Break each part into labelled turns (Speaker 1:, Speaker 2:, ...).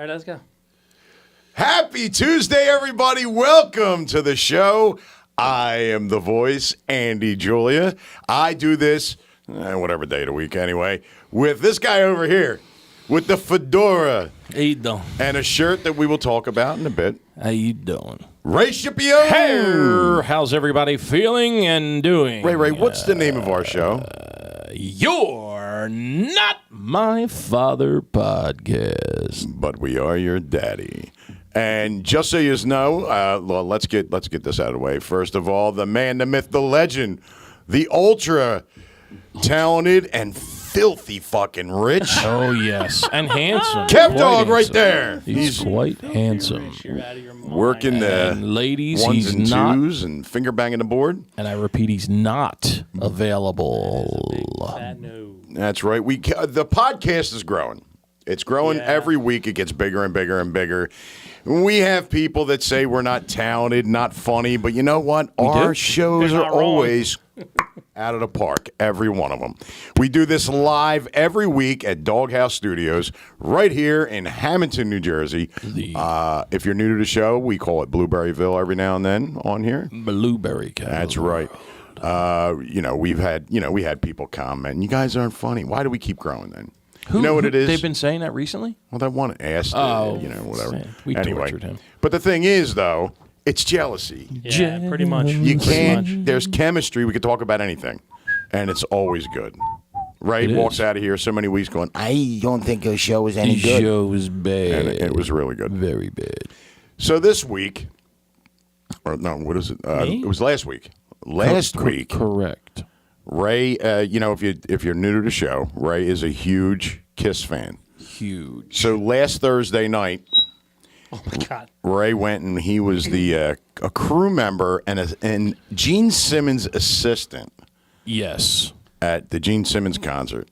Speaker 1: right, let's go.
Speaker 2: Happy Tuesday, everybody. Welcome to the show. I am the voice, Andy Julia. I do this, whatever day of the week anyway, with this guy over here with the fedora.
Speaker 3: How you doing?
Speaker 2: And a shirt that we will talk about in a bit.
Speaker 3: How you doing?
Speaker 2: Ray Scipio.
Speaker 3: Hey, how's everybody feeling and doing?
Speaker 2: Ray, what's the name of our show?
Speaker 3: You're Not My Father podcast.
Speaker 2: But we are your daddy. And just so you know, let's get this out of the way. First of all, the man, the myth, the legend, the ultra talented and filthy fucking rich.
Speaker 3: Oh, yes. And handsome.
Speaker 2: Kev
Speaker 3: Quite
Speaker 2: Dog right
Speaker 3: handsome.
Speaker 2: there.
Speaker 3: He's quite handsome.
Speaker 1: You're out of your mind.
Speaker 2: Working the
Speaker 3: And ladies,
Speaker 2: ones
Speaker 3: he's
Speaker 2: and
Speaker 3: not,
Speaker 2: twos and finger banging the board.
Speaker 3: and I repeat, he's not available.
Speaker 1: Fat no.
Speaker 2: That's right. The podcast is growing. It's growing every week. It gets bigger and bigger and bigger. We have people that say we're not talented, not funny, but you know what? Our shows
Speaker 1: They're
Speaker 2: are
Speaker 1: not wrong.
Speaker 2: always out of the park, every one of them. We do this live every week at Doghouse Studios right here in Hamilton, New Jersey. If you're new to the show, we call it Blueberryville every now and then on here.
Speaker 3: Blueberry cow.
Speaker 2: That's right. We had people comment, you guys aren't funny. Why do we keep growing then? You know what it is?
Speaker 3: They've been saying that recently?
Speaker 2: Well, that one asked, whatever.
Speaker 3: We
Speaker 2: anyway,
Speaker 3: tortured him.
Speaker 2: But the thing is, though, it's jealousy.
Speaker 1: Yeah, pretty much.
Speaker 2: You
Speaker 1: Pretty
Speaker 2: can't.
Speaker 1: much.
Speaker 2: There's chemistry. We can talk about anything, and it's always good. Ray
Speaker 3: It
Speaker 2: walks
Speaker 3: is.
Speaker 2: out of here so many weeks going,
Speaker 4: I don't think your show was any
Speaker 3: The
Speaker 4: good.
Speaker 3: show was bad.
Speaker 2: and it was really good.
Speaker 3: Very bad.
Speaker 2: So this week, or no, what is it?
Speaker 1: Me?
Speaker 2: It was last week. Last week,
Speaker 3: Correct.
Speaker 2: Ray. If you're new to the show, Ray is a huge Kiss fan.
Speaker 3: Huge.
Speaker 2: So last Thursday night,
Speaker 1: Oh, my God.
Speaker 2: Ray went and he was a crew member and Gene Simmons' assistant
Speaker 3: Yes.
Speaker 2: at the Gene Simmons concert.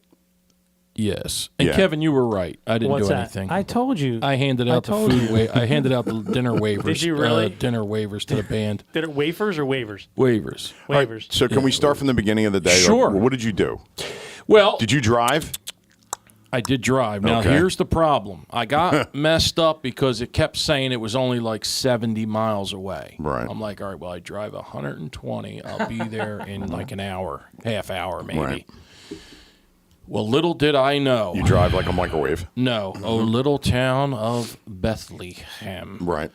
Speaker 3: Yes. And
Speaker 2: Yeah.
Speaker 3: Kevin, you were right. I didn't
Speaker 1: What's
Speaker 3: do
Speaker 1: that?
Speaker 3: anything.
Speaker 1: I told you.
Speaker 3: I handed out the
Speaker 1: told
Speaker 3: food. I handed out the dinner waivers.
Speaker 1: Did you really?
Speaker 3: Dinner waivers to the band.
Speaker 1: Did it wafers or waivers?
Speaker 3: Waivers.
Speaker 1: Waivers.
Speaker 2: So can we start from the beginning of the day?
Speaker 3: Sure.
Speaker 2: What did you do?
Speaker 3: Well,
Speaker 2: Did you drive?
Speaker 3: I did drive. Now,
Speaker 2: Okay.
Speaker 3: here's the problem. I got messed up because it kept saying it was only like 70 miles away.
Speaker 2: Right.
Speaker 3: I'm like, all right, well, I drive 120. I'll be there in like an hour, half hour maybe.
Speaker 2: Right.
Speaker 3: Well, little did I know.
Speaker 2: You drive like a microwave.
Speaker 3: No. Oh, little town of Bethlehem.
Speaker 2: Right.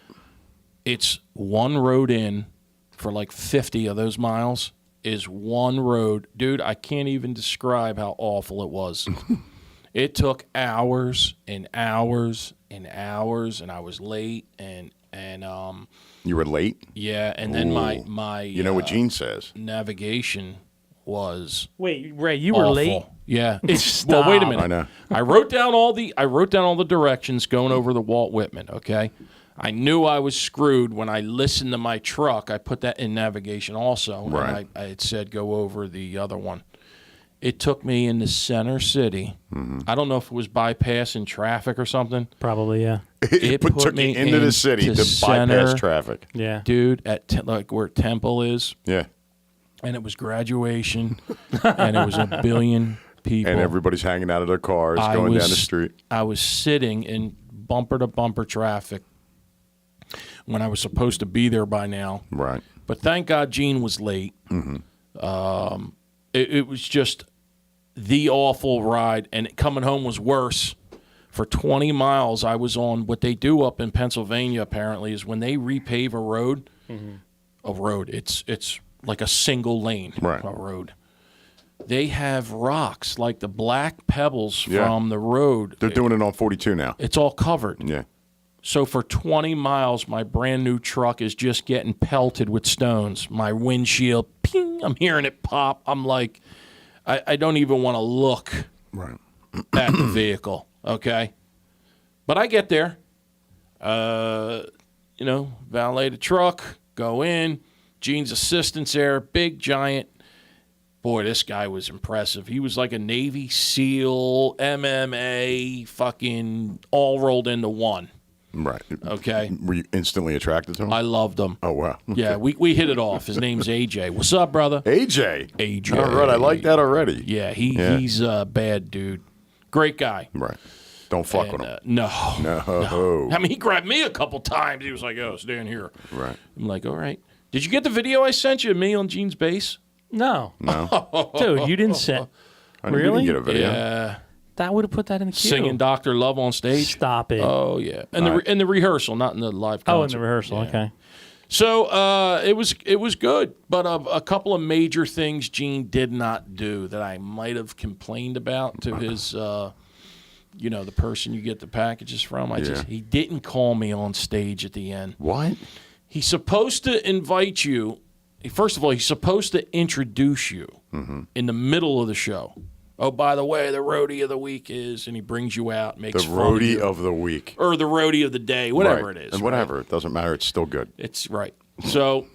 Speaker 3: It's one road in for like 50 of those miles is one road. Dude, I can't even describe how awful it was. It took hours and hours and hours, and I was late, and
Speaker 2: You were late.
Speaker 3: yeah, and then my
Speaker 2: You know what Gene says?
Speaker 3: navigation was
Speaker 1: Wait, Ray, you were
Speaker 3: awful.
Speaker 1: late?
Speaker 3: Yeah. Well, wait a minute.
Speaker 2: I know.
Speaker 3: I wrote down all the directions going over the Walt Whitman, okay? I knew I was screwed when I listened to my truck. I put that in navigation also.
Speaker 2: Right.
Speaker 3: And I had said go over the other one. It took me in the center city.
Speaker 2: Mm-hmm.
Speaker 3: I don't know if it was bypassing traffic or something.
Speaker 1: Probably, yeah.
Speaker 3: It
Speaker 2: took
Speaker 3: put
Speaker 2: you
Speaker 3: me
Speaker 2: into the city to
Speaker 3: into
Speaker 2: bypass
Speaker 3: center.
Speaker 2: traffic.
Speaker 1: Yeah.
Speaker 3: Dude, at like where Temple is,
Speaker 2: Yeah.
Speaker 3: and it was graduation, and it was a billion people.
Speaker 2: And everybody's hanging out of their cars,
Speaker 3: I
Speaker 2: going
Speaker 3: was-
Speaker 2: down the street.
Speaker 3: I was sitting in bumper-to-bumper traffic when I was supposed to be there by now.
Speaker 2: Right.
Speaker 3: But thank God Gene was late. It was just the awful ride, and coming home was worse. For 20 miles, I was on what they do up in Pennsylvania, apparently, is when they repave a road, it's like a single lane
Speaker 2: Right.
Speaker 3: a road. They have rocks, like the black pebbles
Speaker 2: Yeah.
Speaker 3: from the road.
Speaker 2: They're doing it on 42 now.
Speaker 3: It's all covered.
Speaker 2: Yeah.
Speaker 3: So for 20 miles, my brand new truck is just getting pelted with stones. My windshield, ping, I'm hearing it pop. I'm like, I don't even want to look
Speaker 2: Right.
Speaker 3: at the vehicle, okay? But I get there, valet the truck, go in. Gene's assistant's there, big, giant. Boy, this guy was impressive. He was like a Navy SEAL, MMA, fucking all rolled into one.
Speaker 2: Right.
Speaker 3: Okay.
Speaker 2: Were you instantly attracted to him?
Speaker 3: I loved him.
Speaker 2: Oh, wow.
Speaker 3: Yeah, we hit it off. His name's AJ. What's up, brother?
Speaker 2: AJ.
Speaker 3: AJ.
Speaker 2: All right. I like that already.
Speaker 3: Yeah, he's a bad dude. Great guy.
Speaker 2: Right. Don't fuck
Speaker 3: And,
Speaker 2: with him.
Speaker 3: No.
Speaker 2: No.
Speaker 3: I mean, he grabbed me a couple times. He was like, "Oh, stand here."
Speaker 2: Right.
Speaker 3: I'm like, "All right." Did you get the video I sent you of me on Gene's bass?
Speaker 1: No.
Speaker 2: No.
Speaker 1: Dude, you didn't say.
Speaker 2: We
Speaker 1: Really?
Speaker 2: didn't get a video.
Speaker 3: Yeah.
Speaker 1: That would have put that in the queue.
Speaker 3: Singing Dr. Love on stage.
Speaker 1: Stop it.
Speaker 3: Oh yeah,
Speaker 2: Right.
Speaker 3: in the rehearsal, not in the live concert.
Speaker 1: Oh, in the rehearsal.
Speaker 3: Yeah.
Speaker 1: Okay.
Speaker 3: So it was good, but a couple of major things Gene did not do that I might have complained about to his, the person you get the packages from. He didn't call me on stage at the end.
Speaker 2: What?
Speaker 3: He's supposed to invite you. First of all, he's supposed to introduce you in the middle of the show. Oh, by the way, the roadie of the week is, and he brings you out, makes
Speaker 2: The
Speaker 3: fun
Speaker 2: roadie
Speaker 3: you.
Speaker 2: of the week.
Speaker 3: Or the roadie of the day, whatever
Speaker 2: Right.
Speaker 3: it is.
Speaker 2: And whatever. It doesn't matter. It's still good.
Speaker 3: It's right. So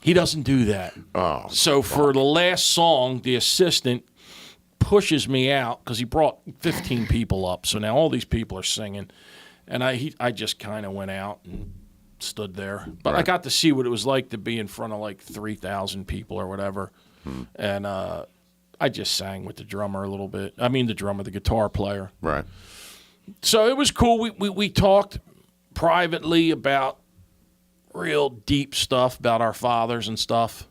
Speaker 3: he doesn't do that.
Speaker 2: Oh.
Speaker 3: So for the last song, the assistant pushes me out because he brought 15 people up. So now all these people are singing. And I just kind of went out and stood there. But I
Speaker 2: Right.
Speaker 3: got to see what it was like to be in front of like 3,000 people or whatever. And I just sang with the drummer a little bit. I mean, the guitar player.
Speaker 2: Right.
Speaker 3: So it was cool. We talked privately about real deep stuff about our fathers and stuff.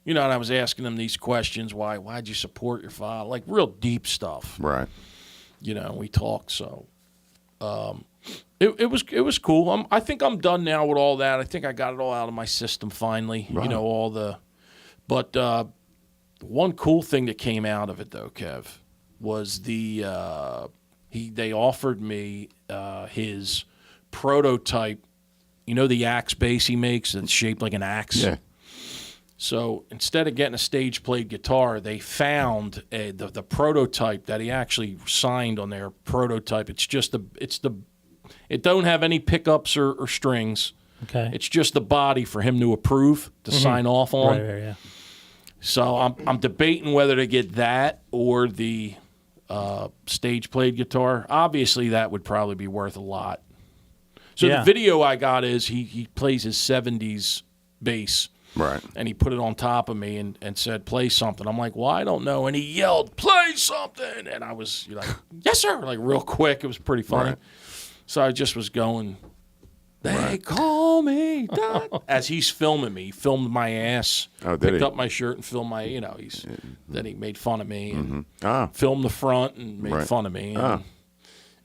Speaker 3: And I was asking them these questions. Why'd you support your father? Like real deep stuff.
Speaker 2: Right.
Speaker 3: We talked. So it was cool. I think I'm done now with all that. I think I got it all out of my system finally.
Speaker 2: Right.
Speaker 3: But one cool thing that came out of it though, Kev, was they offered me his prototype. The axe bass he makes that's shaped like an axe.
Speaker 2: Yeah.
Speaker 3: So instead of getting a stage played guitar, they found the prototype that he actually signed on their prototype. It don't have any pickups or strings.
Speaker 1: Okay.
Speaker 3: It's just the body for him to approve to sign off on.
Speaker 1: Right, yeah.
Speaker 3: So I'm debating whether to get that or the stage played guitar. Obviously, that would probably be worth a lot. So
Speaker 1: Yeah.
Speaker 3: the video I got is he plays his 70s bass.
Speaker 2: Right.
Speaker 3: And he put it on top of me and said, "Play something." I'm like, "Well, I don't know." And he yelled, "Play something!" And I was like, "Yes, sir!" Like real quick. It was pretty funny.
Speaker 2: Right.
Speaker 3: So I just was going, "They call me," as he's filming me. He filmed my ass,
Speaker 2: Oh, did
Speaker 3: picked
Speaker 2: he?
Speaker 3: up my shirt and filmed my, then he made fun of me and
Speaker 2: Ah.
Speaker 3: filmed the front and made
Speaker 2: Right.
Speaker 3: fun of me. And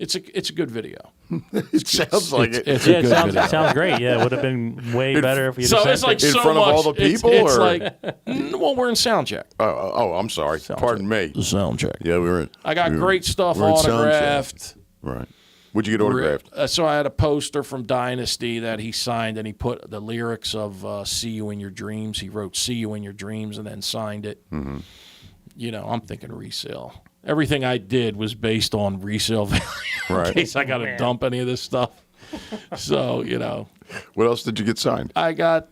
Speaker 3: it's a good video.
Speaker 2: It sounds like it.
Speaker 3: It's
Speaker 1: Yeah,
Speaker 3: a
Speaker 1: it
Speaker 3: good
Speaker 1: sounds,
Speaker 3: video.
Speaker 1: it sounds great. Yeah, it would have been way better if you
Speaker 3: So it's like
Speaker 2: In
Speaker 3: so
Speaker 2: front of
Speaker 3: much.
Speaker 2: all the people,
Speaker 3: It's
Speaker 2: or-
Speaker 3: like, well, we're in sound check.
Speaker 2: Oh, I'm sorry. Pardon me.
Speaker 3: The sound check.
Speaker 2: Yeah, we were in.
Speaker 3: I got great stuff
Speaker 2: we're in sound check.
Speaker 3: autographed.
Speaker 2: Right. What'd you get autographed?
Speaker 3: So I had a poster from Dynasty that he signed, and he put the lyrics of "See You in Your Dreams." He wrote "See You in Your Dreams" and then signed it. I'm thinking resale. Everything I did was based on resale value
Speaker 2: Right.
Speaker 3: in case I got to dump any of this stuff. So
Speaker 2: What else did you get signed?
Speaker 3: I got.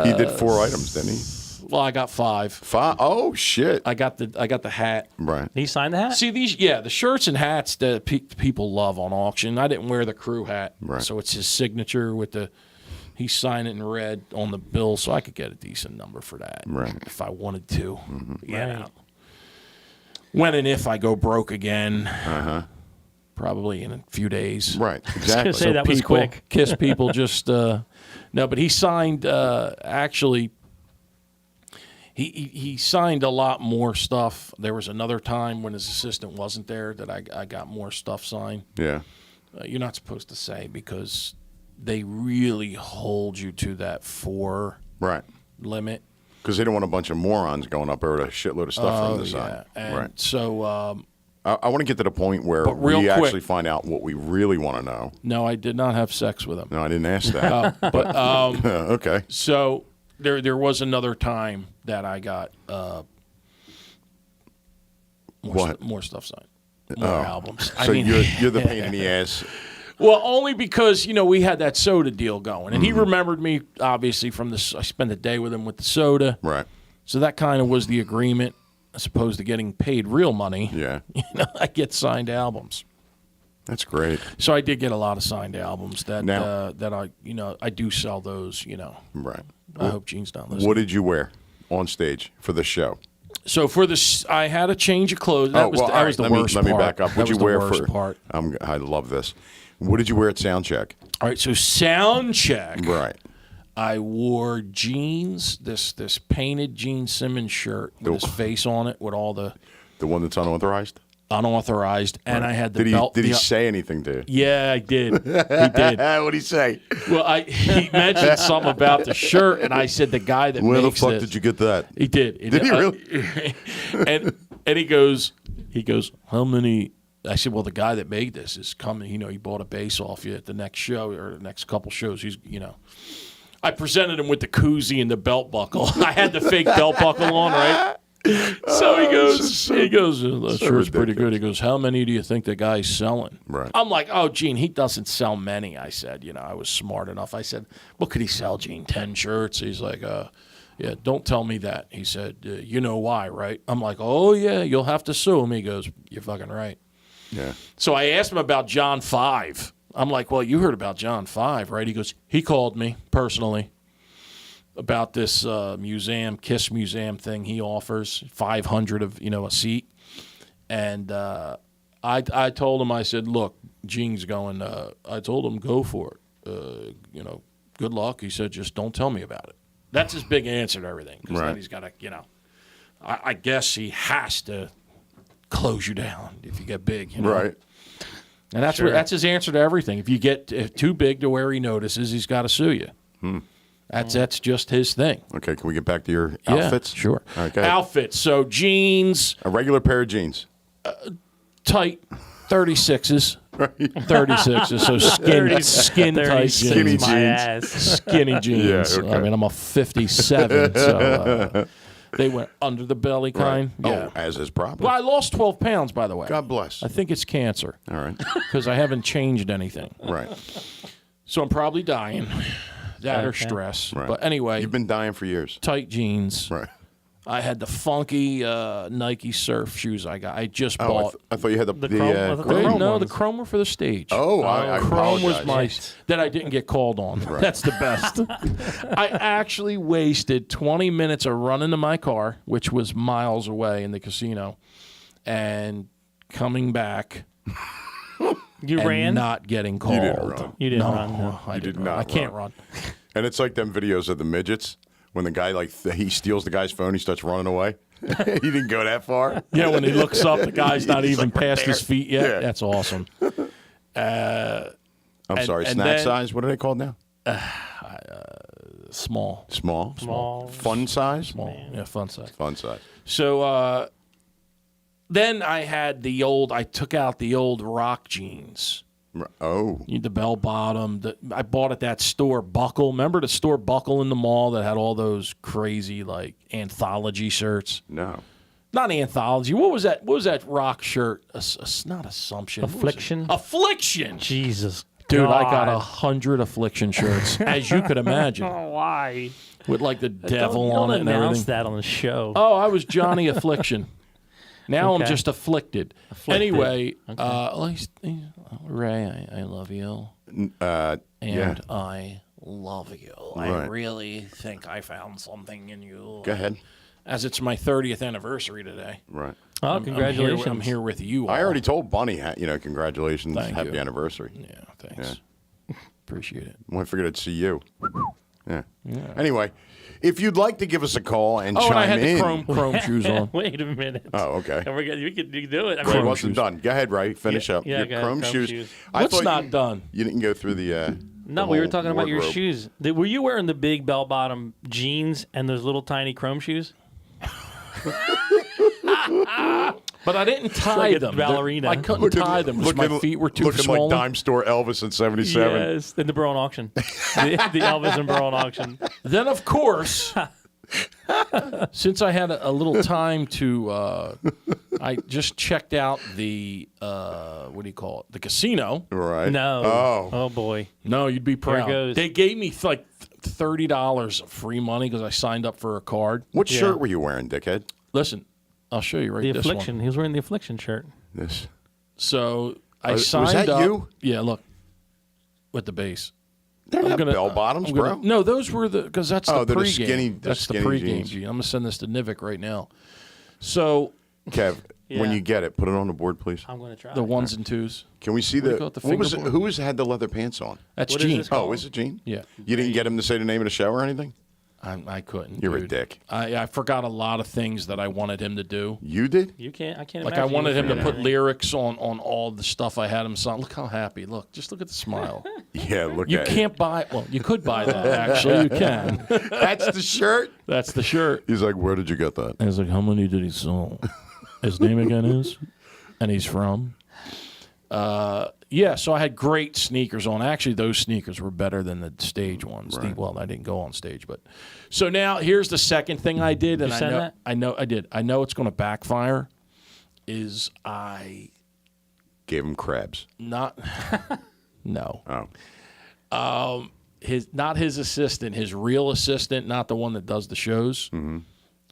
Speaker 2: He did 4 items, didn't he?
Speaker 3: Well, I got 5.
Speaker 2: 5? Oh, shit.
Speaker 3: I got the hat.
Speaker 2: Right.
Speaker 1: He signed the hat?
Speaker 3: See the shirts and hats that people love on auction. I didn't wear the crew hat,
Speaker 2: Right.
Speaker 3: so it's his signature with he signed it in red on the bill, so I could get a decent number for that,
Speaker 2: Right.
Speaker 3: if I wanted to.
Speaker 1: Right.
Speaker 3: When and if I go broke again, probably in a few days.
Speaker 2: Right.
Speaker 1: gonna
Speaker 2: Exactly.
Speaker 1: say that was
Speaker 3: people,
Speaker 1: quick.
Speaker 3: Kiss people just no, but he signed actually. He signed a lot more stuff. There was another time when his assistant wasn't there that I got more stuff signed.
Speaker 2: Yeah.
Speaker 3: You're not supposed to say because they really hold you to that 4
Speaker 2: Right.
Speaker 3: limit.
Speaker 2: Because they don't want a bunch of morons going up there with a shitload of stuff from the
Speaker 3: yeah.
Speaker 2: side.
Speaker 3: And
Speaker 2: Right.
Speaker 3: so
Speaker 2: I want to get to the point where
Speaker 3: But real
Speaker 2: we
Speaker 3: quick-
Speaker 2: actually find out what we really want to know.
Speaker 3: no, I did not have sex with him.
Speaker 2: No, I didn't ask that.
Speaker 3: But
Speaker 2: Okay.
Speaker 3: so there was another time that I got
Speaker 2: What?
Speaker 3: more stuff signed. More albums.
Speaker 2: So you're the pain in the ass.
Speaker 3: Well, only because, we had that soda deal going. And he remembered me, obviously, from this. I spent the day with him with the soda.
Speaker 2: Right.
Speaker 3: So that kind of was the agreement, as opposed to getting paid real money.
Speaker 2: Yeah.
Speaker 3: I get signed albums.
Speaker 2: That's great.
Speaker 3: So I did get a lot of signed albums that
Speaker 2: Now-
Speaker 3: that I do sell those,
Speaker 2: Right.
Speaker 3: I hope Gene's not listening.
Speaker 2: What did you wear on stage for the show?
Speaker 3: So for this, I had a change of clothes. That was
Speaker 2: all
Speaker 3: that
Speaker 2: right,
Speaker 3: was the
Speaker 2: let
Speaker 3: worst
Speaker 2: me, let me
Speaker 3: part.
Speaker 2: back up.
Speaker 3: That
Speaker 2: What'd
Speaker 3: was
Speaker 2: you wear
Speaker 3: the worst
Speaker 2: for?
Speaker 3: part.
Speaker 2: I love this. What did you wear at sound check?
Speaker 3: All right, so sound check.
Speaker 2: Right.
Speaker 3: I wore jeans, this painted Gene Simmons shirt with his face on it, with all the
Speaker 2: one that's unauthorized.
Speaker 3: And I had the belt.
Speaker 2: Did he say anything to you?
Speaker 3: Yeah, I did. He did.
Speaker 2: What'd he say?
Speaker 3: Well, he mentioned something about the shirt, and I said the guy that
Speaker 2: Where the
Speaker 3: makes
Speaker 2: fuck
Speaker 3: this.
Speaker 2: did you get that?
Speaker 3: He did.
Speaker 2: Did he really?
Speaker 3: and he goes, how many? I said, well, the guy that made this is coming. He bought a bass off you at the next show or the next couple shows. I presented him with the koozie and the belt buckle. I had the fake belt buckle on, right? So he goes, that shirt's pretty good. He goes, how many do you think the guy's selling?
Speaker 2: Right.
Speaker 3: I'm like, oh, Gene, he doesn't sell many. I said, I was smart enough. I said, what could he sell, Gene? 10 shirts? He's like, yeah, don't tell me that. He said, you know why, right? I'm like, oh, yeah, you'll have to sue him. He goes, you're fucking right.
Speaker 2: Yeah.
Speaker 3: So I asked him about John 5. I'm like, well, you heard about John 5, right? He goes, he called me personally about this museum, KISS museum thing he offers, 500 of, a seat. And I told him, I said, look, Gene's going, I told him, go for it. Good luck. He said, just don't tell me about it. That's his big answer to everything. Because then he's got to, I guess he has to close you down if you get big.
Speaker 2: Right.
Speaker 3: And that's his answer to everything. If you get too big to where he notices, he's got to sue you. That's just his thing.
Speaker 2: Okay, can we get back to your outfits?
Speaker 3: Yeah, sure.
Speaker 2: Okay.
Speaker 3: Outfits. So jeans,
Speaker 2: A regular pair of jeans.
Speaker 3: tight, 36s. 36s. So skin tight jeans.
Speaker 2: Skinny
Speaker 1: my
Speaker 2: jeans.
Speaker 1: ass.
Speaker 3: Skinny jeans.
Speaker 2: Yeah, okay.
Speaker 3: I mean, I'm a 57, so they went under the belly kind.
Speaker 2: Right.
Speaker 3: Yeah.
Speaker 2: Oh, as is proper.
Speaker 3: Well, I lost 12 pounds, by the way.
Speaker 2: God bless.
Speaker 3: I think it's cancer
Speaker 2: All right.
Speaker 3: because I haven't changed anything.
Speaker 2: Right.
Speaker 3: So I'm probably dying. That or stress.
Speaker 2: Right.
Speaker 3: But anyway,
Speaker 2: You've been dying for years.
Speaker 3: tight jeans.
Speaker 2: Right.
Speaker 3: I had the funky Nike surf shoes I got. I just bought.
Speaker 2: I thought you had the
Speaker 1: chrome- I thought the
Speaker 3: Wait,
Speaker 1: chrome
Speaker 3: no,
Speaker 1: ones.
Speaker 3: the chrome were for the stage.
Speaker 2: Oh, I
Speaker 3: Chrome was
Speaker 2: apologize.
Speaker 3: my that I didn't get called on. That's the best. I actually wasted 20 minutes of running to my car, which was miles away in the casino, and coming back
Speaker 1: You
Speaker 3: and
Speaker 1: ran?
Speaker 3: not getting called.
Speaker 2: You didn't run.
Speaker 1: You didn't
Speaker 3: No,
Speaker 1: run. No.
Speaker 3: I
Speaker 2: You
Speaker 3: did
Speaker 2: did
Speaker 3: not.
Speaker 2: not
Speaker 3: I can't run.
Speaker 2: And it's like them videos of the midgets when the guy he steals the guy's phone, he starts running away. He didn't go that far.
Speaker 3: Yeah, when he looks up, the guy's not
Speaker 2: He's
Speaker 3: even
Speaker 2: like right
Speaker 3: past his
Speaker 2: there.
Speaker 3: feet yet.
Speaker 2: Yeah.
Speaker 3: That's awesome.
Speaker 2: I'm sorry,
Speaker 3: and
Speaker 2: snack
Speaker 3: then-
Speaker 2: size. What are they called now?
Speaker 3: Small.
Speaker 2: Small. Fun size.
Speaker 3: Small. Yeah, fun size.
Speaker 2: Fun size.
Speaker 3: So then I had I took out the old rock jeans.
Speaker 2: Oh.
Speaker 3: The bell bottom. I bought at that store, Buckle. Remember the store Buckle in the mall that had all those crazy like anthology shirts?
Speaker 2: No.
Speaker 3: Not anthology. What was that? What was that rock shirt? Not Assumption. What was it?
Speaker 1: Affliction?
Speaker 3: Affliction.
Speaker 1: Jesus.
Speaker 3: Dude,
Speaker 1: God.
Speaker 3: I got 100 Affliction shirts, as you could imagine,
Speaker 1: Oh, why?
Speaker 3: with like the devil
Speaker 1: don't
Speaker 3: on it and
Speaker 1: announce
Speaker 3: everything.
Speaker 1: that on the show.
Speaker 3: Oh, I was Johnny Affliction. Now I'm
Speaker 1: Okay.
Speaker 3: just afflicted.
Speaker 1: Afflicted.
Speaker 3: Anyway,
Speaker 1: Okay.
Speaker 3: Ray, I love you. And
Speaker 2: Yeah.
Speaker 3: I love you. I
Speaker 2: Right.
Speaker 3: really think I found something in you.
Speaker 2: Go ahead.
Speaker 3: As it's my 30th anniversary today.
Speaker 2: Right.
Speaker 1: Oh, congratulations.
Speaker 3: I'm here with you all.
Speaker 2: I already told Bunny, congratulations,
Speaker 3: Thank
Speaker 2: happy
Speaker 3: you.
Speaker 2: anniversary.
Speaker 3: Yeah, thanks. Appreciate it.
Speaker 2: Well, I figured I'd see you. Yeah. Anyway, if you'd like to give us a call and
Speaker 3: Oh,
Speaker 2: chime
Speaker 3: and I had
Speaker 2: in.
Speaker 3: the chrome shoes on.
Speaker 1: Wait a minute.
Speaker 2: Oh, okay.
Speaker 1: And you can do it. I
Speaker 2: Ray
Speaker 1: mean,
Speaker 2: wasn't
Speaker 3: shoes.
Speaker 2: done. Go ahead, Ray. Finish up.
Speaker 1: yeah,
Speaker 2: Your
Speaker 1: go ahead,
Speaker 2: chrome
Speaker 1: chrome
Speaker 2: shoes.
Speaker 1: shoes.
Speaker 2: I
Speaker 3: What's
Speaker 2: thought
Speaker 3: not done?
Speaker 2: You didn't go through the.
Speaker 1: no,
Speaker 2: the
Speaker 1: we were
Speaker 2: whole
Speaker 1: talking about your
Speaker 2: wardrobe.
Speaker 1: shoes. Were you wearing the big bell-bottom jeans and those little tiny chrome shoes?
Speaker 3: But I didn't tie
Speaker 1: Like a
Speaker 3: them.
Speaker 1: ballerina.
Speaker 3: I couldn't tie them because my feet were too
Speaker 2: looking
Speaker 3: small.
Speaker 2: like dime store Elvis in '77.
Speaker 1: Yes, in the Burlington auction. the Elvis and Burlington auction.
Speaker 3: Then, of course, since I had a little time to, I just checked out the, what do you call it? The casino.
Speaker 2: Right.
Speaker 1: No.
Speaker 2: Oh.
Speaker 1: Boy.
Speaker 3: No, you'd be proud.
Speaker 1: goes.
Speaker 3: They gave me like $30 of free money because I signed up for a card.
Speaker 2: What
Speaker 1: Yeah.
Speaker 2: shirt were you wearing, dickhead?
Speaker 3: Listen, I'll show you right
Speaker 1: The
Speaker 3: this
Speaker 1: Affliction.
Speaker 3: one.
Speaker 1: He was wearing the Affliction shirt.
Speaker 2: This.
Speaker 3: So I
Speaker 2: Was
Speaker 3: signed
Speaker 2: that
Speaker 3: up.
Speaker 2: you?
Speaker 3: Yeah, look, with the bass.
Speaker 2: They're not bell bottoms,
Speaker 3: I'm gonna-
Speaker 2: bro.
Speaker 3: No, those were because that's
Speaker 2: Oh,
Speaker 3: the
Speaker 2: they're the
Speaker 3: pregame.
Speaker 2: skinny-
Speaker 3: That's the
Speaker 2: skinny
Speaker 3: pregame
Speaker 2: jeans.
Speaker 3: jean. I'm gonna send this to Nivik right now. So
Speaker 2: Kev, when
Speaker 1: Yeah.
Speaker 2: you get it, put it on the board, please.
Speaker 1: I'm going to try.
Speaker 3: the ones and twos.
Speaker 2: Can we see
Speaker 3: do you call it, the
Speaker 2: who was
Speaker 3: fingerboard?
Speaker 2: who was had the leather pants on?
Speaker 3: That's
Speaker 1: What is
Speaker 3: Gene.
Speaker 1: this called?
Speaker 2: Oh, is it Gene?
Speaker 3: Yeah.
Speaker 2: You didn't get him to say the name of the show or anything?
Speaker 3: I couldn't.
Speaker 2: You're a
Speaker 3: dude.
Speaker 2: dick.
Speaker 3: I forgot a lot of things that I wanted him to do.
Speaker 2: You did?
Speaker 1: You can't. I can't.
Speaker 3: Like I
Speaker 1: imagine
Speaker 3: wanted
Speaker 1: you
Speaker 3: him to
Speaker 1: forgetting
Speaker 3: put
Speaker 1: anything.
Speaker 3: lyrics on all the stuff I had him sing. Look how happy. Look, just look at the smile.
Speaker 2: Yeah, look
Speaker 3: You
Speaker 2: at
Speaker 3: can't buy. Well, you could buy that. Actually, you can.
Speaker 2: it. That's the shirt?
Speaker 3: That's the shirt.
Speaker 2: He's like, where did you get that?
Speaker 3: I was like, how many did he sell? His name again is, and he's from. Yeah, so I had great sneakers on. Actually, those sneakers were better than the stage ones.
Speaker 2: Right.
Speaker 3: Well, I didn't go on stage, but so now here's the second thing I did, and
Speaker 1: you send that?
Speaker 3: I did. I know it's going to backfire. Is I
Speaker 2: Gave him crabs.
Speaker 3: not no
Speaker 2: Oh.
Speaker 3: not his assistant, his real assistant, not the one that does the shows.
Speaker 2: Mm-hmm.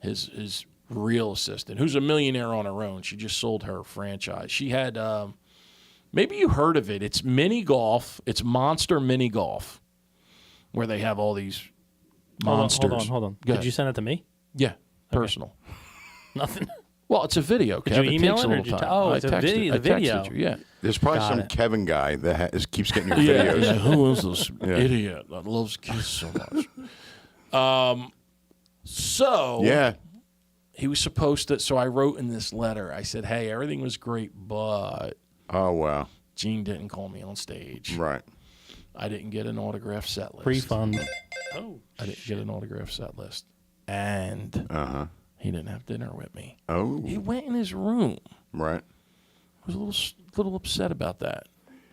Speaker 3: His real assistant, who's a millionaire on her own. She just sold her franchise. She had. Maybe you heard of it. It's mini golf. It's Monster Mini Golf, where they have all these monsters.
Speaker 1: Hold on.
Speaker 3: Go
Speaker 1: Did
Speaker 3: ahead.
Speaker 1: you send it to me?
Speaker 3: Yeah, personal.
Speaker 1: Nothing.
Speaker 3: Well, it's a video.
Speaker 1: Did
Speaker 3: Kev.
Speaker 1: you
Speaker 3: It
Speaker 1: email
Speaker 3: takes
Speaker 1: it
Speaker 3: a
Speaker 1: or
Speaker 3: little
Speaker 1: did you
Speaker 3: time.
Speaker 1: oh,
Speaker 3: I
Speaker 1: it's a
Speaker 3: texted-
Speaker 1: video-
Speaker 3: I
Speaker 1: the
Speaker 3: texted
Speaker 1: video.
Speaker 3: you, yeah.
Speaker 2: There's probably
Speaker 1: Got
Speaker 2: some
Speaker 1: it.
Speaker 2: Kevin guy that keeps getting your
Speaker 3: Yeah,
Speaker 2: videos.
Speaker 3: yeah. Who is this idiot that loves Kiss so much? So
Speaker 2: Yeah.
Speaker 3: he was supposed to. So I wrote in this letter. I said, "Hey, everything was great, but
Speaker 2: Oh, wow.
Speaker 3: Gene didn't call me on stage.
Speaker 2: Right.
Speaker 3: I didn't get an autograph set list.
Speaker 1: Refund. Oh.
Speaker 3: I didn't get an autograph set list, and he didn't have dinner with me.
Speaker 2: Oh,
Speaker 3: He went in his room.
Speaker 2: right.
Speaker 3: I was a little upset about that.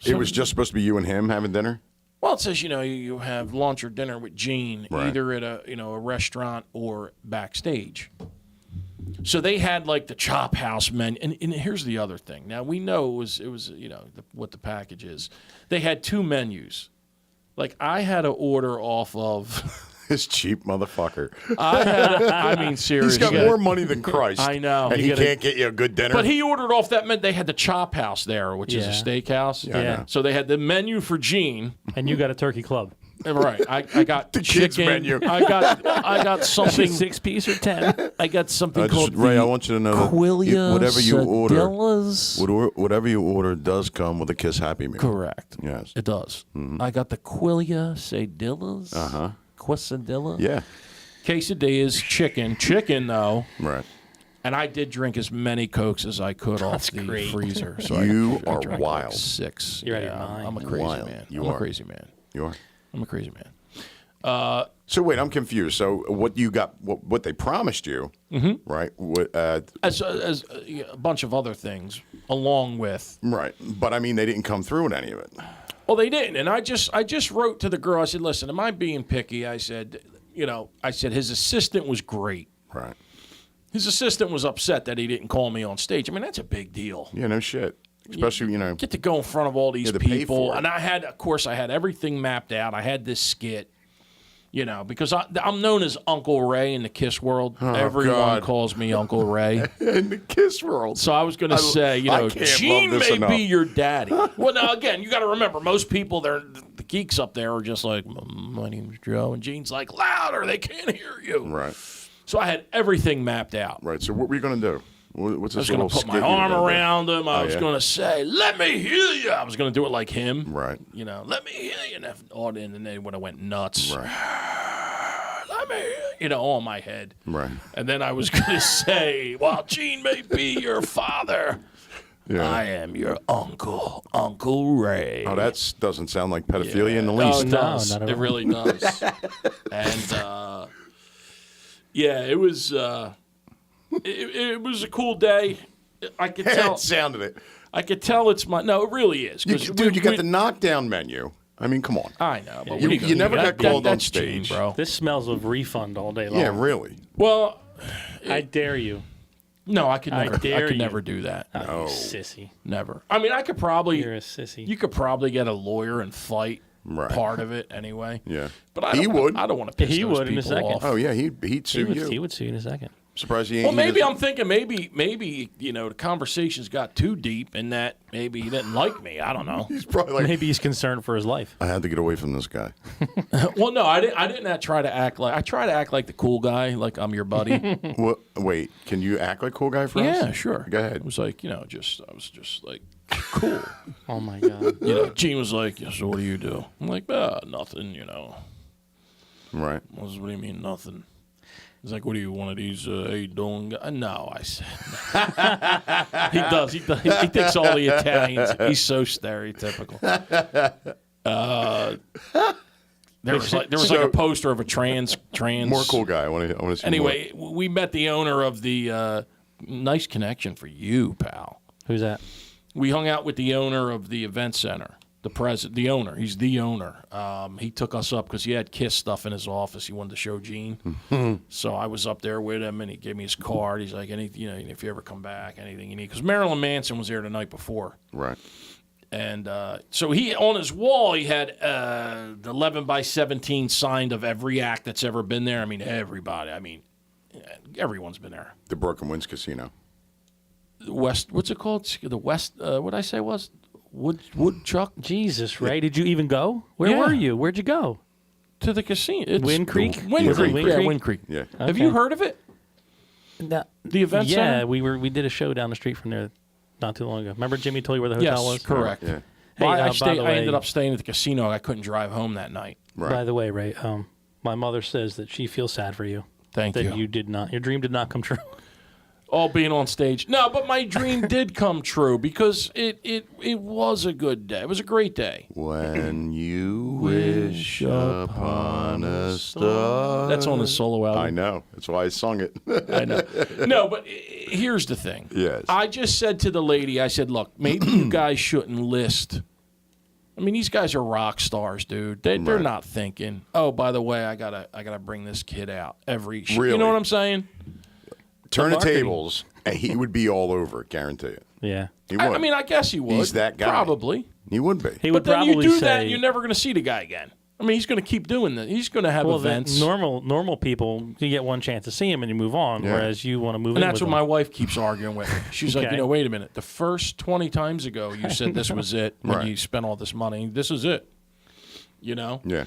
Speaker 2: It was just supposed to be you and him having dinner?
Speaker 3: Well, it says you have lunch or dinner with Gene
Speaker 2: Right.
Speaker 3: either at a restaurant or backstage. So they had like the Chop House menu, and here's the other thing. Now we know it was what the package is. They had two menus. Like I had to order off of.
Speaker 2: This cheap motherfucker.
Speaker 3: I mean, seriously.
Speaker 2: He's got more money than Christ.
Speaker 3: I know.
Speaker 2: And
Speaker 3: You
Speaker 2: he
Speaker 3: gotta-
Speaker 2: can't get you a good dinner.
Speaker 3: But he ordered off that meant they had the Chop House there, which is a
Speaker 1: Yeah.
Speaker 3: steakhouse.
Speaker 2: I
Speaker 1: Yeah.
Speaker 2: know.
Speaker 3: So they had the menu for Gene.
Speaker 1: And you got a turkey club.
Speaker 3: Right. I got
Speaker 2: The kids'
Speaker 3: chicken.
Speaker 2: menu.
Speaker 3: I got something.
Speaker 1: 6-piece or 10.
Speaker 3: I got something
Speaker 2: Just,
Speaker 3: called
Speaker 2: Ray,
Speaker 3: the
Speaker 2: I want you to know that
Speaker 3: Quillia
Speaker 2: whatever you order,
Speaker 3: Sedillas.
Speaker 2: whatever you order does come with a Kiss Happy Meal.
Speaker 3: Correct.
Speaker 2: Yes.
Speaker 3: It does. I got the Quillia Sedillas.
Speaker 2: Uh-huh.
Speaker 3: Quesadilla.
Speaker 2: Yeah.
Speaker 3: Quesadillas, chicken though.
Speaker 2: Right.
Speaker 3: And I did drink as many Cokes as I could off the
Speaker 1: great.
Speaker 3: freezer. So
Speaker 2: You
Speaker 3: I
Speaker 2: are
Speaker 3: drank
Speaker 2: wild.
Speaker 3: Like 6.
Speaker 1: You're out of your mind.
Speaker 3: I'm a crazy
Speaker 2: Wild.
Speaker 3: man.
Speaker 2: You
Speaker 3: I'm
Speaker 2: are.
Speaker 3: a crazy man.
Speaker 2: You are.
Speaker 3: I'm a crazy man.
Speaker 2: So wait, I'm confused. So what you got? What they promised you? Mm-hmm. Right.
Speaker 3: As a bunch of other things along with.
Speaker 2: Right. But I mean, they didn't come through with any of it.
Speaker 3: Well, they didn't, and I just wrote to the girl. I said, "Listen, am I being picky?" I said, his assistant was great.
Speaker 2: Right.
Speaker 3: His assistant was upset that he didn't call me on stage. I mean, that's a big deal.
Speaker 2: Yeah. No shit. Especially
Speaker 3: Get to go in front of all these
Speaker 2: to pay
Speaker 3: people,
Speaker 2: for it.
Speaker 3: and I had everything mapped out. I had this skit, because I'm known as Uncle Ray in the Kiss world. Everyone
Speaker 2: God.
Speaker 3: calls me Uncle Ray.
Speaker 2: in the Kiss world.
Speaker 3: So I was going to say,
Speaker 2: I can't
Speaker 3: Gene
Speaker 2: love this
Speaker 3: may
Speaker 2: enough.
Speaker 3: be your daddy. Well, now again, you got to remember, most people, the geeks up there are just like, my name's Joe, and Gene's like, louder, they can't hear you.
Speaker 2: Right.
Speaker 3: So I had everything mapped out.
Speaker 2: Right. So what were you going to do? What's
Speaker 3: I was
Speaker 2: this
Speaker 3: going to
Speaker 2: little
Speaker 3: put my
Speaker 2: skit you
Speaker 3: arm
Speaker 2: were gonna do?
Speaker 3: around him. I was
Speaker 2: yeah?
Speaker 3: going to say, let me hear you. I was going to do it like him.
Speaker 2: Right.
Speaker 3: Let me hear you. And then when I went nuts,
Speaker 2: Right.
Speaker 3: let me hear you, all in my head.
Speaker 2: Right.
Speaker 3: And then I was going to say, while Gene may be your father,
Speaker 2: Yeah.
Speaker 3: I am your uncle, Uncle Ray.
Speaker 2: Oh, that doesn't sound like pedophilia in the least.
Speaker 3: Oh, it
Speaker 1: No,
Speaker 3: does.
Speaker 1: not at
Speaker 3: It
Speaker 1: all.
Speaker 3: really does. And it was it was a cool day. I could tell.
Speaker 2: It sounded it.
Speaker 3: I could tell it's my. No, it really is. 'Cause
Speaker 2: Dude, you got the knockdown menu. I mean, come on.
Speaker 3: I know, but
Speaker 2: You-
Speaker 3: what are
Speaker 2: you
Speaker 3: gonna
Speaker 2: never
Speaker 3: do?
Speaker 2: got called on
Speaker 3: that's Gene,
Speaker 2: stage.
Speaker 3: bro.
Speaker 1: This smells of refund all day long.
Speaker 2: Yeah, really.
Speaker 3: Well,
Speaker 1: I dare you.
Speaker 3: no, I could
Speaker 1: I
Speaker 3: never. I
Speaker 1: dare
Speaker 3: could
Speaker 1: you.
Speaker 3: never do that.
Speaker 1: Oh,
Speaker 2: No.
Speaker 1: you sissy.
Speaker 3: Never. I mean, I could probably.
Speaker 1: You're a sissy.
Speaker 3: You could probably get a lawyer and fight
Speaker 2: Right.
Speaker 3: part of it anyway.
Speaker 2: Yeah.
Speaker 3: But I
Speaker 2: He
Speaker 3: don't
Speaker 2: would.
Speaker 3: I don't want to piss
Speaker 1: He
Speaker 3: those
Speaker 1: would in a
Speaker 3: people
Speaker 1: second.
Speaker 3: off.
Speaker 2: Oh, yeah, he'd
Speaker 1: he
Speaker 2: sue
Speaker 1: would,
Speaker 2: you.
Speaker 1: he would sue you in a second.
Speaker 2: Surprised he ain't.
Speaker 3: Well, maybe
Speaker 2: he
Speaker 3: I'm thinking maybe the conversations got too deep and that maybe he didn't like me. I don't know.
Speaker 2: He's probably like,
Speaker 1: Maybe he's concerned for his life.
Speaker 2: I had to get away from this guy.
Speaker 3: Well, no, I didn't try to act like. I try to act like the cool guy, like I'm your buddy.
Speaker 2: Wait, can you act like cool guy for us?
Speaker 3: Yeah, sure.
Speaker 2: Go ahead.
Speaker 3: It was like I was just like cool.
Speaker 1: Oh my God.
Speaker 3: Gene was like, yeah, so what do you do? I'm like, nothing.
Speaker 2: Right.
Speaker 3: What do you mean nothing? He's like, what are you, one of these, hey, you doing? No, I said. He does. He thinks all the Italians. He's so stereotypical. There was like a poster of a trans.
Speaker 2: More cool guy. I want to see.
Speaker 3: Anyway, we met the owner of the. Nice connection for you, pal.
Speaker 1: Who's that?
Speaker 3: We hung out with the owner of the event center. The owner. He's the owner. He took us up because he had Kiss stuff in his office. He wanted to show Gene. So I was up there with him, and he gave me his card. He's like, if you ever come back, anything you need. Because Marilyn Manson was there the night before.
Speaker 2: Right.
Speaker 3: And so he, on his wall, he had the 11 by 17 signed of every act that's ever been there. I mean, everybody. I mean, everyone's been there.
Speaker 2: The Broken Winds Casino.
Speaker 3: West, what's it called? The West, what did I say was? Woodchuck?
Speaker 1: Jesus, Ray. Did you even go? Where were you? Where'd you go?
Speaker 3: To the casino. It's
Speaker 1: Wind Creek?
Speaker 3: Wind
Speaker 1: Was it
Speaker 3: Creek.
Speaker 1: Wind
Speaker 3: Yeah,
Speaker 1: Creek?
Speaker 3: Wind Creek.
Speaker 2: Yeah.
Speaker 3: Have you heard of it?
Speaker 1: The
Speaker 3: event
Speaker 1: yeah,
Speaker 3: center?
Speaker 1: we did a show down the street from there not too long ago. Remember Jimmy told you where the hotel was?
Speaker 3: Yes, correct.
Speaker 2: Yeah.
Speaker 1: Hey,
Speaker 3: Well,
Speaker 1: by the
Speaker 3: I
Speaker 1: way,
Speaker 3: ended up staying at the casino. I couldn't drive home that night.
Speaker 2: Right.
Speaker 1: By the way, Ray, my mother says that she feels sad for you.
Speaker 3: Thank
Speaker 1: that
Speaker 3: you.
Speaker 1: you did not. Your dream did not come true.
Speaker 3: All being on stage. No, but my dream did come true because it was a good day. It was a great day.
Speaker 2: When you wish upon a star.
Speaker 3: That's on his solo album.
Speaker 2: I know. That's why I sung it.
Speaker 3: I know. No, but here's the thing.
Speaker 2: Yes.
Speaker 3: I just said to the lady, I said, look, maybe you guys shouldn't list. I mean, these guys are rock stars, dude. They're not thinking, oh, by the way, I gotta bring this kid out every.
Speaker 2: Really?
Speaker 3: You know what I'm saying?
Speaker 2: Turn the
Speaker 1: marketing.
Speaker 2: tables, and he would be all over it, guarantee it.
Speaker 1: Yeah.
Speaker 2: He would.
Speaker 3: I mean, I guess he would.
Speaker 2: He's that guy.
Speaker 3: Probably.
Speaker 2: He would be.
Speaker 1: He
Speaker 3: But
Speaker 1: would
Speaker 3: then you
Speaker 1: probably
Speaker 3: do
Speaker 1: say,
Speaker 3: that, and you're never going to see the guy again. I mean, he's going to keep doing that. He's going to have
Speaker 1: well,
Speaker 3: events.
Speaker 1: normal people, you get one chance to see him and you move on,
Speaker 2: Yeah.
Speaker 1: whereas you want to move
Speaker 3: And
Speaker 1: in
Speaker 3: that's
Speaker 1: with
Speaker 3: what
Speaker 1: him.
Speaker 3: my wife keeps arguing with me. She's like,
Speaker 1: Okay.
Speaker 3: wait a minute. The first 20 times ago, you said this was it when
Speaker 2: Right.
Speaker 3: you spent all this money. This is it. You know?
Speaker 2: Yeah.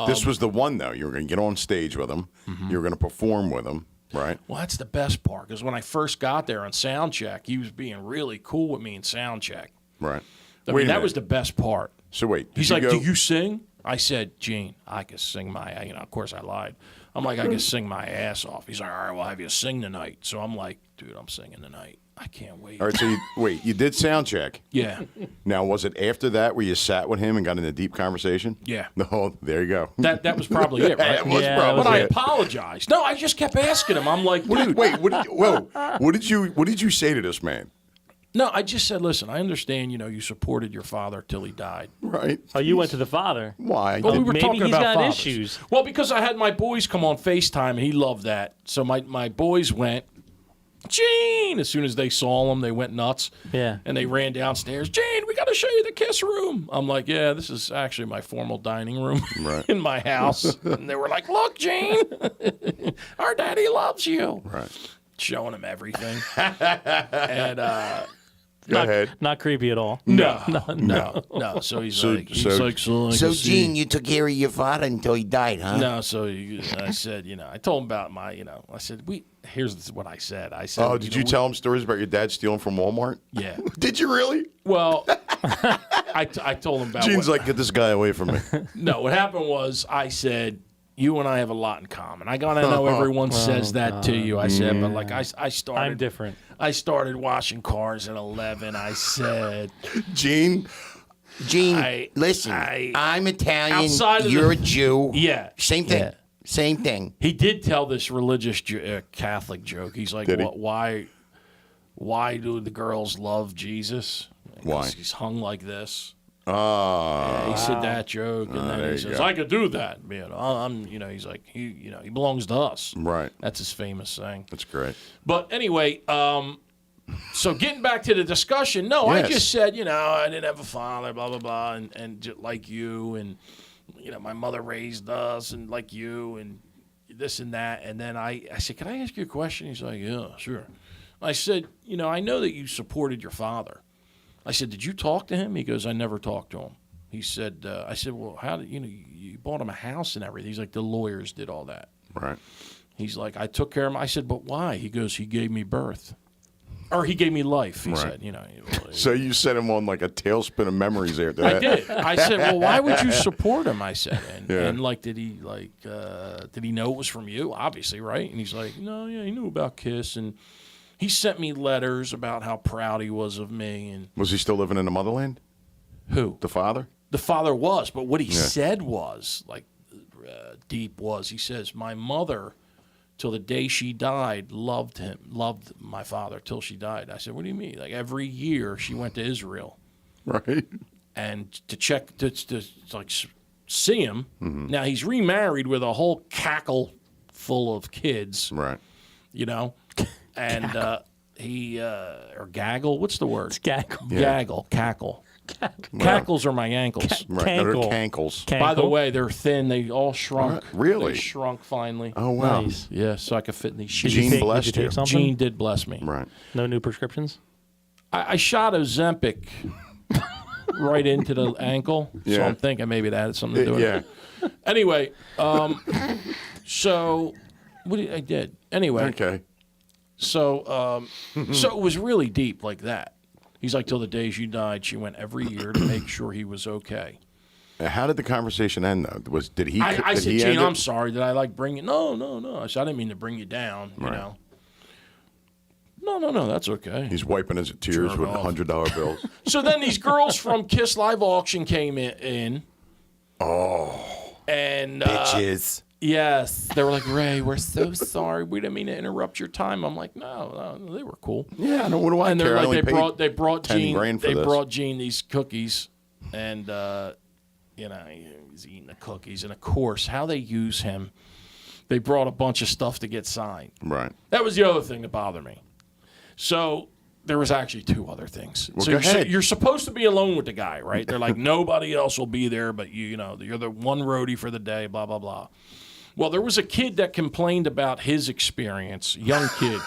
Speaker 2: This was the one, though. You were going to get on stage with him. You were going to perform with him, right?
Speaker 3: Well, that's the best part because when I first got there on sound check, he was being really cool with me in sound check.
Speaker 2: Right.
Speaker 3: I
Speaker 2: Wait
Speaker 3: mean,
Speaker 2: a
Speaker 3: that was
Speaker 2: minute.
Speaker 3: the best part.
Speaker 2: So wait.
Speaker 3: He's
Speaker 2: did
Speaker 3: like,
Speaker 2: you go,
Speaker 3: do you sing? I said, Gene, I can sing of course I lied. I'm like, I can sing my ass off. He's like, all right, well, I'll have you sing tonight. So I'm like, dude, I'm singing tonight. I can't wait.
Speaker 2: All right, so you did sound check.
Speaker 3: Yeah.
Speaker 2: Now, was it after that where you sat with him and got in a deep conversation?
Speaker 3: Yeah.
Speaker 2: No, there you go.
Speaker 3: That was probably it, right?
Speaker 2: That was
Speaker 1: Yeah,
Speaker 2: probably
Speaker 3: But I
Speaker 2: it.
Speaker 3: apologized. No, I just kept asking him. I'm like, dude.
Speaker 2: Wait, what did you say to this man?
Speaker 3: No, I just said, listen, I understand, you supported your father till he died.
Speaker 2: Right.
Speaker 1: Oh, you went to the father.
Speaker 2: Why?
Speaker 3: Well, we were
Speaker 1: Maybe
Speaker 3: talking
Speaker 1: he's
Speaker 3: about
Speaker 1: got
Speaker 3: fathers.
Speaker 1: issues.
Speaker 3: Well, because I had my boys come on FaceTime, and he loved that. So my boys went, Gene! As soon as they saw him, they went nuts.
Speaker 1: Yeah.
Speaker 3: And they ran downstairs. Gene, we got to show you the kiss room. I'm like, yeah, this is actually my formal dining room
Speaker 2: Right.
Speaker 3: in my house. And they were like, look, Gene, our daddy loves you.
Speaker 2: Right.
Speaker 3: Showing him everything. And
Speaker 2: Go ahead.
Speaker 1: Not creepy at all.
Speaker 3: no. So he's
Speaker 2: So-
Speaker 3: like,
Speaker 2: so-
Speaker 3: I
Speaker 4: So,
Speaker 3: can see-
Speaker 4: Gene, you took care of your father until he died, huh?
Speaker 3: No, so I said, I told him about my, I said, here's what I said. I said,
Speaker 2: Oh, did you tell him stories about your dad stealing from Walmart?
Speaker 3: Yeah.
Speaker 2: Did you really?
Speaker 3: Well, I told him about
Speaker 2: Gene's
Speaker 3: what,
Speaker 2: like, get this guy away from me.
Speaker 3: no, what happened was I said, you and I have a lot in common. I know everyone says that to you. I said, but like I started.
Speaker 1: I'm different.
Speaker 3: I started washing cars at 11. I said,
Speaker 2: Gene,
Speaker 4: Gene, listen, I'm Italian,
Speaker 3: outside of
Speaker 4: you're
Speaker 3: the-
Speaker 4: a Jew.
Speaker 3: yeah.
Speaker 4: Same thing.
Speaker 3: Yeah.
Speaker 4: Same thing.
Speaker 3: He did tell this religious Catholic joke. He's like,
Speaker 2: Did he?
Speaker 3: why do the girls love Jesus?
Speaker 2: Why?
Speaker 3: Because he's hung like this.
Speaker 2: oh,
Speaker 3: He said that joke, and then
Speaker 2: there
Speaker 3: he
Speaker 2: you
Speaker 3: says,
Speaker 2: go.
Speaker 3: "I could do that." He's like, he belongs to us.
Speaker 2: right.
Speaker 3: That's his famous saying.
Speaker 2: That's great.
Speaker 3: But anyway, so getting back to the discussion, no,
Speaker 2: Yes.
Speaker 3: I just said, I didn't have a father, blah blah blah, and just like you, and my mother raised us, and like you, and this and that. And then I said, can I ask you a question? He's like, yeah, sure. I said, I know that you supported your father. I said, did you talk to him? He goes, I never talked to him. He said, I said, well, how did, you bought him a house and everything. He's like, the lawyers did all that.
Speaker 2: Right.
Speaker 3: He's like, I took care of him. I said, but why? He goes, he gave me birth. Or he gave me life, he said.
Speaker 2: So you set him on like a tailspin of memories there.
Speaker 3: I did. I said, well, why would you support him? I said, and did he know it was from you? Obviously, right? And he's like, no, yeah, he knew about Kiss, and he sent me letters about how proud he was of me. And
Speaker 2: was he still living in the motherland?
Speaker 3: Who?
Speaker 2: The father?
Speaker 3: The father was, but what he said was deep. He says, my mother, till the day she died, loved my father till she died. I said, what do you mean? Like every year she went to Israel.
Speaker 2: Right.
Speaker 3: And to check, to like see him.
Speaker 2: Mm-hmm.
Speaker 3: Now he's remarried with a whole cackle full of kids.
Speaker 2: Right.
Speaker 3: And or gaggle, what's the word?
Speaker 1: It's gaggle.
Speaker 2: Yeah.
Speaker 3: Gaggle, cackle. Cackles are my ankles.
Speaker 2: Right. They're
Speaker 1: Cankle.
Speaker 2: cankles.
Speaker 3: By the way, they're thin. They all shrunk.
Speaker 2: Really?
Speaker 3: They shrunk finally.
Speaker 2: Oh, wow.
Speaker 1: Nice.
Speaker 3: Yeah, so I could fit in these shoes.
Speaker 2: Gene blessed
Speaker 1: did you
Speaker 2: you.
Speaker 1: take something?
Speaker 3: Gene did bless me.
Speaker 2: Right.
Speaker 1: No new prescriptions?
Speaker 3: I shot Ozempic right into the ankle, so
Speaker 2: Yeah.
Speaker 3: I'm thinking maybe that had something to do with
Speaker 2: Yeah.
Speaker 3: it. Anyway, so I did. Anyway,
Speaker 2: Okay.
Speaker 3: so so it was really deep like that. He's like, till the day she died, she went every year to make sure he was okay.
Speaker 2: How did the conversation end, though? Did he?
Speaker 3: I
Speaker 2: did
Speaker 3: said,
Speaker 2: he
Speaker 3: Gene,
Speaker 2: end it?
Speaker 3: I'm sorry. Did I bring you? No. I said, I didn't mean to bring you down. You
Speaker 2: Right.
Speaker 3: know. No, that's okay.
Speaker 2: He's wiping his tears
Speaker 3: Jerk
Speaker 2: with
Speaker 3: off.
Speaker 2: $100 bills.
Speaker 3: So then these girls from Kiss Live Auction came in.
Speaker 2: Oh.
Speaker 3: And
Speaker 4: Bitches.
Speaker 3: yes, they were like, Ray, we're so sorry. We didn't mean to interrupt your time. I'm like, no, they were cool.
Speaker 2: Yeah, I know. What do I
Speaker 3: And
Speaker 2: care?
Speaker 3: they're
Speaker 2: I
Speaker 3: like,
Speaker 2: only paid
Speaker 3: they brought
Speaker 2: 10
Speaker 3: Gene.
Speaker 2: grand for
Speaker 3: They
Speaker 2: this.
Speaker 3: brought Gene these cookies, and he's eating the cookies. And of course, how they use him, they brought a bunch of stuff to get signed.
Speaker 2: Right.
Speaker 3: That was the other thing that bothered me. So there was actually two other things.
Speaker 2: Well,
Speaker 3: so
Speaker 2: go ahead.
Speaker 3: you're supposed to be alone with the guy, right? They're like, nobody else will be there, but you're the one roadie for the day, blah, blah, blah. Well, there was a kid that complained about his experience, young kid,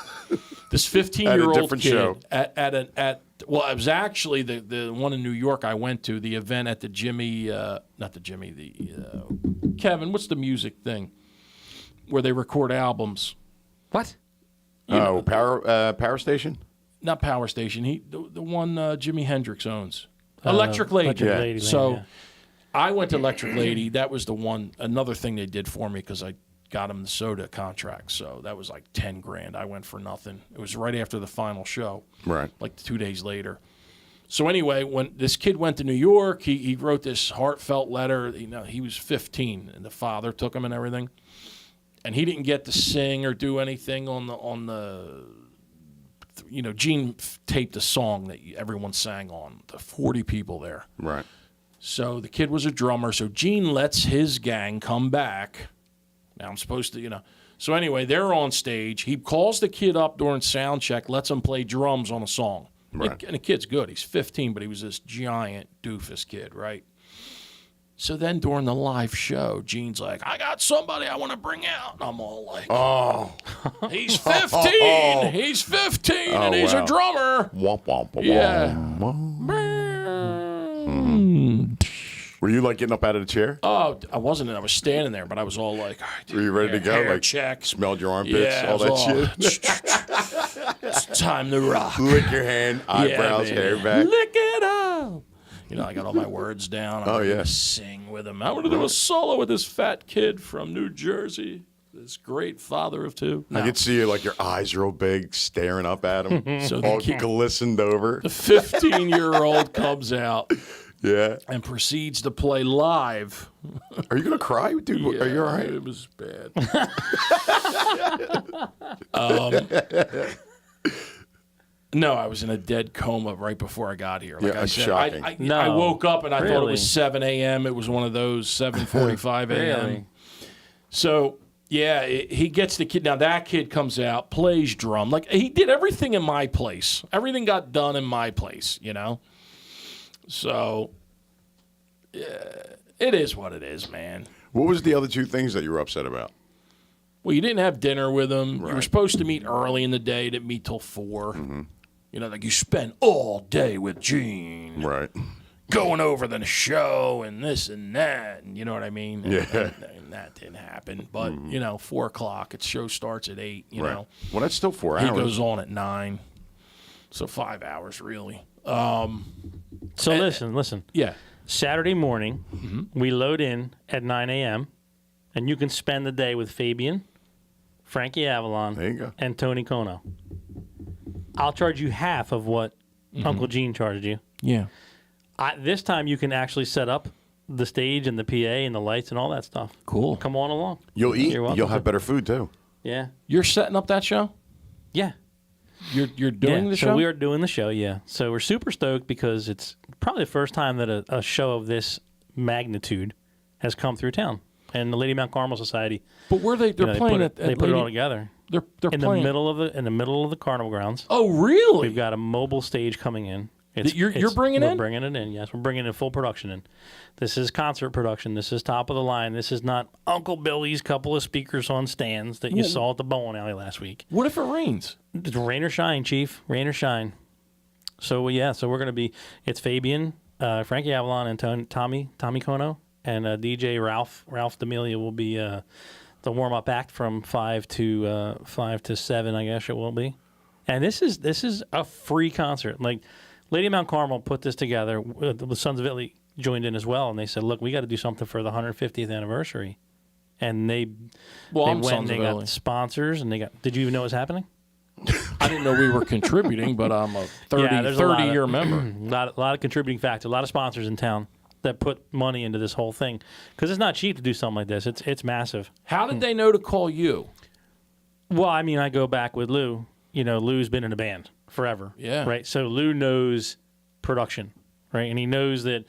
Speaker 3: this 15-year-old
Speaker 2: different
Speaker 3: kid
Speaker 2: show.
Speaker 3: well, it was actually the one in New York I went to, the event at the Kevin, what's the music thing where they record albums?
Speaker 1: What?
Speaker 2: Oh, power station?
Speaker 3: Not Power Station. The one Jimi Hendrix owns. Electric Lady.
Speaker 1: Electric
Speaker 2: Yeah.
Speaker 1: Lady.
Speaker 3: So
Speaker 1: yeah.
Speaker 3: I went to Electric Lady. That was the one. Another thing they did for me because I got them the soda contract. So that was like 10 grand. I went for nothing. It was right after the final show.
Speaker 2: Right.
Speaker 3: Like 2 days later. So anyway, when this kid went to New York, he wrote this heartfelt letter. He was 15, and the father took him and everything. And he didn't get to sing or do anything on the Gene taped a song that everyone sang on, the 40 people there.
Speaker 2: Right.
Speaker 3: So the kid was a drummer, so Gene lets his gang come back. Now I'm supposed to, So anyway, they're on stage. He calls the kid up during sound check, lets him play drums on a song.
Speaker 2: Right.
Speaker 3: And the kid's good. He's 15, but he was this giant doofus kid, right? So then during the live show, Gene's like, I got somebody I want to bring out. And I'm all like,
Speaker 2: Oh.
Speaker 3: he's 15. He's 15, and he's
Speaker 2: wow.
Speaker 3: a drummer.
Speaker 2: Womp, womp, womp,
Speaker 3: Yeah.
Speaker 2: womp. Were you like getting up out of the chair?
Speaker 3: Oh, I wasn't. I was standing there, but I was all like, all right, dude,
Speaker 2: Were you ready to go?
Speaker 3: hair
Speaker 2: Like,
Speaker 3: check.
Speaker 2: smelled your armpits,
Speaker 3: Yeah,
Speaker 2: all
Speaker 3: I was
Speaker 2: that shit?
Speaker 3: It's time to rock.
Speaker 2: Lick your hand, eyebrows,
Speaker 3: Yeah,
Speaker 2: hair
Speaker 3: baby.
Speaker 2: back.
Speaker 3: Lick it up. I got all my words down. I'm ready
Speaker 2: yeah.
Speaker 3: to sing with him. I want to do a solo with this fat kid from New Jersey, this great father of two.
Speaker 2: I could see you, like, your eyes real big, staring up at him,
Speaker 3: So
Speaker 2: all
Speaker 3: the kid,
Speaker 2: glistened over.
Speaker 3: the 15-year-old comes out
Speaker 2: Yeah.
Speaker 3: and proceeds to play live.
Speaker 2: Are you going to cry? Dude, are you all right?
Speaker 3: It was bad. No, I was in a dead coma right before I got here. Like
Speaker 2: Yeah,
Speaker 3: I
Speaker 2: it's
Speaker 3: said,
Speaker 2: shocking.
Speaker 3: I
Speaker 1: No,
Speaker 3: woke up and I thought it
Speaker 1: really?
Speaker 3: was 7 a.m. It was one of those 7:45 a.m.
Speaker 1: Really?
Speaker 3: So, yeah, he gets the kid. Now, that kid comes out, plays drum. Like, he did everything in my place. Everything got done in my place, So, yeah, it is what it is, man.
Speaker 2: What was the other two things that you were upset about?
Speaker 3: Well, you didn't have dinner with him. You were
Speaker 2: Right.
Speaker 3: supposed to meet early in the day. Didn't meet till 4. You know, like you spend all day with Gene,
Speaker 2: Right.
Speaker 3: going over the show and this and that, and you know what I mean? And,
Speaker 2: Yeah.
Speaker 3: and that didn't happen. But, 4 o'clock, its show starts at 8, you
Speaker 2: Right.
Speaker 3: know.
Speaker 2: Well, that's still 4
Speaker 3: He
Speaker 2: hours.
Speaker 3: goes on at 9. So 5 hours, really.
Speaker 1: So listen.
Speaker 3: Yeah.
Speaker 1: Saturday morning, we load in at 9 a.m., and you can spend the day with Fabian, Frankie Avalon,
Speaker 2: There you go.
Speaker 1: and Tony Kono. I'll charge you half of what Uncle Gene charged you.
Speaker 3: Yeah.
Speaker 1: This time you can actually set up the stage and the PA and the lights and all that stuff.
Speaker 3: Cool.
Speaker 1: Come on along.
Speaker 2: You'll eat.
Speaker 1: You're welcome
Speaker 2: You'll
Speaker 1: to.
Speaker 2: have better food too.
Speaker 1: Yeah.
Speaker 3: You're setting up that show?
Speaker 1: Yeah.
Speaker 3: You're doing the
Speaker 1: so
Speaker 3: show?
Speaker 1: we are doing the show, yeah. So we're super stoked because it's probably the first time that a show of this magnitude has come through town. And the Lady Mount Carmel Society,
Speaker 3: But where they're
Speaker 1: they
Speaker 3: playing
Speaker 1: put
Speaker 3: at
Speaker 1: they put it all
Speaker 3: Lady-
Speaker 1: together
Speaker 3: They're
Speaker 1: in
Speaker 3: playing
Speaker 1: the middle of the carnival grounds.
Speaker 3: Oh, really?
Speaker 1: We've got a mobile stage coming in.
Speaker 3: You're bringing
Speaker 1: we're
Speaker 3: in?
Speaker 1: bringing it in. Yes, we're bringing in full production in. This is concert production. This is top of the line. This is not Uncle Billy's couple of speakers on stands that you saw at the bowling alley last week.
Speaker 3: What if it rains?
Speaker 1: It's rain or shine, Chief. Rain or shine. So so we're gonna be. It's Fabian, Frankie Avalon, and Tommy Kono, and DJ Ralph D'Amelia will be the warm up act from 5 to 7. I guess it will be. And this is a free concert. Like Lady Mount Carmel put this together. The Sons of Italy joined in as well, and they said, "Look, we got to do something for the 150th anniversary." And they
Speaker 3: Well,
Speaker 1: they
Speaker 3: I'm
Speaker 1: went
Speaker 3: Sons
Speaker 1: and they
Speaker 3: of
Speaker 1: got
Speaker 3: Italy.
Speaker 1: sponsors, and they got. Did you even know what was happening?
Speaker 3: I didn't know we were contributing, but I'm a
Speaker 1: there's a lot
Speaker 3: 30-year
Speaker 1: of-
Speaker 3: member.
Speaker 1: A lot of contributing factors, a lot of sponsors in town that put money into this whole thing because it's not cheap to do something like this. It's massive.
Speaker 3: How did they know to call you?
Speaker 1: Well, I mean, I go back with Lou. You know, Lou's been in a band forever.
Speaker 3: Yeah.
Speaker 1: Right. So Lou knows production, right, and he knows that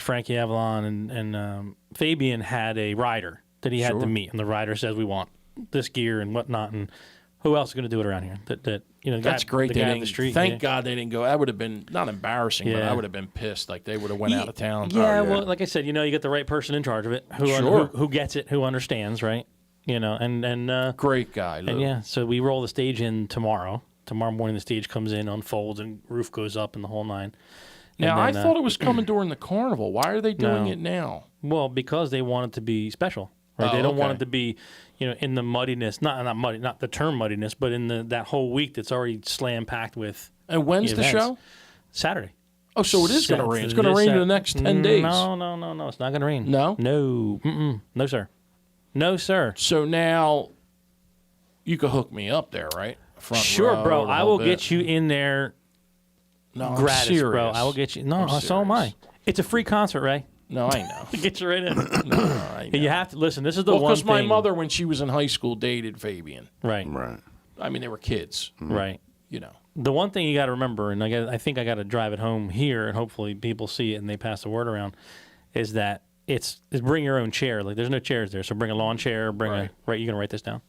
Speaker 1: Frankie Avalon and Fabian had a rider that he had
Speaker 3: Sure.
Speaker 1: to meet, and the rider says we want this gear and whatnot, and who else is going to do it around here? That you know, the
Speaker 3: That's
Speaker 1: guy,
Speaker 3: great.
Speaker 1: The
Speaker 3: They
Speaker 1: guy on
Speaker 3: didn't,
Speaker 1: the street.
Speaker 3: thank
Speaker 1: yeah.
Speaker 3: God they didn't go. That would have been not embarrassing, but
Speaker 1: Yeah.
Speaker 3: I would have been pissed. Like they would have went out of town.
Speaker 1: Yeah,
Speaker 2: yeah.
Speaker 1: well, like I said, you know, you get the right person in charge of it,
Speaker 3: Sure.
Speaker 1: who gets it, who understands, right? You know, and
Speaker 3: Great guy, Lou.
Speaker 1: and yeah, so we roll the stage in tomorrow. Tomorrow morning, the stage comes in, unfolds, and roof goes up, and the whole nine.
Speaker 3: Now,
Speaker 1: And then,
Speaker 3: I thought it was coming during the carnival. Why are they doing
Speaker 1: No.
Speaker 3: it now?
Speaker 1: Well, because they want it to be special, right?
Speaker 3: Oh,
Speaker 1: They don't want
Speaker 3: okay.
Speaker 1: it to be, you know, in the muddiness, not muddy, not the term muddiness, but in that whole week that's already slam packed with
Speaker 3: And when's the
Speaker 1: events.
Speaker 3: show?
Speaker 1: Saturday.
Speaker 3: Oh, so it is going to rain. It's going to
Speaker 1: This
Speaker 3: rain in
Speaker 1: Sat-
Speaker 3: the next 10 days.
Speaker 1: No, it's not going to rain.
Speaker 3: No?
Speaker 1: No, no, sir, no, sir.
Speaker 3: So now you could hook me up there, right? Front
Speaker 1: Sure,
Speaker 3: row,
Speaker 1: bro.
Speaker 3: the
Speaker 1: I
Speaker 3: whole
Speaker 1: will
Speaker 3: bit.
Speaker 1: get you in there
Speaker 3: No, I'm
Speaker 1: gratis,
Speaker 3: serious.
Speaker 1: bro. I will get you. No,
Speaker 3: I'm
Speaker 1: so am I.
Speaker 3: serious.
Speaker 1: It's a free concert, Ray.
Speaker 3: No, I know.
Speaker 1: Get you right in.
Speaker 3: No, I know.
Speaker 1: You have to listen. This is the
Speaker 3: Well,
Speaker 1: one
Speaker 3: because my
Speaker 1: thing.
Speaker 3: mother, when she was in high school, dated Fabian.
Speaker 1: Right,
Speaker 2: Right.
Speaker 3: I mean, they were kids,
Speaker 1: right.
Speaker 3: you know.
Speaker 1: The one thing you got to remember, and I think I got to drive it home here, and hopefully people see it and they pass the word around, is that it's bring your own chair. Like there's no chairs there, so bring a lawn chair.
Speaker 3: Right.
Speaker 1: You gonna write this down?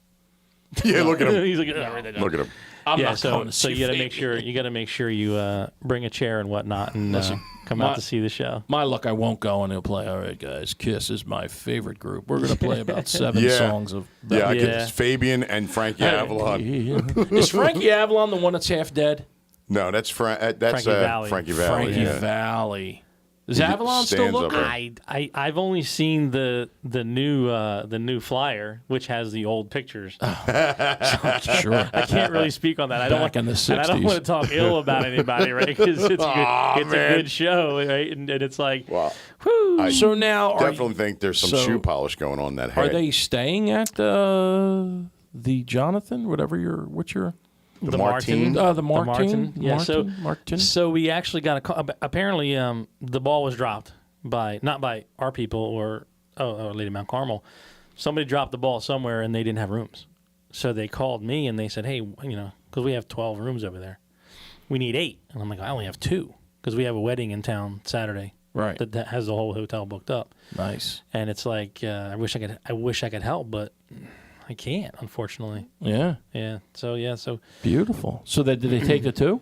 Speaker 2: Yeah, look at him.
Speaker 1: He's like, "Yeah, write that down."
Speaker 2: Look at him.
Speaker 3: I'm
Speaker 1: Yeah,
Speaker 3: not
Speaker 1: so
Speaker 3: going to
Speaker 1: so
Speaker 3: see
Speaker 1: you got to make
Speaker 3: Fabian.
Speaker 1: sure you bring a chair and whatnot and come out to see the show.
Speaker 3: My luck, I won't go, and he'll play. All right, guys, Kiss is my favorite group. We're going to play about 7
Speaker 2: Yeah.
Speaker 3: songs of.
Speaker 2: Yeah, I
Speaker 1: Yeah.
Speaker 2: could. It's Fabian and Frankie Avalon.
Speaker 3: Is Frankie Avalon the one that's half dead?
Speaker 2: No, that's
Speaker 1: Frankie Valli.
Speaker 2: Frankie Valley.
Speaker 3: Frankie
Speaker 2: yeah.
Speaker 3: Valley. Does Avalon still
Speaker 2: stands
Speaker 3: look
Speaker 2: up
Speaker 3: good?
Speaker 2: there.
Speaker 1: I've only seen the new flyer, which has the old pictures.
Speaker 3: Sure.
Speaker 1: I can't really speak on that. I don't
Speaker 3: Back
Speaker 1: want,
Speaker 3: in the
Speaker 1: and I don't
Speaker 3: 60s.
Speaker 1: want to talk ill about anybody, right? Because it's,
Speaker 2: Aw,
Speaker 1: it's a
Speaker 2: man.
Speaker 1: good show, right? And it's like,
Speaker 2: Well,
Speaker 1: whew.
Speaker 2: I
Speaker 3: So now,
Speaker 2: definitely think there's some
Speaker 3: so-
Speaker 2: shoe polish going on that
Speaker 3: are
Speaker 2: head.
Speaker 3: they staying at the Jonathan? What's your
Speaker 2: The Martine?
Speaker 3: the Martin?
Speaker 1: Yeah.
Speaker 3: Martin.
Speaker 1: So we actually got a call. Apparently, the ball was dropped not by our people or Lady Mount Carmel. Somebody dropped the ball somewhere and they didn't have rooms. So they called me and they said, "Hey, because we have 12 rooms over there, we need 8." And I'm like, "I only have 2 because we have a wedding in town Saturday,
Speaker 3: Right.
Speaker 1: That has the whole hotel booked up."
Speaker 3: Nice.
Speaker 1: And it's like, I wish I could help, but I can't, unfortunately.
Speaker 3: Yeah.
Speaker 1: Yeah. So
Speaker 3: Beautiful. So did they take the 2?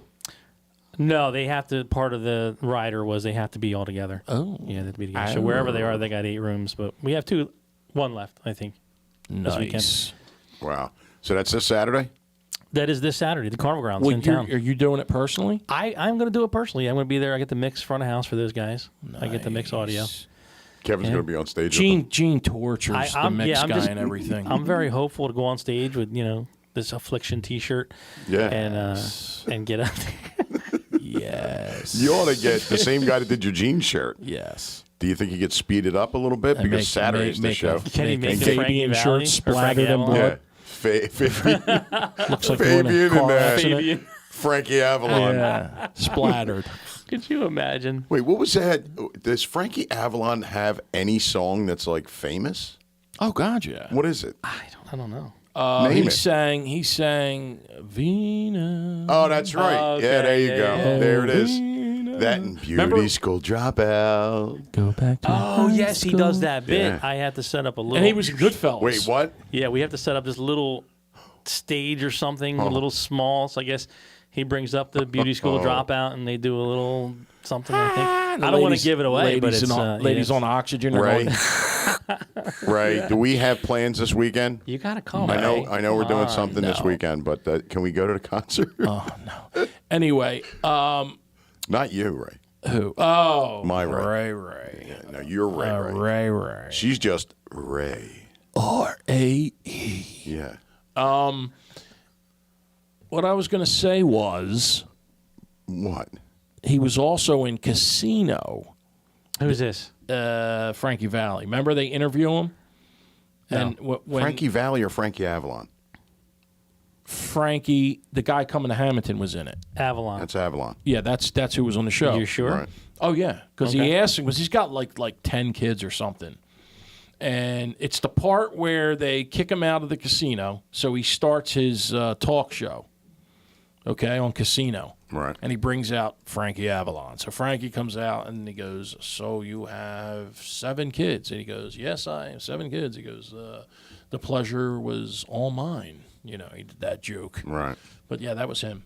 Speaker 1: no, they have to. Part of the rider was they have to be all together.
Speaker 3: Oh.
Speaker 1: Yeah, they have to be together. So wherever they are, they got 8 rooms, but we have 1 left, I think. this weekend.
Speaker 3: Nice.
Speaker 2: Wow. So that's this Saturday?
Speaker 1: That is this Saturday, the Carnival Grounds
Speaker 3: Well,
Speaker 1: in town.
Speaker 3: are you doing it personally?
Speaker 1: I'm going to do it personally. I'm going to be there. I get to mix front of house for those guys. I get to mix audio.
Speaker 2: Kevin's going to be on stage with them.
Speaker 3: Gene tortures the mix guy and everything.
Speaker 1: I'm very hopeful to go on stage with this Affliction T-shirt.
Speaker 2: Yeah.
Speaker 1: And get up there.
Speaker 3: Yes.
Speaker 2: You ought to get the same guy that did your jeans shirt.
Speaker 3: Yes.
Speaker 2: Do you think he gets speeded up a little bit?
Speaker 3: And
Speaker 2: Because Saturday's the show.
Speaker 1: Can he make
Speaker 3: a
Speaker 1: the Frankie
Speaker 3: Fabian
Speaker 1: Valley
Speaker 3: shirt
Speaker 1: or Frankie
Speaker 3: splattered in
Speaker 1: Avalon?
Speaker 3: blood?
Speaker 2: Yeah.
Speaker 3: Looks like we're in a
Speaker 2: Fabian
Speaker 3: car
Speaker 2: and
Speaker 3: accident.
Speaker 1: Fabian.
Speaker 2: Frankie Avalon.
Speaker 3: Yeah. Splattered.
Speaker 1: Could you imagine?
Speaker 2: Wait, what was that? Does Frankie Avalon have any song that's like famous?
Speaker 3: Oh God, yeah.
Speaker 2: What is it?
Speaker 1: I don't know.
Speaker 2: Name
Speaker 3: He sang Venus.
Speaker 2: Oh, that's right.
Speaker 1: Okay,
Speaker 2: yeah, there you
Speaker 1: yeah,
Speaker 2: go.
Speaker 1: yeah.
Speaker 2: There it is.
Speaker 3: Venus.
Speaker 2: That and Beauty
Speaker 3: Remember-
Speaker 2: School Dropout.
Speaker 3: Go back to
Speaker 1: Oh,
Speaker 3: high
Speaker 1: yes, he
Speaker 3: school.
Speaker 1: does that bit.
Speaker 2: Yeah.
Speaker 1: I had to set up a little.
Speaker 3: And he was in Goodfellas.
Speaker 2: Wait, what?
Speaker 1: Yeah, we have to set up this little stage or something, a little small. So I guess he brings up the beauty school dropout, and they do a little something. I think I don't want to give it away, but it's
Speaker 3: ladies on oxygen. are
Speaker 2: Right.
Speaker 3: going,
Speaker 2: Right. Do we have plans this weekend?
Speaker 1: You got to come.
Speaker 2: I know.
Speaker 1: Ray.
Speaker 2: I know we're doing something this
Speaker 3: no.
Speaker 2: weekend, but can we go to the concert?
Speaker 3: Oh no. Anyway,
Speaker 2: Not you, Ray.
Speaker 3: who? Oh,
Speaker 2: My Ray.
Speaker 3: Ray.
Speaker 2: No, you're Ray.
Speaker 3: Ray.
Speaker 2: She's just Ray.
Speaker 3: R-A-E.
Speaker 2: Yeah.
Speaker 3: What I was going to say was
Speaker 2: What?
Speaker 3: he was also in Casino.
Speaker 1: Who's this?
Speaker 3: Frankie Valley. Remember they interview him? And when
Speaker 2: Frankie Valley or Frankie Avalon?
Speaker 3: Frankie, the guy coming to Hamilton, was in it.
Speaker 1: Avalon.
Speaker 2: That's Avalon.
Speaker 3: Yeah, that's who was on the show.
Speaker 1: You sure?
Speaker 2: Right.
Speaker 3: Oh yeah, because
Speaker 1: Okay.
Speaker 3: he asked him because he's got like 10 kids or something, and it's the part where they kick him out of the casino, so he starts his talk show. Okay, on Casino.
Speaker 2: Right.
Speaker 3: And he brings out Frankie Avalon. So Frankie comes out and he goes, "So you have 7 kids?" And he goes, "Yes, I have 7 kids." He goes, "The pleasure was all mine." You know, he did that joke.
Speaker 2: Right.
Speaker 3: But yeah, that was him.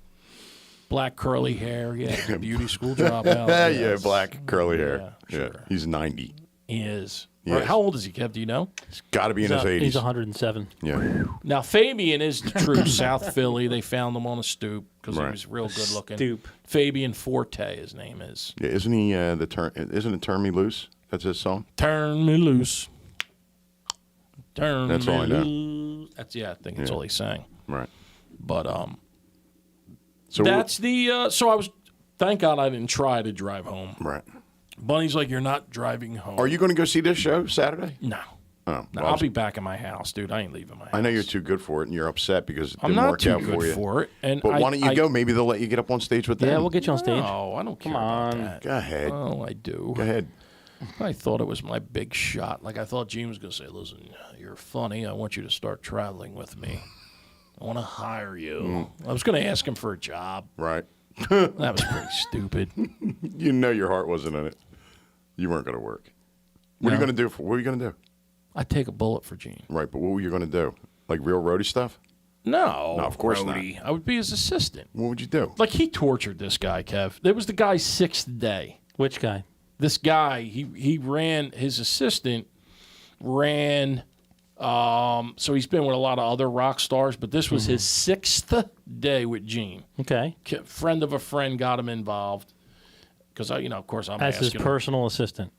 Speaker 3: Black curly hair. Yeah, beauty school dropout.
Speaker 2: Yeah,
Speaker 3: Yes.
Speaker 2: black curly hair.
Speaker 3: Yeah,
Speaker 2: Yeah.
Speaker 3: sure.
Speaker 2: He's 90.
Speaker 3: He is.
Speaker 2: He
Speaker 3: Right,
Speaker 2: is.
Speaker 3: how old is he, Kev? Do you know?
Speaker 2: He's got to be in his 80s.
Speaker 1: He's 107.
Speaker 2: Yeah.
Speaker 3: Now, Fabian is the true South Philly. They found him on a stoop because
Speaker 2: Right.
Speaker 3: he was real good looking.
Speaker 1: Stoop.
Speaker 3: Fabian Forte, his name is.
Speaker 2: Yeah, isn't he isn't it Turn Me Loose? That's his song?
Speaker 3: Turn me loose. Turn
Speaker 2: That's
Speaker 3: me
Speaker 2: all I know.
Speaker 3: loose. I think that's
Speaker 2: Yeah.
Speaker 3: all he sang.
Speaker 2: Right.
Speaker 3: But
Speaker 2: So
Speaker 3: that's the. So I was. Thank God I didn't try to drive home.
Speaker 2: right.
Speaker 3: Bunny's like, "You're not driving home."
Speaker 2: Are you going to go see this show Saturday?
Speaker 3: No.
Speaker 2: Oh,
Speaker 3: No,
Speaker 2: well,
Speaker 3: I'll be back in my house, dude. I ain't leaving my house.
Speaker 2: I know you're too good for it, and you're upset because it
Speaker 3: I'm
Speaker 2: didn't
Speaker 3: not
Speaker 2: work
Speaker 3: too
Speaker 2: out
Speaker 3: good
Speaker 2: for you.
Speaker 3: for it. And
Speaker 2: But why don't you
Speaker 3: I-
Speaker 2: go? Maybe they'll let you get up on stage with them.
Speaker 1: Yeah, we'll get you on stage.
Speaker 3: No, I don't care
Speaker 1: Come
Speaker 3: about
Speaker 1: on.
Speaker 3: that.
Speaker 2: Go ahead.
Speaker 3: Oh, I do.
Speaker 2: Go ahead.
Speaker 3: I thought it was my big shot. Like I thought Gene was going to say, "Listen, you're funny. I want you to start traveling with me. I want to hire you." I was going to ask him for a job.
Speaker 2: Right.
Speaker 3: That was pretty stupid.
Speaker 2: You know your heart wasn't in it. You weren't going to work. What are you
Speaker 3: No.
Speaker 2: going to do? What are you going to do?
Speaker 3: I'd take a bullet for Gene.
Speaker 2: Right, but what were you going to do? Like real roadie stuff?
Speaker 3: No,
Speaker 2: No, of course not.
Speaker 3: Brody. I would be his assistant.
Speaker 2: What would you do?
Speaker 3: Like he tortured this guy, Kev. It was the guy's 6th day.
Speaker 1: Which guy?
Speaker 3: This guy, he ran, his assistant ran, so he's been with a lot of other rock stars, but this was his 6th day with Gene.
Speaker 1: Okay.
Speaker 3: Friend of a friend got him involved because of course I'm
Speaker 1: As
Speaker 3: asking
Speaker 1: his
Speaker 3: him.
Speaker 1: personal assistant.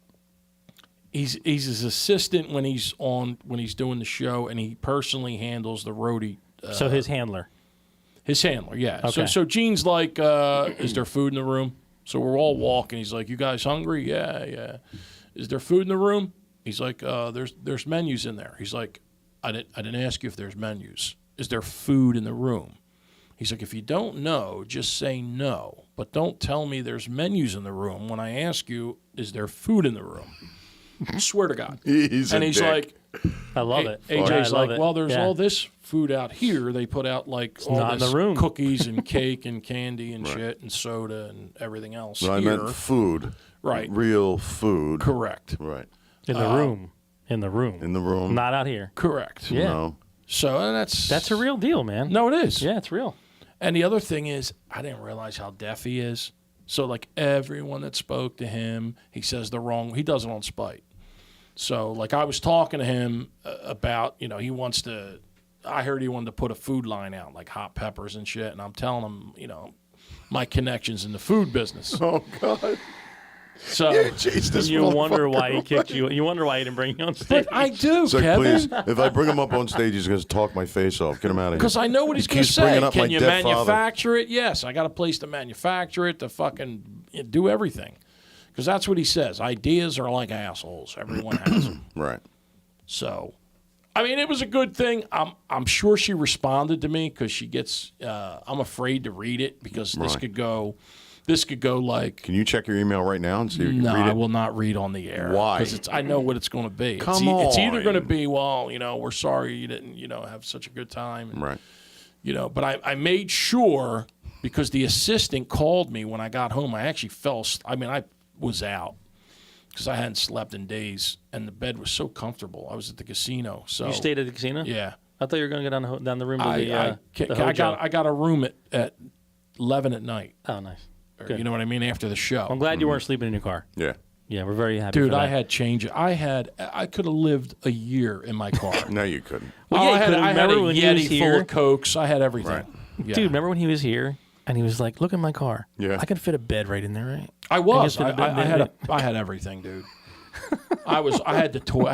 Speaker 3: He's his assistant when he's doing the show, and he personally handles the roadie.
Speaker 1: So his handler.
Speaker 3: His handler, yeah.
Speaker 1: Okay.
Speaker 3: So Gene's like, is there food in the room? So we're all walking. He's like, "You guys hungry?" Yeah. Is there food in the room? He's like, there's menus in there. He's like, I didn't ask you if there's menus. Is there food in the room? He's like, if you don't know, just say no. But don't tell me there's menus in the room when I ask you, is there food in the room? I swear to God.
Speaker 2: He's
Speaker 3: And
Speaker 2: a
Speaker 3: he's
Speaker 2: dick.
Speaker 3: like,
Speaker 1: I love it.
Speaker 3: AJ's
Speaker 1: I love
Speaker 3: like,
Speaker 1: it.
Speaker 3: well, there's
Speaker 1: Yeah.
Speaker 3: all this food out here. They put out like all
Speaker 1: not in
Speaker 3: this
Speaker 1: the room.
Speaker 3: cookies and cake and candy and shit and soda and everything else.
Speaker 2: No, I
Speaker 3: here.
Speaker 2: meant food.
Speaker 3: Right.
Speaker 2: Real food.
Speaker 3: Correct.
Speaker 2: Right.
Speaker 1: In the room. In the room.
Speaker 2: In the room.
Speaker 1: Not out here.
Speaker 3: Correct.
Speaker 1: Yeah.
Speaker 2: No.
Speaker 3: So and
Speaker 1: That's a real deal, man.
Speaker 3: No, it is.
Speaker 1: Yeah, it's real.
Speaker 3: And the other thing is, I didn't realize how deaf he is. So like everyone that spoke to him, he says he does it on spite. So, like, I was talking to him about, he wants to. I heard he wanted to put a food line out, like hot peppers and shit. And I'm telling him, my connections in the food business.
Speaker 2: Oh God.
Speaker 3: So
Speaker 2: Jeez, this
Speaker 1: You wonder
Speaker 2: motherfucker.
Speaker 1: why he kicked you. You wonder why he didn't bring you on stage.
Speaker 3: but I do,
Speaker 2: It's like,
Speaker 3: Kevin.
Speaker 2: please, if I bring him up on stage, he's going to talk my face off. Get him out of here.
Speaker 3: Because I know what he's going to
Speaker 2: keeps
Speaker 3: say.
Speaker 2: bringing up my
Speaker 3: Can you
Speaker 2: dead father.
Speaker 3: manufacture it? Yes, I got a place to manufacture it, to fucking do everything. Because that's what he says. Ideas are like assholes. Everyone has them.
Speaker 2: Right.
Speaker 3: So, I mean, it was a good thing. I'm sure she responded to me because she gets. I'm afraid to read it because this
Speaker 2: Right.
Speaker 3: could go. This could go like.
Speaker 2: Can you check your email right now and see if you can
Speaker 3: No,
Speaker 2: read it?
Speaker 3: I will not read on the air.
Speaker 2: Why?
Speaker 3: Because I know what it's going to be.
Speaker 2: Come
Speaker 3: It's either going to
Speaker 2: on.
Speaker 3: be, well, we're sorry you didn't, have such a good time. And,
Speaker 2: Right.
Speaker 3: but I made sure because the assistant called me when I got home. I actually I was out because I hadn't slept in days, and the bed was so comfortable. I was at the casino. So
Speaker 1: You stayed at the casino?
Speaker 3: Yeah.
Speaker 1: I thought you were going to go down the room to the hotel.
Speaker 3: I got a room at 11 at night.
Speaker 1: Oh, nice.
Speaker 3: Or,
Speaker 1: Good.
Speaker 3: you know what I mean? After the show.
Speaker 1: I'm glad you weren't sleeping in your car.
Speaker 2: Yeah.
Speaker 1: Yeah, we're very happy.
Speaker 3: Dude,
Speaker 1: for that.
Speaker 3: I had change. I could have lived a year in my car.
Speaker 2: No, you couldn't.
Speaker 1: Well, yeah,
Speaker 3: I had a
Speaker 1: remember when he was
Speaker 3: Yeti full
Speaker 1: here?
Speaker 3: of Cokes. I had everything.
Speaker 2: Right.
Speaker 3: Yeah.
Speaker 1: Dude, remember when he was here and he was like, "Look at my car.
Speaker 2: Yeah.
Speaker 1: I can fit a bed right in there, right?"
Speaker 3: I was.
Speaker 1: I guess
Speaker 3: I had everything, dude. I had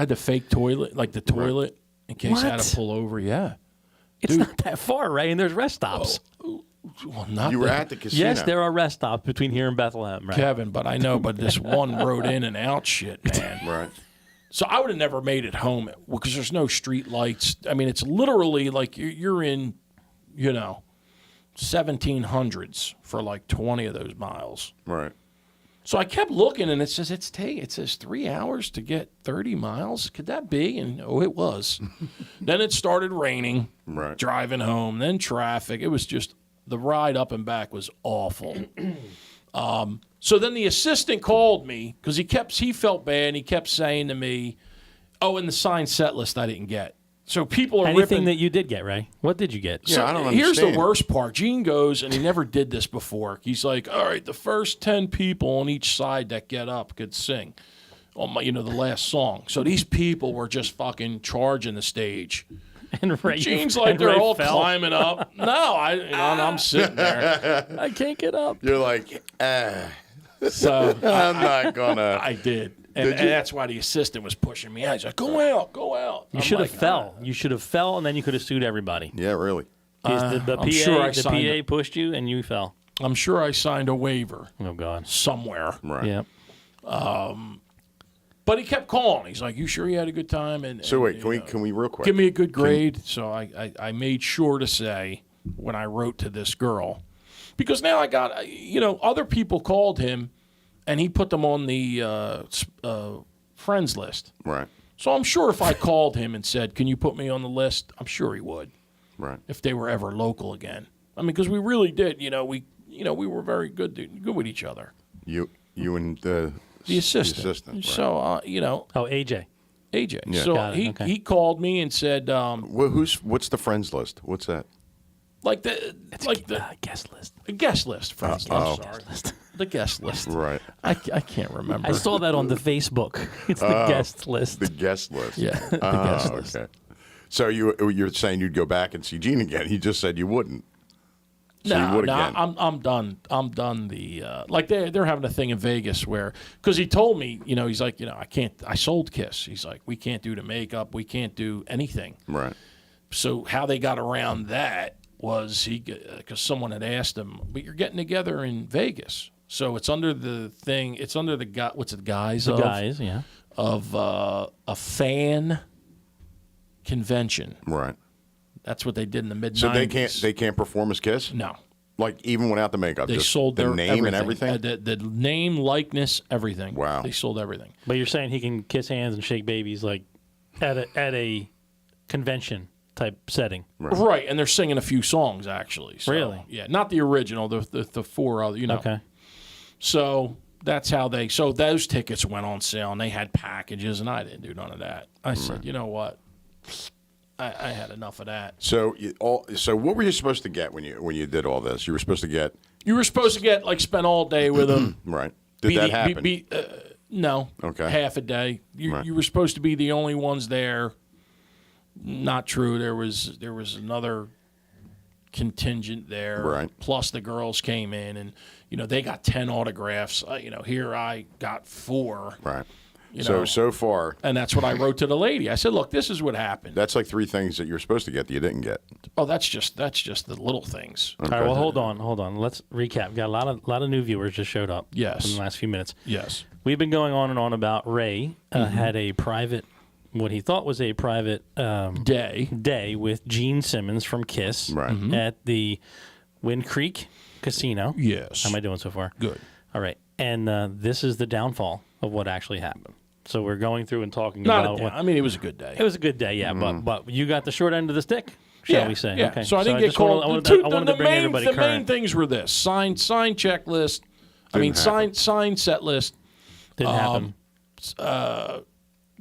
Speaker 3: the fake toilet, like the toilet, in case I had
Speaker 1: What?
Speaker 3: to pull over. Yeah.
Speaker 1: It's not that far, right? And there's rest stops.
Speaker 3: Well, not
Speaker 2: You were
Speaker 3: that-
Speaker 2: at the casino.
Speaker 1: Yes, there are rest stops between here and Bethlehem, right?
Speaker 3: Kevin, but I know, but this one road in and out shit, man.
Speaker 2: Right.
Speaker 3: So I would have never made it home because there's no street lights. I mean, it's literally like you're in, 1700s for like 20 of those miles.
Speaker 2: Right.
Speaker 3: So I kept looking, and it says 3 hours to get 30 miles. Could that be? And it was. Then it started raining.
Speaker 2: Right.
Speaker 3: Driving home, then traffic. It was just the ride up and back was awful. So then the assistant called me because he felt bad, and he kept saying to me, "Oh, and the signed set list I didn't get." So people are
Speaker 1: Anything
Speaker 3: ripping.
Speaker 1: that you did get, right? What did you get?
Speaker 2: Yeah, I don't
Speaker 3: Here's
Speaker 2: understand.
Speaker 3: the worst part. Gene goes, and he never did this before. He's like, all right, the first 10 people on each side that get up could sing on my, the last song. So these people were just fucking charging the stage.
Speaker 1: And Ray,
Speaker 3: Gene's like,
Speaker 1: and
Speaker 3: they're
Speaker 1: Ray
Speaker 3: all
Speaker 1: fell.
Speaker 3: climbing up. No, and I'm sitting there.
Speaker 1: I can't get up.
Speaker 2: You're like,
Speaker 3: So
Speaker 2: I'm not gonna.
Speaker 3: I did. And that's why the assistant was pushing me out. He's like, go out.
Speaker 1: You should have fell. You should have fell, and then you could have sued everybody.
Speaker 2: Yeah, really.
Speaker 1: The
Speaker 3: I'm sure I
Speaker 1: the
Speaker 3: signed
Speaker 1: PA
Speaker 3: it.
Speaker 1: pushed you, and you fell.
Speaker 3: I'm sure I signed a waiver
Speaker 1: Oh God.
Speaker 3: somewhere.
Speaker 2: Right.
Speaker 1: Yeah.
Speaker 3: But he kept calling. He's like, you sure you had a good time?
Speaker 2: So wait, can we real quick?
Speaker 3: give me a good grade? So I made sure to say when I wrote to this girl, because now I got, other people called him, and he put them on the friends list.
Speaker 2: Right.
Speaker 3: So I'm sure if I called him and said, can you put me on the list? I'm sure he would.
Speaker 2: Right.
Speaker 3: If they were ever local again. I mean, because we really did, we were very good with each other.
Speaker 2: You and the
Speaker 3: assistant.
Speaker 2: right.
Speaker 3: So,
Speaker 1: Oh, AJ.
Speaker 3: AJ.
Speaker 2: Yeah.
Speaker 3: So
Speaker 1: Got it, okay.
Speaker 3: he called me and said,
Speaker 2: What's the friends list? What's that?
Speaker 1: Guest list.
Speaker 3: a guest list, friends. I'm sorry.
Speaker 1: List.
Speaker 3: The guest list.
Speaker 2: Right.
Speaker 3: I can't remember.
Speaker 1: I saw that on the Facebook. It's the guest list.
Speaker 2: The guest list.
Speaker 3: Yeah, the guest list.
Speaker 2: Okay. So you're saying you'd go back and see Gene again? He just said you wouldn't. So you
Speaker 3: No,
Speaker 2: would again.
Speaker 3: I'm done. I'm done. They're having a thing in Vegas where, because he told me, he's like, I can't. I sold Kiss. He's like, we can't do the makeup. We can't do anything.
Speaker 2: Right.
Speaker 3: So how they got around that was because someone had asked him, but you're getting together in Vegas, so it's under the thing. It's under the guise
Speaker 1: Yeah.
Speaker 3: of a fan convention.
Speaker 2: Right.
Speaker 3: That's what they did in the mid-90s.
Speaker 2: So they can't perform as Kiss?
Speaker 3: No.
Speaker 2: Like even without the makeup?
Speaker 3: They
Speaker 2: just
Speaker 3: sold
Speaker 2: the
Speaker 3: their
Speaker 2: name and everything?
Speaker 3: The name, likeness, everything.
Speaker 2: Wow.
Speaker 3: They sold everything.
Speaker 1: But you're saying he can kiss hands and shake babies like at a convention type setting.
Speaker 3: Right, and they're singing a few songs actually. So,
Speaker 1: Really?
Speaker 3: Yeah, not the original. The four other.
Speaker 1: Okay.
Speaker 3: So that's how so those tickets went on sale, and they had packages, and I didn't do none of that. I said, you know what? I had enough of that.
Speaker 2: So so what were you supposed to get when you did all this? You were supposed to get
Speaker 3: You were supposed to spend all day with them.
Speaker 2: right. Did that happen?
Speaker 3: No.
Speaker 2: Okay.
Speaker 3: Half a day. You were supposed to be the only ones there. Not true. There was another contingent there.
Speaker 2: Right.
Speaker 3: Plus the girls came in and, they got 10 autographs. Here I got 4.
Speaker 2: Right.
Speaker 3: You know,
Speaker 2: So far,
Speaker 3: and that's what I wrote to the lady. I said, look, this is what happened.
Speaker 2: that's like 3 things that you're supposed to get that you didn't get.
Speaker 3: Oh, that's just the little things.
Speaker 1: All right, well, hold on. Let's recap. We got a lot of new viewers just showed up.
Speaker 3: Yes.
Speaker 1: In the last few minutes.
Speaker 3: Yes.
Speaker 1: We've been going on and on about Ray had a private, what he thought was a private day with Gene Simmons from Kiss
Speaker 2: Right.
Speaker 1: at the Wind Creek Casino.
Speaker 3: Yes.
Speaker 1: How am I doing so far?
Speaker 3: Good.
Speaker 1: All right. And this is the downfall of what actually happened. So we're going through and talking
Speaker 3: Not
Speaker 1: about
Speaker 3: a day.
Speaker 1: what.
Speaker 3: I mean, it was a good day.
Speaker 1: It was a good day, yeah, but you got the short end of the stick, shall we say?
Speaker 3: Yeah.
Speaker 1: Okay.
Speaker 3: So I didn't get
Speaker 1: just
Speaker 3: called.
Speaker 1: I wanted
Speaker 3: The
Speaker 1: to bring everybody
Speaker 3: main
Speaker 1: current.
Speaker 3: things were this: sign checklist. Sign set list.
Speaker 1: Didn't happen.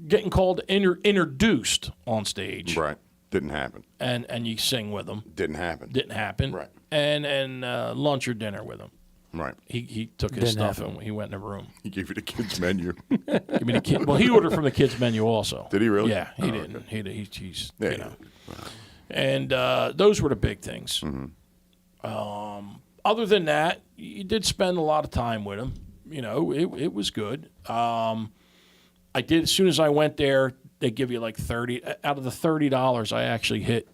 Speaker 3: Getting called introduced on stage,
Speaker 2: Right. Didn't happen.
Speaker 3: and you sing with them.
Speaker 2: Didn't happen.
Speaker 3: Didn't happen.
Speaker 2: Right.
Speaker 3: And lunch or dinner with him.
Speaker 2: Right.
Speaker 3: He took his
Speaker 1: Didn't
Speaker 3: stuff
Speaker 1: happen.
Speaker 3: and he went in the room.
Speaker 2: He gave you the kids' menu.
Speaker 3: Give me the kid. Well, he ordered from the kids menu also.
Speaker 2: Did he really?
Speaker 3: Yeah, he
Speaker 2: Oh,
Speaker 3: didn't.
Speaker 2: okay.
Speaker 3: He's
Speaker 2: Yeah,
Speaker 3: you know. And those were the big things. Other than that, you did spend a lot of time with him. It was good. I did as soon as I went there. They give you like 30 out of the $30. I actually hit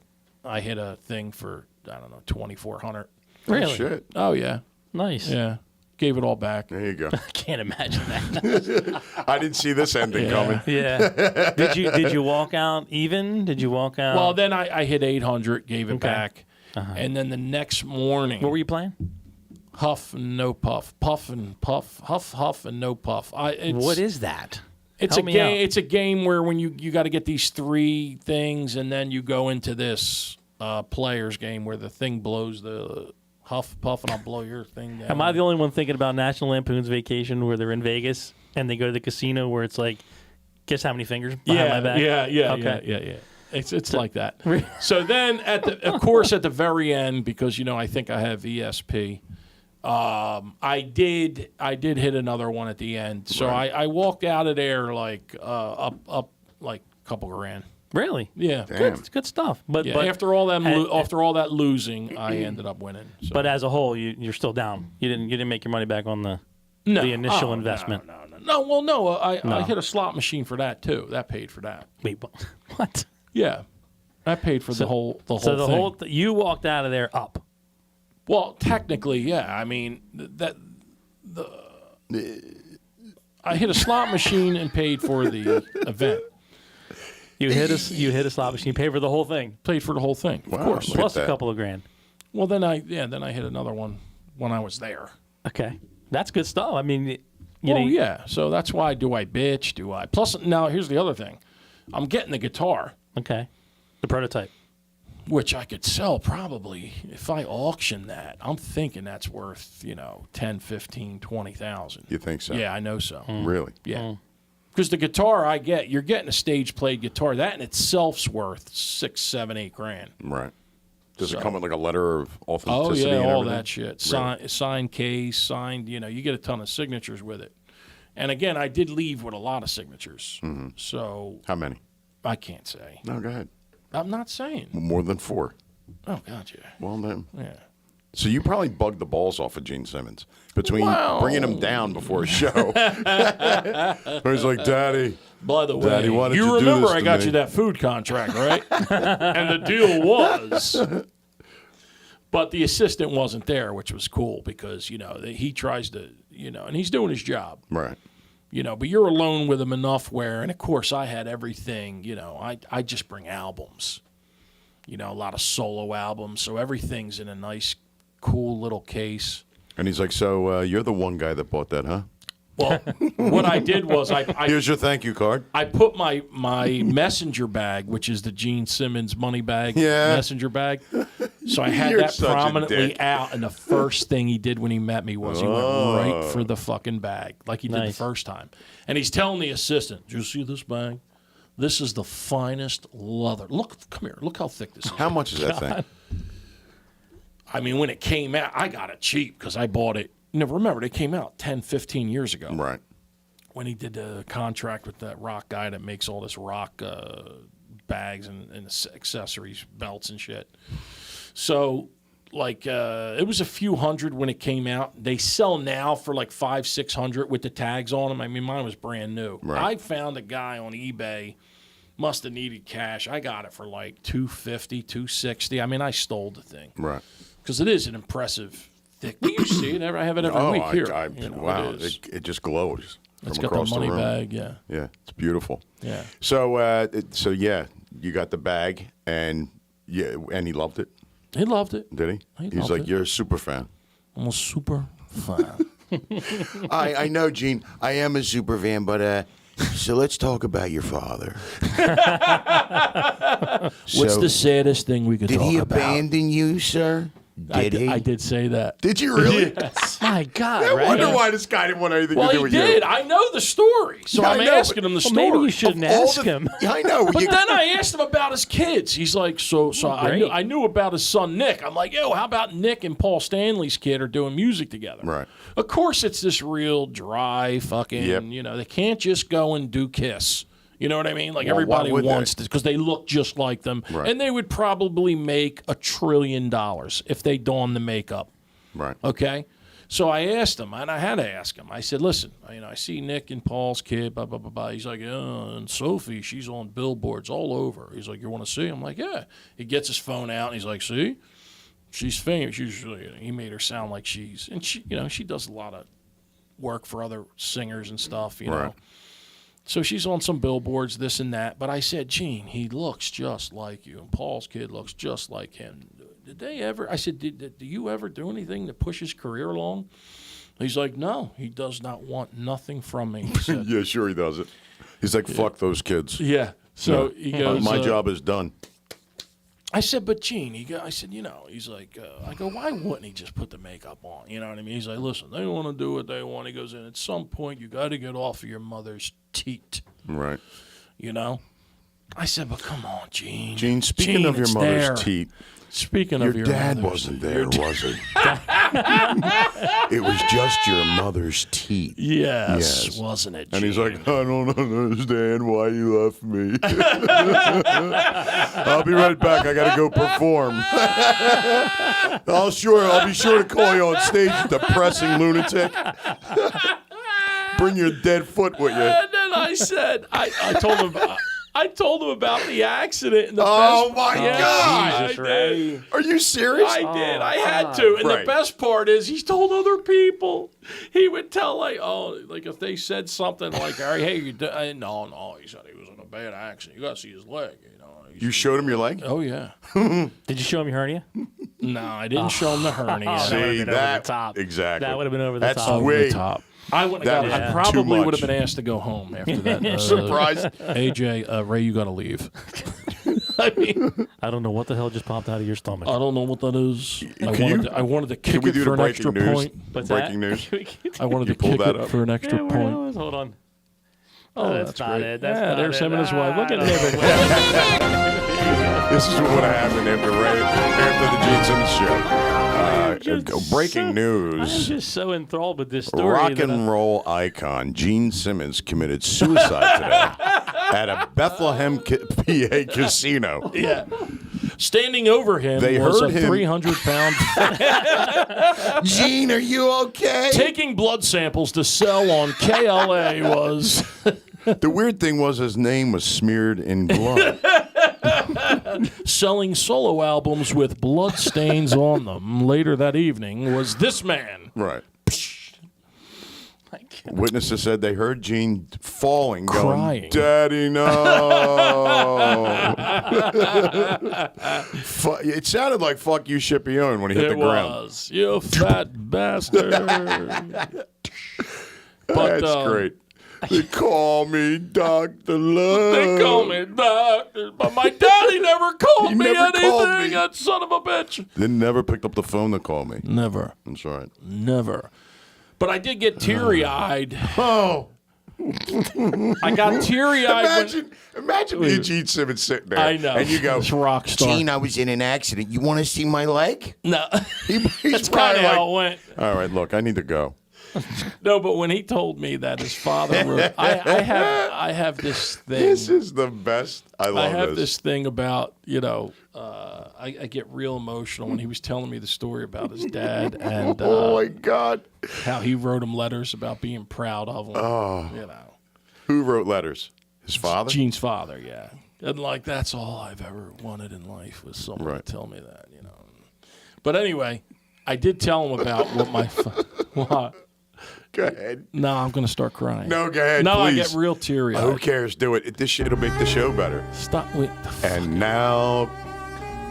Speaker 3: a thing for I don't know 2,400.
Speaker 1: Really?
Speaker 2: Shit.
Speaker 3: Oh yeah,
Speaker 1: Nice.
Speaker 3: yeah. Gave it all back.
Speaker 2: There you go.
Speaker 1: I can't imagine that.
Speaker 2: I didn't see this ending coming.
Speaker 1: Yeah. Did you walk out even? Did you walk out?
Speaker 3: Well, then I hit 800, gave it
Speaker 1: Okay.
Speaker 3: back, and then the next morning,
Speaker 1: what were you playing?
Speaker 3: huff and no puff, puff and puff, huff and no puff.
Speaker 1: What is that?
Speaker 3: It's
Speaker 1: Help
Speaker 3: a
Speaker 1: me
Speaker 3: game.
Speaker 1: out.
Speaker 3: It's a game where when you got to get these 3 things, and then you go into this players game where the thing blows the huff puff, and I'll blow your thing down.
Speaker 1: Am I the only one thinking about National Lampoon's Vacation where they're in Vegas and they go to the casino where it's like, guess how many fingers behind my back?
Speaker 3: Yeah.
Speaker 1: Okay.
Speaker 3: Yeah. It's like that. So then of course at the very end, because I think I have ESP. I did hit another one at the end. So
Speaker 2: Right.
Speaker 3: I walked out of there like up like a couple grand.
Speaker 1: Really?
Speaker 3: Yeah.
Speaker 2: Damn.
Speaker 1: It's good stuff. But
Speaker 3: Yeah,
Speaker 1: but
Speaker 3: after all that losing, I ended up winning. So.
Speaker 1: but as a whole, you're still down. You didn't make your money back on the
Speaker 3: no.
Speaker 1: initial
Speaker 3: Oh,
Speaker 1: investment.
Speaker 3: No. Well, no. I hit a slot machine for that too. That paid for that.
Speaker 1: Wait, what?
Speaker 3: Yeah, that paid for the whole
Speaker 1: So the
Speaker 3: thing.
Speaker 1: whole you walked out of there up.
Speaker 3: Well, technically, yeah. I mean I hit a slot machine and paid for the event.
Speaker 1: You hit a slot machine. You paid for the whole thing,
Speaker 3: Paid for the whole thing, of
Speaker 2: Wow.
Speaker 3: course.
Speaker 2: Look at
Speaker 1: plus a
Speaker 2: that.
Speaker 1: couple of grand.
Speaker 3: Well, then I hit another one when I was there.
Speaker 1: Okay, that's good stuff. I mean,
Speaker 3: Yeah. So that's why do I bitch? Do I? Plus, now here's the other thing. I'm getting the guitar,
Speaker 1: Okay, the prototype.
Speaker 3: which I could sell probably if I auction that. I'm thinking that's worth 10, 15, 20,000.
Speaker 2: You think so?
Speaker 3: Yeah, I know so.
Speaker 2: Really?
Speaker 3: Yeah. Because the guitar you're getting a stage played guitar. That in itself's worth 6, 7, 8 grand.
Speaker 2: Right. Does
Speaker 3: So-
Speaker 2: it come with like a letter of
Speaker 3: Oh
Speaker 2: authenticity?
Speaker 3: yeah,
Speaker 2: and
Speaker 3: all
Speaker 2: everything?
Speaker 3: that shit.
Speaker 2: Really?
Speaker 3: Signed case, signed. You get a ton of signatures with it. And again, I did leave with a lot of signatures.
Speaker 2: Mm-hmm.
Speaker 3: So
Speaker 2: How many?
Speaker 3: I can't say.
Speaker 2: No, go ahead.
Speaker 3: I'm not saying.
Speaker 2: More than 4.
Speaker 3: Oh God, yeah,
Speaker 2: Well, then.
Speaker 3: yeah.
Speaker 2: So you probably bugged the balls off of Gene Simmons between
Speaker 3: Well-
Speaker 2: bringing him down before a show. He's like, Daddy.
Speaker 3: By the way,
Speaker 2: Daddy, why did
Speaker 3: you
Speaker 2: you do
Speaker 3: remember
Speaker 2: this
Speaker 3: I
Speaker 2: to
Speaker 3: got
Speaker 2: me?
Speaker 3: you that food contract, right? And the deal was, but the assistant wasn't there, which was cool because he tries to and he's doing his job.
Speaker 2: Right.
Speaker 3: But you're alone with him enough where, and of course I had everything, I just bring albums, a lot of solo albums. So everything's in a nice, cool little case.
Speaker 2: And he's like, so you're the one guy that bought that, huh?
Speaker 3: Well, what I did was
Speaker 2: Here's your thank you card.
Speaker 3: I put my messenger bag, which is the Gene Simmons money bag,
Speaker 2: Yeah.
Speaker 3: messenger bag. So I had
Speaker 2: You're
Speaker 3: that
Speaker 2: such a
Speaker 3: prominently
Speaker 2: dick.
Speaker 3: out, and the first thing he did when he met me was he went right for the fucking bag, like he did the
Speaker 1: Nice.
Speaker 3: first time. And he's telling the assistant, "Did you see this bag? This is the finest leather. Look, come here. Look how thick this is."
Speaker 2: How much is that thing?
Speaker 3: I mean, when it came out, I got it cheap because I bought it. Remember, it came out 10, 15 years ago.
Speaker 2: Right.
Speaker 3: when he did the contract with that rock guy that makes all this rock bags and accessories, belts and shit. So, like, it was a few hundred when it came out. They sell now for like $500-600 with the tags on them. I mean, mine was brand new.
Speaker 2: Right.
Speaker 3: I found a guy on eBay, must have needed cash. I got it for like $250, $260. I mean, I stole the thing.
Speaker 2: Right.
Speaker 3: Because it is an impressive thick. You see it? I have it every week here.
Speaker 2: Wow, it just glows
Speaker 3: It's
Speaker 2: from
Speaker 3: got
Speaker 2: across
Speaker 3: the money
Speaker 2: room.
Speaker 3: bag, yeah.
Speaker 2: Yeah, it's beautiful.
Speaker 3: Yeah.
Speaker 2: So, yeah, you got the bag, and he loved it.
Speaker 3: He loved it.
Speaker 2: Did he?
Speaker 3: He
Speaker 2: He's
Speaker 3: loved
Speaker 2: like,
Speaker 3: it.
Speaker 2: you're a super fan.
Speaker 3: I'm a super fan.
Speaker 4: I know, Gene. I am a super fan, but so let's talk about your father.
Speaker 3: What's the saddest thing we could
Speaker 4: Did
Speaker 3: talk
Speaker 4: he
Speaker 3: about?
Speaker 4: abandon you, sir? Did he?
Speaker 3: I did say that.
Speaker 2: Did you really?
Speaker 1: My God,
Speaker 2: I
Speaker 1: right?
Speaker 2: wonder why this guy didn't want anything
Speaker 3: Well,
Speaker 2: to do
Speaker 3: he
Speaker 2: with
Speaker 3: did.
Speaker 2: you.
Speaker 3: I know the story, so
Speaker 2: Yeah, I
Speaker 3: I'm
Speaker 2: know,
Speaker 3: asking him the
Speaker 1: Well,
Speaker 3: story.
Speaker 1: maybe you shouldn't
Speaker 2: All
Speaker 1: ask him.
Speaker 2: Yeah, I know.
Speaker 3: But then I asked him about his kids. He's like, so
Speaker 1: great.
Speaker 3: I knew about his son Nick. I'm like, yo, how about Nick and Paul Stanley's kid are doing music together?
Speaker 2: Right.
Speaker 3: Of course, it's this real dry fucking.
Speaker 2: Yep.
Speaker 3: They can't just go and do Kiss. You know what I mean? Like
Speaker 2: Well, why
Speaker 3: everybody
Speaker 2: would
Speaker 3: wants
Speaker 2: they?
Speaker 3: this because they look just like them,
Speaker 2: Right.
Speaker 3: and they would probably make $1 trillion if they donned the makeup.
Speaker 2: Right.
Speaker 3: Okay. So I asked him, and I had to ask him. I said, listen, I see Nick and Paul's kid, blah, blah, blah, blah. He's like, and Sophie, she's on billboards all over. He's like, you want to see? I'm like, yeah. He gets his phone out, and he's like, see? She's famous. He made her sound like she does a lot of work for other singers and stuff, you know.
Speaker 2: Right.
Speaker 3: So she's on some billboards, this and that. But I said, Gene, he looks just like you, and Paul's kid looks just like him. Did they ever? I said, do you ever do anything to push his career along? He's like, no, he does not want nothing from me. He said,
Speaker 2: Yeah, sure he does it. He's like, fuck those kids.
Speaker 3: yeah. So he goes,
Speaker 2: My job is done.
Speaker 3: I said, but Gene, I said, he's like, I go, why wouldn't he just put the makeup on? You know what I mean? He's like, listen, they want to do what they want. He goes, and at some point, you got to get off of your mother's teat,
Speaker 2: Right.
Speaker 3: you know? I said, but come on, Gene.
Speaker 2: Gene, speaking of your
Speaker 3: it's
Speaker 2: mother's
Speaker 3: there.
Speaker 2: teeth,
Speaker 3: Speaking
Speaker 2: your
Speaker 3: of your
Speaker 2: dad
Speaker 3: mother's-
Speaker 2: wasn't there, was he? It was just your mother's teeth.
Speaker 3: Yes,
Speaker 2: Yes.
Speaker 3: wasn't it,
Speaker 2: And he's
Speaker 3: Gene?
Speaker 2: like, I don't understand why you left me. I'll be right back. I got to go perform. I'll be sure to call you on stage, you depressing lunatic. Bring your dead foot with you.
Speaker 3: And then I said, I told him about the accident. And the
Speaker 2: Oh,
Speaker 3: best,
Speaker 2: my God.
Speaker 1: Jesus,
Speaker 3: I
Speaker 1: right?
Speaker 3: did.
Speaker 2: Are you serious?
Speaker 3: I did. I had to. And
Speaker 2: Right.
Speaker 3: the best part is he's told other people. He would tell like if they said something like, hey, no. He said he was in a bad accident. You got to see his leg.
Speaker 2: You showed him your leg?
Speaker 3: Oh yeah.
Speaker 1: Did you show him your hernia?
Speaker 3: No, I didn't show him the hernia.
Speaker 1: Oh,
Speaker 2: See,
Speaker 1: that would've been over
Speaker 2: that
Speaker 1: the top.
Speaker 2: exactly.
Speaker 1: That would have been over the
Speaker 2: That's
Speaker 1: top.
Speaker 2: way-
Speaker 3: Over the top. I would
Speaker 2: That
Speaker 3: have. I
Speaker 2: is
Speaker 3: probably
Speaker 2: too
Speaker 3: would have
Speaker 2: much.
Speaker 3: been asked to go home after that.
Speaker 2: Surprise.
Speaker 3: AJ, Ray, you got to leave. I mean,
Speaker 1: I don't know what the hell just popped out of your stomach.
Speaker 3: I don't know what that is. I wanted to
Speaker 2: Can
Speaker 3: kick
Speaker 2: we
Speaker 3: it
Speaker 2: do
Speaker 3: for
Speaker 2: the
Speaker 3: an extra
Speaker 2: breaking news?
Speaker 3: point.
Speaker 1: What's
Speaker 2: Breaking
Speaker 1: that?
Speaker 2: news.
Speaker 3: I wanted to
Speaker 2: pull
Speaker 3: kick
Speaker 2: that
Speaker 3: it
Speaker 2: up?
Speaker 3: for an extra
Speaker 1: Yeah, where
Speaker 3: point.
Speaker 1: was? Hold on.
Speaker 3: Oh,
Speaker 1: that's not
Speaker 3: great.
Speaker 1: it. That's
Speaker 3: yeah,
Speaker 1: not
Speaker 3: there's
Speaker 1: it.
Speaker 3: him and his wife. Look at him.
Speaker 2: This is what would have happened after the Gene Simmons show. Breaking
Speaker 1: I'm
Speaker 2: news.
Speaker 1: just so enthralled with this story.
Speaker 2: Rock
Speaker 1: that
Speaker 2: and roll icon Gene Simmons committed suicide today at a Bethlehem, PA casino.
Speaker 3: Yeah. Standing over him
Speaker 2: They
Speaker 3: was
Speaker 2: heard
Speaker 3: a
Speaker 2: him.
Speaker 3: 300-pound.
Speaker 4: Gene, are you okay?
Speaker 3: Taking blood samples to sell on KLA was.
Speaker 2: The weird thing was his name was smeared in blood.
Speaker 3: Selling solo albums with blood stains on them later that evening was this man.
Speaker 2: Right. Witnesses said they heard Gene falling,
Speaker 3: Crying.
Speaker 2: going, "Daddy, no!" It sounded like "Fuck you, Scipione" when he hit the
Speaker 3: It
Speaker 2: ground.
Speaker 3: was. You fat bastard. But,
Speaker 2: That's great. They call me Dr. Love.
Speaker 3: They call me doctor, but my daddy never called
Speaker 2: He
Speaker 3: me
Speaker 2: never
Speaker 3: anything,
Speaker 2: called me.
Speaker 3: that son of a bitch.
Speaker 2: They never picked up the phone to call me.
Speaker 3: Never.
Speaker 2: That's right.
Speaker 3: Never. But I did get teary-eyed.
Speaker 2: Oh,
Speaker 3: I got teary-eyed.
Speaker 2: imagine me and Gene Simmons sitting there.
Speaker 3: I know.
Speaker 2: And you go,
Speaker 3: This rock star.
Speaker 4: Gene, I was in an accident. You want to see my leg?
Speaker 3: No.
Speaker 2: he's
Speaker 3: That's kind
Speaker 2: probably
Speaker 3: of
Speaker 2: like,
Speaker 3: how it went.
Speaker 2: all right, look, I need to go.
Speaker 3: No, but when he told me that his father wrote, I have this thing.
Speaker 2: This is the best. I love
Speaker 3: I have
Speaker 2: this.
Speaker 3: this thing about, I get real emotional when he was telling me the story about his dad and
Speaker 2: Oh my God.
Speaker 3: how he wrote him letters about being proud of him.
Speaker 2: Oh.
Speaker 3: Who
Speaker 2: Who wrote letters? His father?
Speaker 3: Gene's father, yeah. And like, that's all I've ever wanted in life was someone
Speaker 2: Right.
Speaker 3: to tell me that, But anyway, I did tell him about what my what?
Speaker 2: Go ahead.
Speaker 3: No, I'm going to start crying.
Speaker 2: No, go ahead,
Speaker 3: No, I
Speaker 2: please.
Speaker 3: get real teary-eyed.
Speaker 2: Who cares? Do it. It'll make the show better.
Speaker 3: Stop. Wait.
Speaker 2: And now,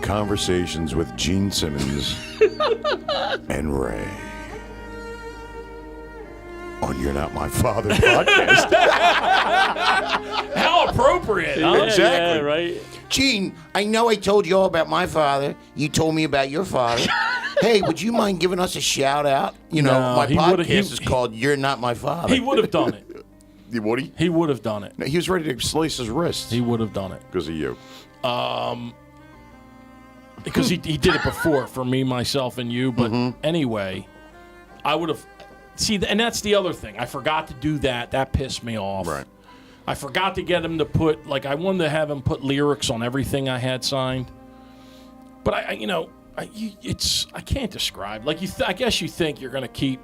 Speaker 2: conversations with Gene Simmons and Ray on You're Not My Father podcast.
Speaker 3: How appropriate, huh?
Speaker 1: Yeah,
Speaker 2: Exactly.
Speaker 1: yeah, right.
Speaker 4: Gene, I know I told you all about my father. You told me about your father. Hey, would you mind giving us a shout out? You know,
Speaker 3: No,
Speaker 4: my
Speaker 3: he would've-
Speaker 4: podcast is called You're Not My Father.
Speaker 3: He would have done it.
Speaker 2: Woody?
Speaker 3: He would have done it.
Speaker 2: No, he was ready to slice his wrists
Speaker 3: He would have done it.
Speaker 2: because of you.
Speaker 3: Because he did it before for me, myself, and you. But anyway, I would have. See, and that's the other thing. I forgot to do that. That pissed me off.
Speaker 2: Right.
Speaker 3: I forgot to get him to put, I wanted to have him put lyrics on everything I had signed. But I can't describe. I guess you think you're going to keep,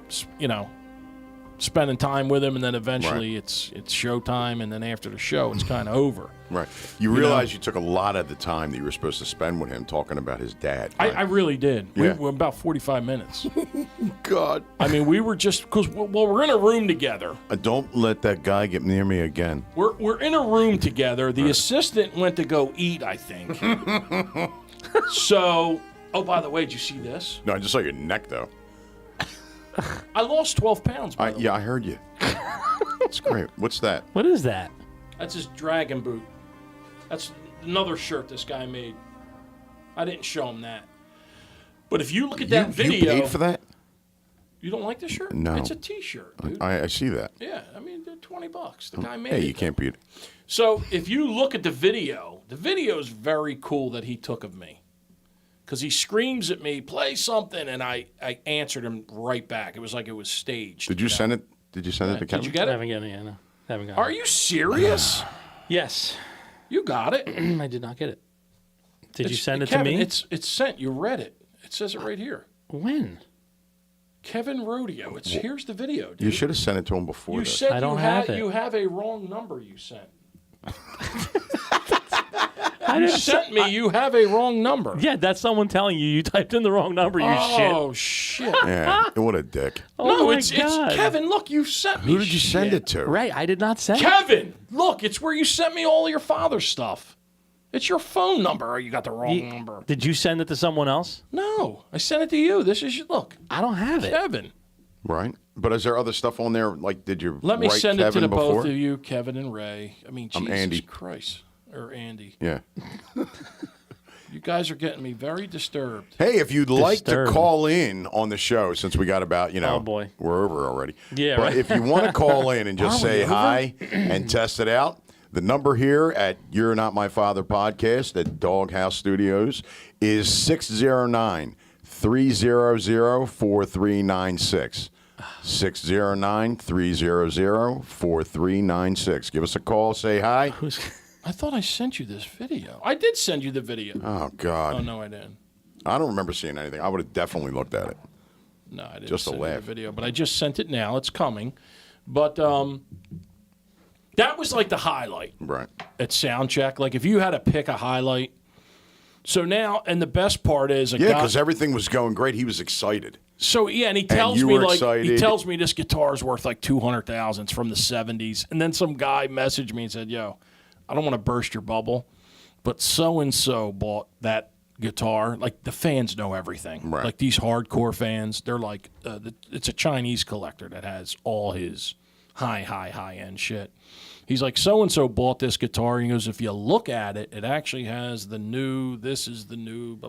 Speaker 3: spending time with him, and then eventually
Speaker 2: Right.
Speaker 3: it's showtime, and then after the show, it's kind of over.
Speaker 2: Right. You realize you took a lot of the time that you were supposed to spend with him talking about his dad. Right?
Speaker 3: I really did.
Speaker 2: Yeah.
Speaker 3: We were about 45 minutes.
Speaker 2: God.
Speaker 3: I mean, we were just because we're in a room together.
Speaker 2: Don't let that guy get near me again.
Speaker 3: We're in a room together. The assistant went to go eat, I think. So, oh, by the way, did you see this?
Speaker 2: No, I just saw your neck, though.
Speaker 3: I lost 12 pounds. By the way.
Speaker 2: Yeah, I heard you. That's great. What's that?
Speaker 1: What is that?
Speaker 3: That's his dragon boot. That's another shirt this guy made. I didn't show him that. But if you look at that video,
Speaker 2: You paid for that?
Speaker 3: you don't like the shirt?
Speaker 2: No.
Speaker 3: It's a T-shirt, dude.
Speaker 2: I see that.
Speaker 3: Yeah, I mean, they're $20. The guy made
Speaker 2: Hey,
Speaker 3: it.
Speaker 2: you can't beat it.
Speaker 3: So if you look at the video is very cool that he took of me. Because he screams at me, play something, and I answered him right back. It was like it was staged.
Speaker 2: Did you send it? Did you send it to Kevin?
Speaker 3: Did you get
Speaker 1: I
Speaker 3: it?
Speaker 1: haven't gotten it yet. No. Haven't got
Speaker 3: Are
Speaker 1: it.
Speaker 3: you serious?
Speaker 1: Yes.
Speaker 3: You got it.
Speaker 1: I did not get it. Did you
Speaker 3: It's-
Speaker 1: send it
Speaker 3: Kevin,
Speaker 1: to me?
Speaker 3: It's sent. You read it. It says it right here.
Speaker 1: When?
Speaker 3: Kevin Rodeo. Here's the video, dude.
Speaker 2: You should have sent it to him before
Speaker 3: You
Speaker 2: this.
Speaker 3: said
Speaker 1: I don't have it.
Speaker 3: you have a wrong number you sent.
Speaker 1: I
Speaker 3: You
Speaker 1: didn't
Speaker 3: sent me you have a wrong number.
Speaker 1: Yeah, that's someone telling you typed in the wrong number, you shit.
Speaker 3: Oh, shit.
Speaker 2: Yeah, what a dick.
Speaker 1: Oh
Speaker 3: No,
Speaker 1: my
Speaker 3: it's
Speaker 1: God.
Speaker 3: Kevin, look, you sent me
Speaker 2: Who did you send
Speaker 3: shit.
Speaker 2: it to?
Speaker 1: Right, I did not send it.
Speaker 3: Kevin, look, it's where you sent me all your father's stuff. It's your phone number. Or you got the wrong number.
Speaker 1: Did you send it to someone else?
Speaker 3: No, I sent it to you. This is your look,
Speaker 1: I don't have it.
Speaker 3: Kevin.
Speaker 2: Right? But is there other stuff on there? Like, did you
Speaker 3: Let me
Speaker 2: write
Speaker 3: send
Speaker 2: Kevin
Speaker 3: it to the
Speaker 2: before?
Speaker 3: both of you, Kevin and Ray. I mean, Jesus
Speaker 2: Andy.
Speaker 3: Christ. Or Andy.
Speaker 2: Yeah.
Speaker 3: You guys are getting me very disturbed.
Speaker 2: Hey, if you'd like to
Speaker 1: Disturbed.
Speaker 2: call in on the show, since we got about,
Speaker 1: Oh, boy.
Speaker 2: we're over already.
Speaker 1: Yeah,
Speaker 2: But
Speaker 1: right.
Speaker 2: if you want to call in and just
Speaker 3: Are we
Speaker 2: say
Speaker 3: over?
Speaker 2: hi and test it out, the number here at You're Not My Father podcast at Doghouse Studios is 609-300-4396. 609-300-4396. Give us a call, say hi.
Speaker 3: I thought I sent you this video. I did send you the video.
Speaker 2: Oh, God.
Speaker 3: Oh, no, I didn't.
Speaker 2: I don't remember seeing anything. I would have definitely looked at it.
Speaker 3: No, I didn't
Speaker 2: Just a
Speaker 3: send you the
Speaker 2: laugh.
Speaker 3: video. But I just sent it now. It's coming. But that was like the highlight
Speaker 2: Right.
Speaker 3: at Soundcheck. Like, if you had to pick a highlight. So now, and the best part is a
Speaker 2: Yeah,
Speaker 3: guy.
Speaker 2: because everything was going great. He was excited.
Speaker 3: So yeah, and he tells
Speaker 2: you
Speaker 3: me
Speaker 2: were
Speaker 3: he
Speaker 2: excited.
Speaker 3: tells me this guitar's worth like $200,000. It's from the '70s. And then some guy messaged me and said, "Yo, I don't want to burst your bubble, but so and so bought that guitar." Like, the fans know everything.
Speaker 2: Right.
Speaker 3: Like, these hardcore fans, they're like, it's a Chinese collector that has all his high end shit. He's like, so and so bought this guitar. He goes, if you look at it, it actually has the new. This is the new.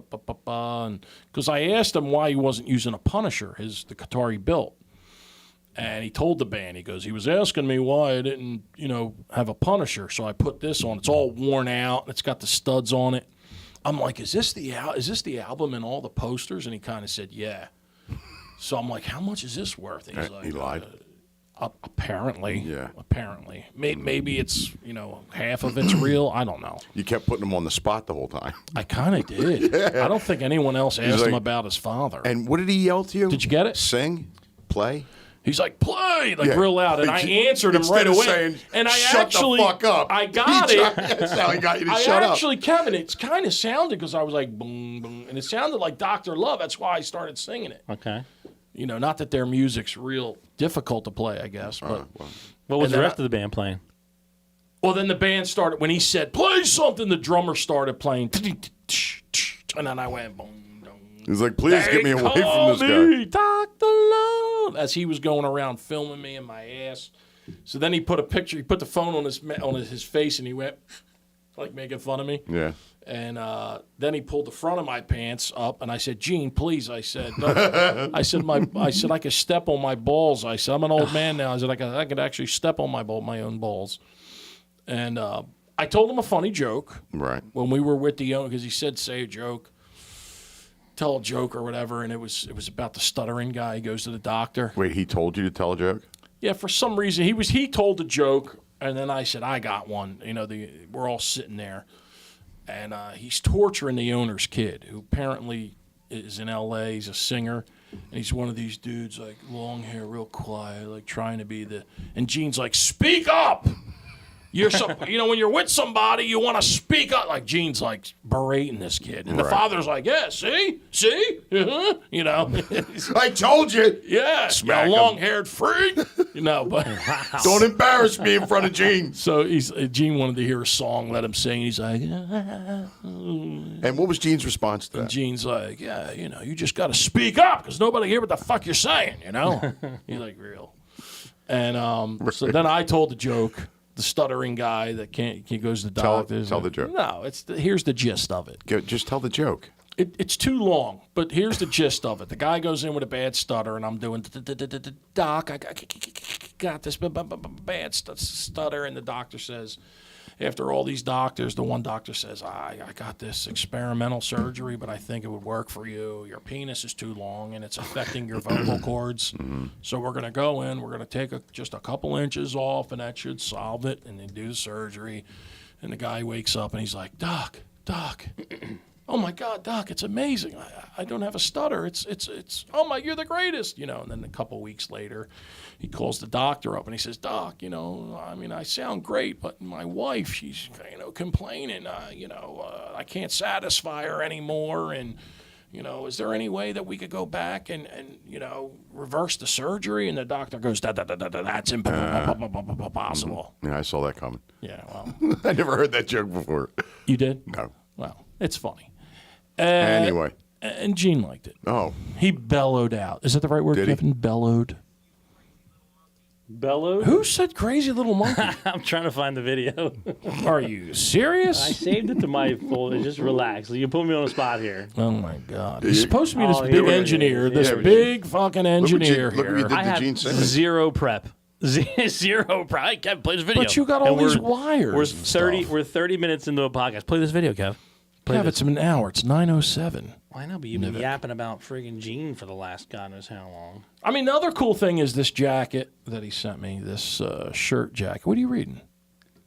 Speaker 3: And because I asked him why he wasn't using a Punisher, the guitar he built. And he told the band, he goes, he was asking me why I didn't, have a Punisher. So I put this on. It's all worn out. It's got the studs on it. I'm like, is this the album and all the posters? And he kind of said, yeah. So I'm like, how much is this worth? He's like,
Speaker 2: he lied.
Speaker 3: Apparently.
Speaker 2: Yeah.
Speaker 3: Apparently. Maybe it's, half of it's real. I don't know.
Speaker 2: You kept putting him on the spot the whole time.
Speaker 3: I kind of did. I don't think anyone else asked him about his father.
Speaker 2: And what did he yell to you?
Speaker 3: Did you get it?
Speaker 2: Sing? Play?
Speaker 3: He's like, play, like
Speaker 2: Yeah.
Speaker 3: real loud. And I answered him
Speaker 2: Instead
Speaker 3: right
Speaker 2: of
Speaker 3: away.
Speaker 2: saying,
Speaker 3: and I
Speaker 2: shut
Speaker 3: actually,
Speaker 2: the fuck up.
Speaker 3: I got it.
Speaker 2: That's how he got you to
Speaker 3: I
Speaker 2: shut up.
Speaker 3: actually, Kevin, it's kind of sounded because I was like, boom, boom. And it sounded like Dr. Love. That's why I started singing it.
Speaker 1: Okay.
Speaker 3: Not that their music's real difficult to play, I guess. But
Speaker 1: What was
Speaker 3: And
Speaker 1: the
Speaker 3: then
Speaker 1: rest of the band playing?
Speaker 3: Well, then the band started, when he said, play something, the drummer started playing. And then I went, boom.
Speaker 2: He's like, please get me away from this guy.
Speaker 3: Dr. Love, as he was going around filming me in my ass. So then he put the phone on his face, and he went like making fun of me.
Speaker 2: Yeah.
Speaker 3: And then he pulled the front of my pants up, and I said, "Gene, please." I said, no. I said I could step on my balls. I said, I'm an old man now. I said I could actually step on my own balls. And I told him a funny joke.
Speaker 2: Right.
Speaker 3: When we were with the owner, because he said, "Say a joke." Tell a joke or whatever, and it was about the stuttering guy. He goes to the doctor.
Speaker 2: Wait, he told you to tell a joke?
Speaker 3: Yeah, for some reason he told the joke, and then I said I got one. We're all sitting there, and he's torturing the owner's kid, who apparently is in L.A. He's a singer, and he's one of these dudes like long hair, real quiet, like trying to be the. And Gene's like, "Speak up." You're when you're with somebody, you want to speak up. Like Gene's like berating this kid, and the father's like, "Yeah, see,
Speaker 2: I told you.
Speaker 3: yeah,
Speaker 2: Smack
Speaker 3: you
Speaker 2: him.
Speaker 3: long-haired freak, but
Speaker 2: Don't embarrass me in front of Gene.
Speaker 3: so Gene wanted to hear a song, let him sing. He's like,
Speaker 2: And what was Gene's response to that?
Speaker 3: Gene's like, yeah, you just got to speak up because nobody hear what the fuck you're saying, He's like, real. And so then I told the joke. The stuttering guy that he goes to doctors.
Speaker 2: Tell the joke.
Speaker 3: No, here's the gist of it.
Speaker 2: Just tell the joke.
Speaker 3: It's too long, but here's the gist of it. The guy goes in with a bad stutter, and I'm doing, Doc, I got this bad stutter, and the doctor says, after all these doctors, the one doctor says, I got this experimental surgery, but I think it would work for you. Your penis is too long, and it's affecting your vocal cords. So we're going to go in. We're going to take just a couple inches off, and that should solve it, and then do the surgery. And the guy wakes up, and he's like, Doc, oh my God, Doc, it's amazing. I don't have a stutter. It's oh my, you're the greatest, And then a couple weeks later, he calls the doctor up and he says, Doc, I sound great, but my wife, she's, complaining, I can't satisfy her anymore. And, is there any way that we could go back and reverse the surgery? And the doctor goes, that's impossible.
Speaker 2: Yeah, I saw that coming.
Speaker 3: Yeah, well.
Speaker 2: I never heard that joke before.
Speaker 3: You did?
Speaker 2: No.
Speaker 3: Well, it's funny.
Speaker 2: Anyway.
Speaker 3: And Gene liked it.
Speaker 2: Oh.
Speaker 3: He bellowed out. Is that the right word,
Speaker 2: Did he?
Speaker 3: Kevin? Bellowed.
Speaker 1: Bellowed?
Speaker 3: Who said crazy little monkey?
Speaker 1: I'm trying to find the video.
Speaker 3: Are you
Speaker 1: I
Speaker 3: serious?
Speaker 1: saved it to my folder. Just relax. You put me on the spot here.
Speaker 3: Oh my God! He's supposed to be this
Speaker 1: Oh,
Speaker 3: big
Speaker 1: here it
Speaker 3: engineer,
Speaker 1: is.
Speaker 3: this
Speaker 1: Here it
Speaker 3: big fucking engineer
Speaker 2: look what you
Speaker 3: here.
Speaker 2: did.
Speaker 1: I have
Speaker 2: Gene say?
Speaker 1: zero prep. Zero prep. I can't play this video.
Speaker 3: But you got all
Speaker 1: And
Speaker 3: these
Speaker 1: we're-
Speaker 3: wires.
Speaker 1: We're
Speaker 3: and
Speaker 1: 30.
Speaker 3: stuff.
Speaker 1: We're 30 minutes into a podcast. Play this video, Kev. Play
Speaker 3: Kev,
Speaker 1: this.
Speaker 3: it's an hour. It's 9:07.
Speaker 1: I know, but you've been yapping about friggin' Gene for the last God knows how long.
Speaker 3: I mean, the other cool thing is this jacket that he sent me. This shirt jacket. What are you reading?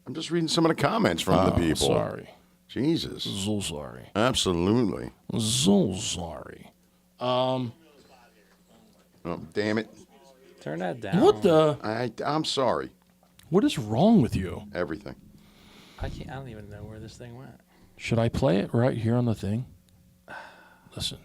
Speaker 2: I'm just reading some of the comments from the people.
Speaker 3: Sorry.
Speaker 2: Jesus.
Speaker 3: So sorry.
Speaker 2: Absolutely.
Speaker 3: So sorry.
Speaker 2: Oh, damn it.
Speaker 1: Turn that down.
Speaker 3: What the?
Speaker 2: I'm sorry.
Speaker 3: What is wrong with you?
Speaker 2: Everything.
Speaker 1: I don't even know where this thing went.
Speaker 3: Should I play it right here on the thing? Listen.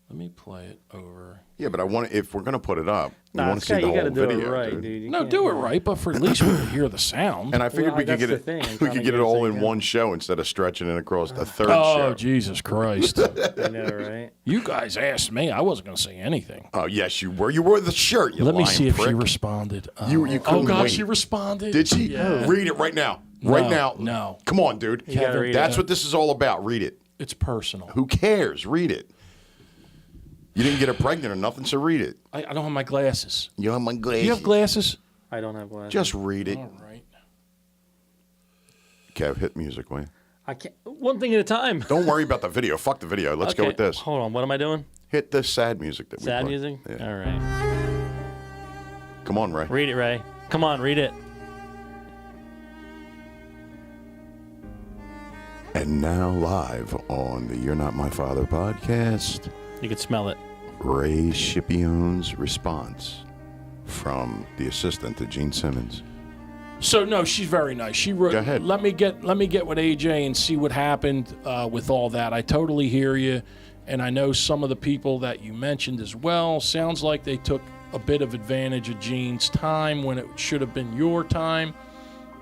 Speaker 3: Let me play it over.
Speaker 2: Yeah, but if we're going to put it up, we
Speaker 1: Nah,
Speaker 2: want to see the
Speaker 1: you
Speaker 2: whole
Speaker 1: gotta do
Speaker 2: video.
Speaker 1: it right,
Speaker 2: dude.
Speaker 1: dude. You
Speaker 3: No,
Speaker 1: can't
Speaker 3: do it right, but for at least we can hear the sound.
Speaker 2: And I figured
Speaker 1: Well,
Speaker 2: we could
Speaker 1: that's
Speaker 2: get
Speaker 1: the
Speaker 2: it.
Speaker 1: thing. I'm
Speaker 2: We
Speaker 1: trying
Speaker 2: could
Speaker 1: to
Speaker 2: get
Speaker 1: get
Speaker 2: it all
Speaker 1: this
Speaker 2: in
Speaker 1: thing
Speaker 2: one show instead of stretching it across a third
Speaker 3: Oh,
Speaker 2: show.
Speaker 3: Jesus Christ.
Speaker 1: I know, right?
Speaker 3: You guys asked me. I wasn't going to say anything.
Speaker 2: Oh yes, you were. You wore the shirt. You
Speaker 3: Let me
Speaker 2: lying
Speaker 3: see if
Speaker 2: prick.
Speaker 3: she responded.
Speaker 2: You
Speaker 3: oh,
Speaker 2: couldn't
Speaker 3: God,
Speaker 2: wait.
Speaker 3: she responded.
Speaker 2: Did she?
Speaker 3: Yeah.
Speaker 2: Read it right now. Right now.
Speaker 3: No.
Speaker 2: Come on, dude.
Speaker 1: gotta read
Speaker 2: That's
Speaker 1: it.
Speaker 2: what this is all about. Read it.
Speaker 3: It's personal.
Speaker 2: Who cares? Read it. You didn't get her pregnant or nothing, so read it.
Speaker 3: I don't have my glasses.
Speaker 2: You have my glasses.
Speaker 3: Do you have glasses?
Speaker 1: I don't have glasses.
Speaker 2: Just read it.
Speaker 3: All right.
Speaker 2: Kev, hit music, will you?
Speaker 1: I can't. One thing at a time.
Speaker 2: Don't worry about the video. Fuck the video. Let's go
Speaker 1: Okay,
Speaker 2: with this.
Speaker 1: Hold on. What am I doing?
Speaker 2: Hit the sad music that we
Speaker 1: Sad
Speaker 2: play.
Speaker 1: music?
Speaker 2: Yeah.
Speaker 1: All right.
Speaker 2: Come on, Ray.
Speaker 1: Read it, Ray. Come on, read it.
Speaker 2: And now live on the You're Not My Father podcast,
Speaker 1: You could smell it.
Speaker 2: Ray Scipione's response from the assistant to Gene Simmons.
Speaker 3: So no, she's very nice. She wrote,
Speaker 2: Go ahead.
Speaker 3: Let me get with AJ and see what happened with all that. I totally hear you, and I know some of the people that you mentioned as well. Sounds like they took a bit of advantage of Gene's time when it should have been your time.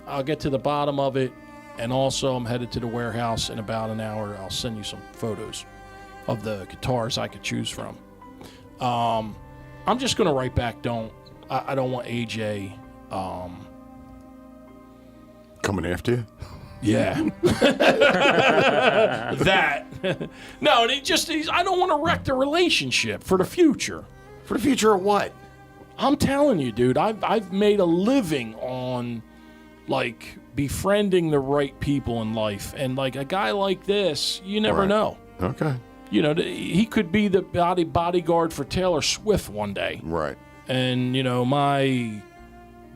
Speaker 3: I'll get to the bottom of it, and also I'm headed to the warehouse in about an hour. I'll send you some photos of the guitars I could choose from. I'm just gonna write back. I don't want AJ.
Speaker 2: Coming after you?
Speaker 3: Yeah. That. No, and I don't want to wreck the relationship for the future.
Speaker 2: For the future of what?
Speaker 3: I'm telling you, dude, I've made a living on, like, befriending the right people in life. And, like, a guy like this, you never
Speaker 2: Right.
Speaker 3: know.
Speaker 2: Okay.
Speaker 3: You know, he could be the bodyguard for Taylor Swift one day.
Speaker 2: Right.
Speaker 3: And, you know, my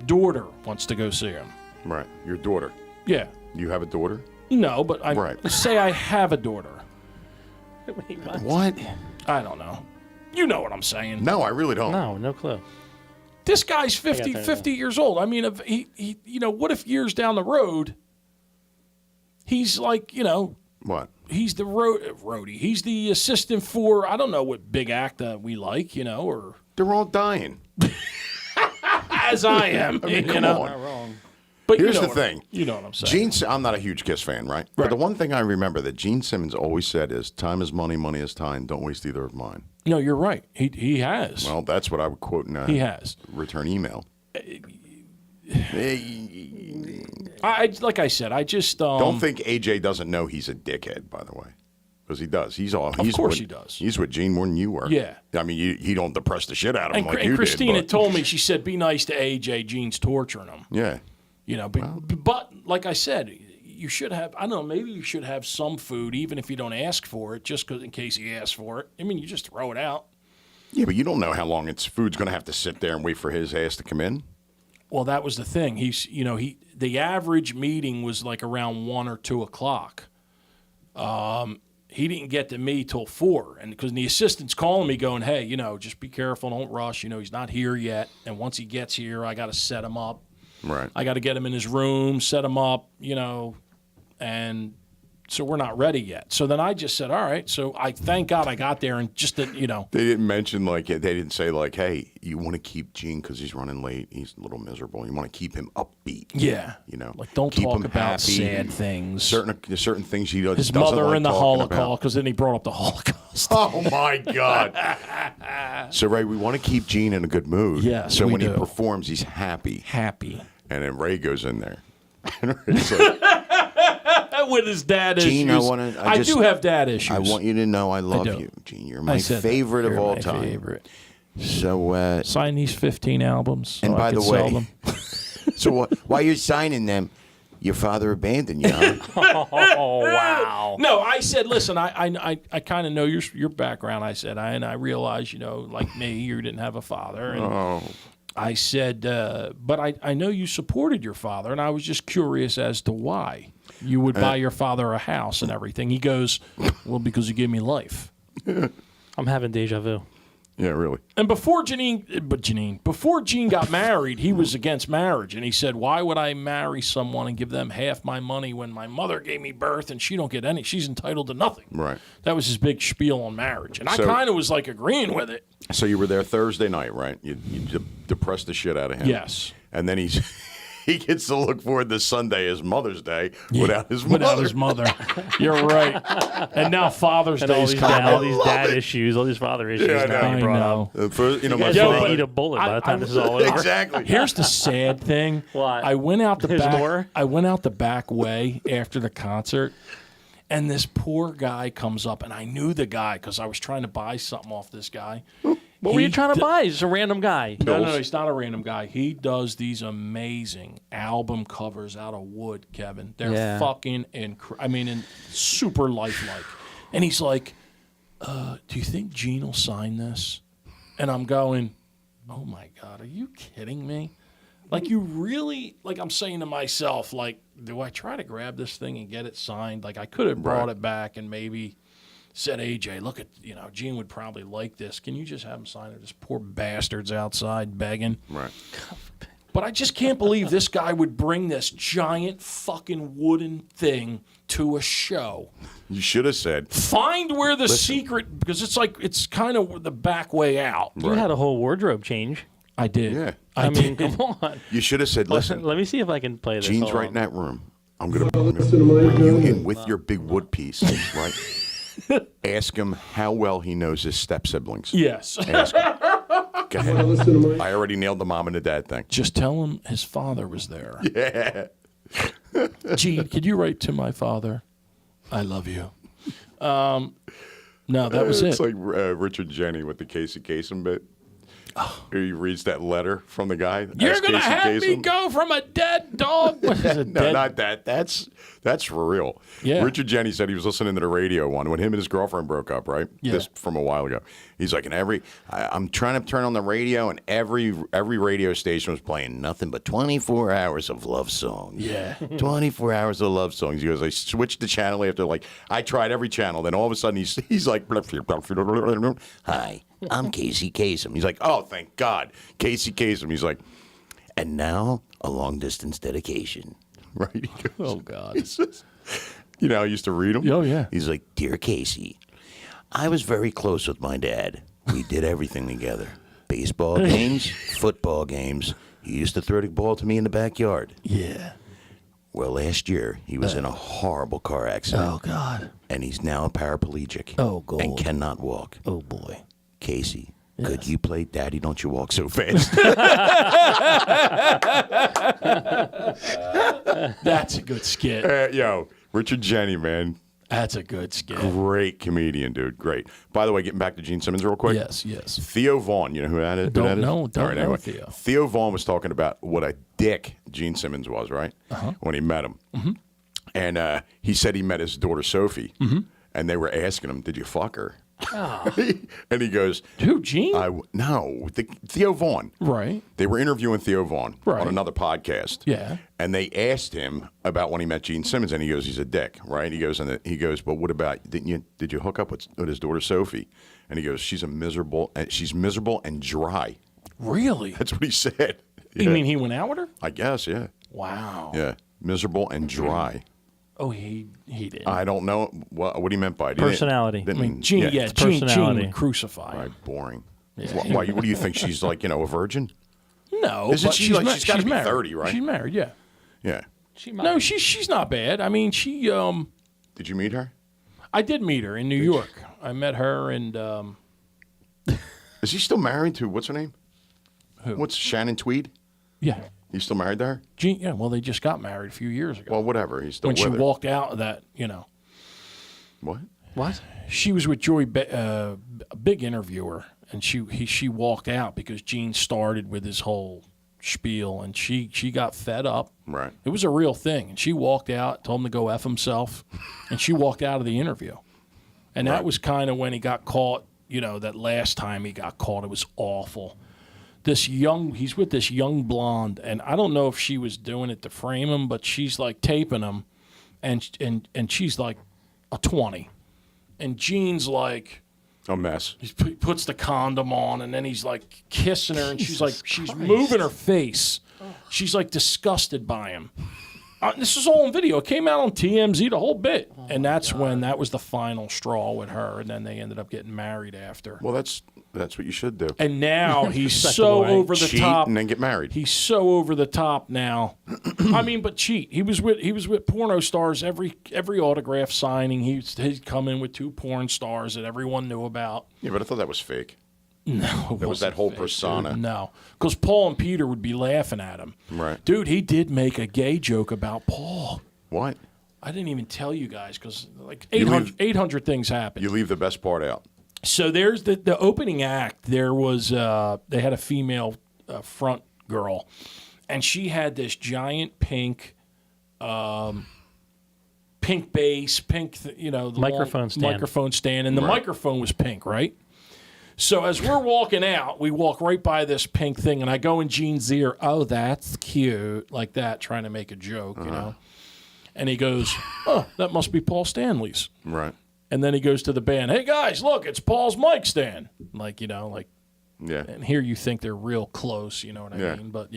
Speaker 3: daughter wants to go see him.
Speaker 2: Right. Your daughter.
Speaker 3: Yeah.
Speaker 2: You have a daughter?
Speaker 3: No, but
Speaker 2: Right.
Speaker 3: say I have a daughter.
Speaker 1: Wait, what?
Speaker 2: What?
Speaker 3: I don't know. You know what I'm saying.
Speaker 2: No, I really don't.
Speaker 1: No, no clue.
Speaker 3: This guy's 50
Speaker 1: that.
Speaker 3: years old. I mean, if he, you know, what if years down the road, he's like, you know,
Speaker 2: What?
Speaker 3: he's the roadie. He's the assistant for, I don't know what big act we like, you know, or
Speaker 2: They're all dying.
Speaker 3: as I am, you
Speaker 2: come
Speaker 3: know.
Speaker 2: on.
Speaker 1: Not wrong.
Speaker 3: But
Speaker 2: Here's
Speaker 3: you know
Speaker 2: the thing.
Speaker 3: You know what I'm saying.
Speaker 2: I'm not a huge Kiss fan, right? But
Speaker 3: Right.
Speaker 2: the one thing I remember that Gene Simmons always said is, time is money, money is time. Don't waste either of mine.
Speaker 3: No, you're right. He has.
Speaker 2: Well, that's what I would quote in a
Speaker 3: He has.
Speaker 2: return email.
Speaker 3: I like I said, I just
Speaker 2: Don't think AJ doesn't know he's a dickhead, by the way. Because he does. He's
Speaker 3: course he does.
Speaker 2: He's with Gene more than you were.
Speaker 3: Yeah.
Speaker 2: I mean, he don't depress the shit out of him
Speaker 3: And,
Speaker 2: like you
Speaker 3: and Christina
Speaker 2: did. But,
Speaker 3: told me, she said, be nice to AJ. Gene's torturing him.
Speaker 2: yeah.
Speaker 3: You know, but like I said, you should have, I don't know, maybe you should have some food, even if you don't ask for it, just in case he asks for it. I mean, you just throw it out.
Speaker 2: Yeah, but you don't know how long food's going to have to sit there and wait for his ass to come in.
Speaker 3: Well, that was the thing. The average meeting was like around 1 or 2 o'clock. He didn't get to me till 4, and because the assistant's calling me, going, "Hey, you know, just be careful, don't rush. You know, he's not here yet, and once he gets here, I got to set him up.
Speaker 2: Right.
Speaker 3: I got to get him in his room, set him up, you know, and so we're not ready yet." So then I just said, all right. So I thank God I got there and just, you know.
Speaker 2: They didn't mention, they didn't say, hey, you want to keep Gene because he's running late. He's a little miserable. You want to keep him upbeat.
Speaker 3: Yeah.
Speaker 2: You know.
Speaker 3: Like, don't
Speaker 2: keep
Speaker 3: talk
Speaker 2: him
Speaker 3: about
Speaker 2: happy.
Speaker 3: sad things.
Speaker 2: Certain things he does.
Speaker 3: His
Speaker 2: doesn't
Speaker 3: mother
Speaker 2: like
Speaker 3: in the
Speaker 2: talking
Speaker 3: Holocaust,
Speaker 2: about.
Speaker 3: because then he brought up the Holocaust.
Speaker 2: Oh, my God. So, Ray, we want to keep Gene in a good mood.
Speaker 3: Yes,
Speaker 2: So
Speaker 3: we
Speaker 2: when he
Speaker 3: do.
Speaker 2: performs, he's happy.
Speaker 3: Happy.
Speaker 2: And then Ray goes in there. And it's like,
Speaker 3: With his dad
Speaker 2: Gene,
Speaker 3: issues.
Speaker 2: I
Speaker 3: do have dad issues.
Speaker 2: I want you to know I love
Speaker 3: do.
Speaker 2: you, Gene. You're
Speaker 3: I
Speaker 2: my
Speaker 3: said that.
Speaker 2: favorite of
Speaker 3: You're
Speaker 2: all
Speaker 3: my
Speaker 2: time.
Speaker 3: Favorite.
Speaker 2: So,
Speaker 3: Sign these 15 albums. So
Speaker 2: and
Speaker 3: I
Speaker 2: by
Speaker 3: can
Speaker 2: the
Speaker 3: sell
Speaker 2: way,
Speaker 3: them.
Speaker 2: so while you're signing them, your father abandoned you, huh?
Speaker 1: Oh, wow.
Speaker 3: No, I said, listen, I kind of know your background. I said, I realize, you know, like me, you didn't have a father. And
Speaker 2: Oh.
Speaker 3: I said, but I know you supported your father, and I was just curious as to why you would buy your father a house and everything. He goes, well, because you gave me life.
Speaker 1: I'm having deja vu.
Speaker 2: Yeah, really.
Speaker 3: And before Gene got married, he was against marriage, and he said, "Why would I marry someone and give them half my money when my mother gave me birth and she don't get any? She's entitled to nothing."
Speaker 2: Right.
Speaker 3: That was his big spiel on marriage, and
Speaker 2: So-
Speaker 3: I kind of was like agreeing with it.
Speaker 2: So you were there Thursday night, right? You depressed the shit out of him.
Speaker 3: Yes.
Speaker 2: And then he gets to look forward to Sunday as Mother's Day without his mother.
Speaker 3: Without his mother. You're right. And now Father's
Speaker 1: And
Speaker 3: Day
Speaker 1: all
Speaker 3: is
Speaker 1: these,
Speaker 3: coming.
Speaker 1: all these dad issues, all these father issues
Speaker 2: Yeah, I
Speaker 1: now
Speaker 2: know.
Speaker 1: you
Speaker 3: I
Speaker 1: brought
Speaker 3: know.
Speaker 1: up.
Speaker 2: First, my
Speaker 1: You guys
Speaker 3: Yo,
Speaker 1: may
Speaker 2: father.
Speaker 1: eat a bullet by the time this is all over.
Speaker 2: Exactly.
Speaker 3: Here's the sad thing.
Speaker 1: What?
Speaker 3: I went out the
Speaker 1: There's
Speaker 3: back.
Speaker 1: more?
Speaker 3: I went out the back way after the concert, and this poor guy comes up, and I knew the guy because I was trying to buy something off this guy.
Speaker 1: What were you trying to buy? He's just a random guy.
Speaker 3: No, he's not a random guy. He does these amazing album covers out of wood, Kevin. They're
Speaker 1: Yeah.
Speaker 3: fucking super lifelike. And he's like, do you think Gene will sign this? And I'm going, oh my God, are you kidding me? Like, you really, like, I'm saying to myself, like, do I try to grab this thing and get it signed? Like, I could have brought it back and maybe said, AJ, look at, Gene would probably like this. Can you just have him sign it? This poor bastard's outside begging.
Speaker 2: Right.
Speaker 3: But I just can't believe this guy would bring this giant fucking wooden thing to a show.
Speaker 2: You should have said.
Speaker 3: Find where the secret, because it's kind of the back way out.
Speaker 1: You had a whole wardrobe change.
Speaker 3: I did.
Speaker 2: Yeah.
Speaker 3: I
Speaker 1: mean,
Speaker 3: did.
Speaker 1: come on.
Speaker 2: You should have said, listen.
Speaker 1: Let me see if I can play this.
Speaker 2: Gene's
Speaker 1: Hold
Speaker 2: right
Speaker 1: on.
Speaker 2: in that room. I'm going to bring you in with your big wood piece, right? Ask him how well he knows his step siblings.
Speaker 3: Yes.
Speaker 2: Ask him. Go ahead. I already nailed the mom and the dad thing.
Speaker 3: Just tell him his father was there.
Speaker 2: Yeah.
Speaker 3: Gene, could you write to my father? I love you. No, that was
Speaker 2: It's
Speaker 3: it.
Speaker 2: like Richard Jeni with the Casey Kasem bit. He reads that letter from the guy.
Speaker 3: You're
Speaker 2: Ask
Speaker 3: going to
Speaker 2: Casey
Speaker 3: have me
Speaker 2: Kasem.
Speaker 3: go from a dead dog? What is it,
Speaker 2: No,
Speaker 3: dead?
Speaker 2: not that. That's for real.
Speaker 3: Yeah.
Speaker 2: Richard Jeni said he was listening to the radio one when him and his girlfriend broke up, right?
Speaker 3: Yeah.
Speaker 2: This from a while ago. He's like, I'm trying to turn on the radio, and every radio station was playing nothing but 24 hours of love songs.
Speaker 3: Yeah.
Speaker 2: 24 hours of love songs. He goes, I switched the channel after, like, I tried every channel. Then all of a sudden he's like, hi, I'm Casey Kasem. He's like, oh, thank God. Casey Kasem. He's like, and now a long distance dedication. Right? He goes,
Speaker 3: Oh, God.
Speaker 2: you know, I used to read them.
Speaker 3: Oh, yeah.
Speaker 2: He's like, Dear Casey, I was very close with my dad. We did everything together. Baseball games, football games. He used to throw the ball to me in the backyard.
Speaker 3: Yeah.
Speaker 2: Well, last year, he was in a horrible car accident.
Speaker 3: Oh, God.
Speaker 2: And he's now a paraplegic.
Speaker 3: Oh, God.
Speaker 2: And cannot walk.
Speaker 3: Oh, boy.
Speaker 2: Casey, could you play Daddy Don't You Walk So Fast?
Speaker 3: That's a good skit.
Speaker 2: Yo, Richard Jeni, man.
Speaker 3: That's a good skit.
Speaker 2: Great comedian, dude. Great. By the way, getting back to Gene Simmons real quick.
Speaker 3: Yes, yes.
Speaker 2: Theo Vaughn, you know who that is?
Speaker 3: Don't
Speaker 2: who that is?
Speaker 3: know. Don't
Speaker 2: All right,
Speaker 3: know
Speaker 2: anyway.
Speaker 3: Theo.
Speaker 2: Theo Vaughn was talking about what a dick Gene Simmons was, right? When he met him. And he said he met his daughter, Sophie. And they were asking him, did you fuck her? And he goes,
Speaker 3: Who, Gene?
Speaker 2: no, Theo Vaughn.
Speaker 3: Right.
Speaker 2: They were interviewing Theo Vaughn
Speaker 3: Right.
Speaker 2: on another podcast.
Speaker 3: Yeah.
Speaker 2: And they asked him about when he met Gene Simmons, and he goes, he's a dick, right? He goes, but what about, did you hook up with his daughter, Sophie? And he goes, she's miserable and dry.
Speaker 3: Really?
Speaker 2: That's what he said.
Speaker 3: You mean he went out with her?
Speaker 2: I guess, yeah.
Speaker 3: Wow.
Speaker 2: Yeah. Miserable and dry.
Speaker 3: Oh, he did.
Speaker 2: I don't know what he meant by it. He
Speaker 1: Personality.
Speaker 2: didn't-
Speaker 3: I mean, Gene,
Speaker 2: yeah.
Speaker 3: Gene
Speaker 1: personality.
Speaker 3: would crucify him.
Speaker 2: Right, boring. Why, what do you think? She's like, a virgin?
Speaker 3: No,
Speaker 2: Isn't
Speaker 3: but
Speaker 2: she
Speaker 3: she's
Speaker 2: like-
Speaker 3: ma-
Speaker 2: she's gotta
Speaker 3: she's
Speaker 2: be
Speaker 3: married.
Speaker 2: 30, right?
Speaker 3: She's married, yeah.
Speaker 2: Yeah.
Speaker 3: No, she's not bad. I mean,
Speaker 2: Did you meet her?
Speaker 3: I did meet her in New York. I met her and
Speaker 2: Is he still married to, what's her name?
Speaker 3: Who?
Speaker 2: What's Shannon Tweed?
Speaker 3: yeah,
Speaker 2: He's still married to her?
Speaker 3: Gene. Yeah, well, they just got married a few years ago.
Speaker 2: Well, whatever. He's still
Speaker 3: when
Speaker 2: with
Speaker 3: she
Speaker 2: her.
Speaker 3: walked out of that,
Speaker 2: What?
Speaker 1: What?
Speaker 3: she was with Joey, a big interviewer, and she walked out because Gene started with his whole spiel, and she got fed up.
Speaker 2: Right.
Speaker 3: It was a real thing, and she walked out, told him to go F himself, and she walked out of the interview. And that was kind of when he got caught, that last time he got caught, it was awful. He's with this young blonde, and I don't know if she was doing it to frame him, but she's like taping him, and she's like a 20. And Gene's like,
Speaker 2: A mess.
Speaker 3: he puts the condom on, and then he's like kissing her, and she's moving her face. She's like disgusted by him. This is all on video. It came out on TMZ, the whole bit. And that's when that was the final straw with her, and then they ended up getting married after.
Speaker 2: Well, that's what you should do.
Speaker 3: And now he's so
Speaker 1: Respectable, right?
Speaker 3: over the
Speaker 2: Cheat
Speaker 3: top.
Speaker 2: and then get married.
Speaker 3: He's so over the top now. I mean, but cheat. He was with porno stars every autograph signing. He'd come in with 2 porn stars that everyone knew about.
Speaker 2: Yeah, but I thought that was fake.
Speaker 3: No,
Speaker 2: That was that whole persona.
Speaker 3: No, because Paul and Peter would be laughing at him.
Speaker 2: Right.
Speaker 3: Dude, he did make a gay joke about Paul.
Speaker 2: What?
Speaker 3: I didn't even tell you guys because like
Speaker 2: You
Speaker 3: 800 things happened.
Speaker 2: You leave the best part out.
Speaker 3: So there's the opening act. There was they had a female front girl, and she had this giant pink pink bass, pink, the
Speaker 1: Microphone stand.
Speaker 3: microphone stand, and the microphone was pink, right? So as we're walking out, we walk right by this pink thing, and I go in Gene's ear, oh, that's cute, like that, trying to make a joke, And he goes, oh, that must be Paul Stanley's.
Speaker 2: Right.
Speaker 3: And then he goes to the band, hey, guys, look, it's Paul's mic stand.
Speaker 2: Yeah.
Speaker 3: And here you think they're real close, you know what I mean? But,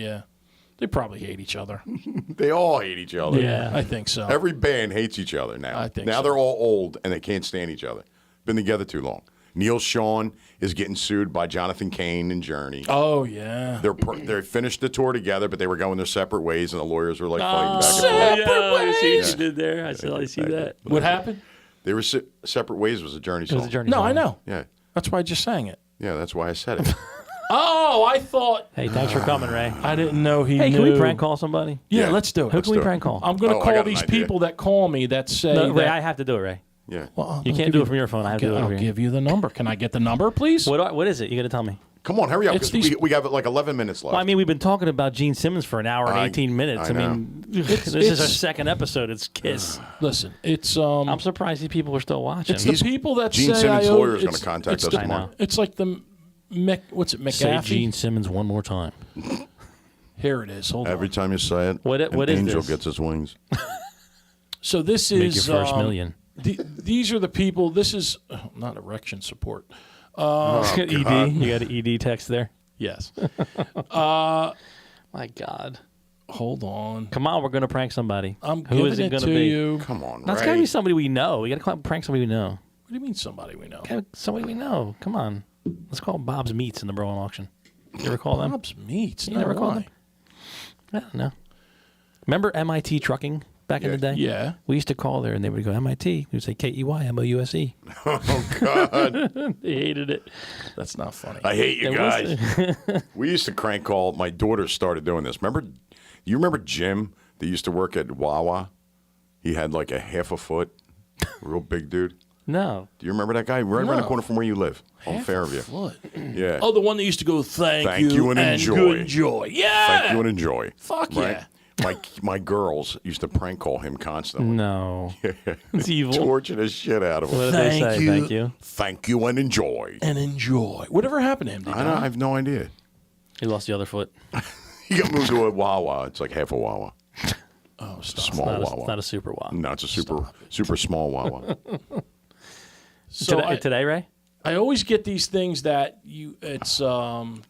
Speaker 3: they probably hate each other.
Speaker 2: They all hate each other.
Speaker 3: Yeah, I think so.
Speaker 2: Every band hates each other now.
Speaker 3: I think
Speaker 2: now
Speaker 3: so.
Speaker 2: they're all old and they can't stand each other. Been together too long. Neil Sean is getting sued by Jonathan Cain and Journey.
Speaker 3: Oh, yeah.
Speaker 2: They finished the tour together, but they were going their separate ways, and the lawyers were like fighting back and forth.
Speaker 1: I see what you did there. I see that.
Speaker 3: What happened?
Speaker 2: They were separate ways. Was a Journey song.
Speaker 1: It was a Journey
Speaker 3: No,
Speaker 1: song.
Speaker 3: I know.
Speaker 2: Yeah,
Speaker 3: That's why I just sang it.
Speaker 2: yeah. That's why I said it.
Speaker 3: Oh, I thought.
Speaker 1: Hey, thanks for coming, Ray.
Speaker 3: I didn't know he
Speaker 1: Hey,
Speaker 3: knew.
Speaker 1: can we prank call somebody?
Speaker 3: Yeah,
Speaker 2: Yeah.
Speaker 3: let's do it.
Speaker 1: Who can we
Speaker 2: do it.
Speaker 1: prank call?
Speaker 3: I'm going to
Speaker 2: Oh, I
Speaker 3: call
Speaker 2: got an
Speaker 3: these
Speaker 2: idea.
Speaker 3: people that call me that say
Speaker 1: No, Ray,
Speaker 3: that.
Speaker 1: I have to do it, Ray.
Speaker 2: Yeah.
Speaker 3: Well,
Speaker 1: You
Speaker 3: I'll
Speaker 1: can't
Speaker 3: give
Speaker 1: do
Speaker 3: you-
Speaker 1: it from your phone. I have to do it
Speaker 3: I'll
Speaker 1: over here.
Speaker 3: give you the number. Can I get the number, please?
Speaker 1: What is it? You got to tell me.
Speaker 2: Come on, hurry up,
Speaker 3: It's
Speaker 2: because
Speaker 3: these-
Speaker 2: we got like 11 minutes left.
Speaker 1: Well, I mean, we've been talking about Gene Simmons for an hour and 18 minutes.
Speaker 2: I
Speaker 1: I mean, this is our second episode. It's Kiss.
Speaker 3: Listen, it's
Speaker 1: I'm surprised these people are still watching.
Speaker 3: it's the people that
Speaker 2: Gene
Speaker 3: say
Speaker 2: Simmons'
Speaker 3: I owe,
Speaker 2: lawyer is gonna
Speaker 3: it's-
Speaker 2: contact
Speaker 3: it's
Speaker 2: us
Speaker 3: the-
Speaker 2: tomorrow.
Speaker 3: It's like the what's it,
Speaker 1: Say
Speaker 3: McAfee?
Speaker 1: Gene Simmons one more time.
Speaker 3: Here it is. Hold
Speaker 2: Every
Speaker 3: on.
Speaker 2: time you say it,
Speaker 1: What
Speaker 2: an
Speaker 1: is
Speaker 2: angel
Speaker 1: this?
Speaker 2: gets his wings.
Speaker 3: So this
Speaker 1: Make
Speaker 3: is
Speaker 1: your first million.
Speaker 3: These are the people. This is not erection support.
Speaker 1: ED. You got an ED text there?
Speaker 3: Yes.
Speaker 1: My God.
Speaker 3: Hold on.
Speaker 1: Come on, we're going to prank somebody.
Speaker 3: I'm
Speaker 1: Who is
Speaker 3: giving
Speaker 1: it
Speaker 3: it
Speaker 1: going
Speaker 3: to
Speaker 1: be?
Speaker 3: you.
Speaker 2: Come on,
Speaker 1: That's
Speaker 2: Ray.
Speaker 1: got to be somebody we know. We got to prank somebody we know.
Speaker 3: What do you mean somebody we know?
Speaker 1: Somebody we know. Come on. Let's call Bob's Meats in the Berlin auction. You ever call them?
Speaker 3: Bob's Meats.
Speaker 1: You
Speaker 3: No,
Speaker 1: never called
Speaker 3: why?
Speaker 1: them? I don't know. Remember MIT Trucking back in the day?
Speaker 3: Yeah.
Speaker 1: We used to call there and they would go MIT. We would say KEYMOUSE.
Speaker 2: Oh God,
Speaker 1: They hated it.
Speaker 3: That's not funny.
Speaker 2: I hate you
Speaker 1: It
Speaker 2: guys.
Speaker 1: was-
Speaker 2: We used to crank call. My daughter started doing this. You remember Jim that used to work at Wawa? He had like a half a foot, real big dude.
Speaker 1: No.
Speaker 2: Do you remember that guy? Right around the
Speaker 3: No.
Speaker 2: corner from where you live, on
Speaker 3: Half a
Speaker 2: Fairview.
Speaker 3: foot.
Speaker 2: Yeah.
Speaker 3: Oh, the one that used to go, thank
Speaker 2: you and enjoy.
Speaker 3: good enjoy. Yeah.
Speaker 2: Thank you and enjoy.
Speaker 3: Fuck
Speaker 2: right?
Speaker 3: yeah.
Speaker 2: My girls used to prank call him constantly.
Speaker 1: No. It's evil.
Speaker 2: Torture the shit out of him.
Speaker 1: What did they
Speaker 3: Thank
Speaker 1: say?
Speaker 3: you.
Speaker 1: Thank you.
Speaker 2: Thank you and enjoy.
Speaker 3: And enjoy. Whatever happened to him? Did
Speaker 2: I have no idea.
Speaker 1: He lost the other foot.
Speaker 2: He got moved to a Wawa. It's like half a Wawa.
Speaker 3: Oh, stop.
Speaker 2: Small
Speaker 1: Not
Speaker 2: Wawa.
Speaker 1: it's not a super wow.
Speaker 2: No, it's a super small Wawa.
Speaker 3: So
Speaker 1: Today, Ray?
Speaker 3: I always get these things that it's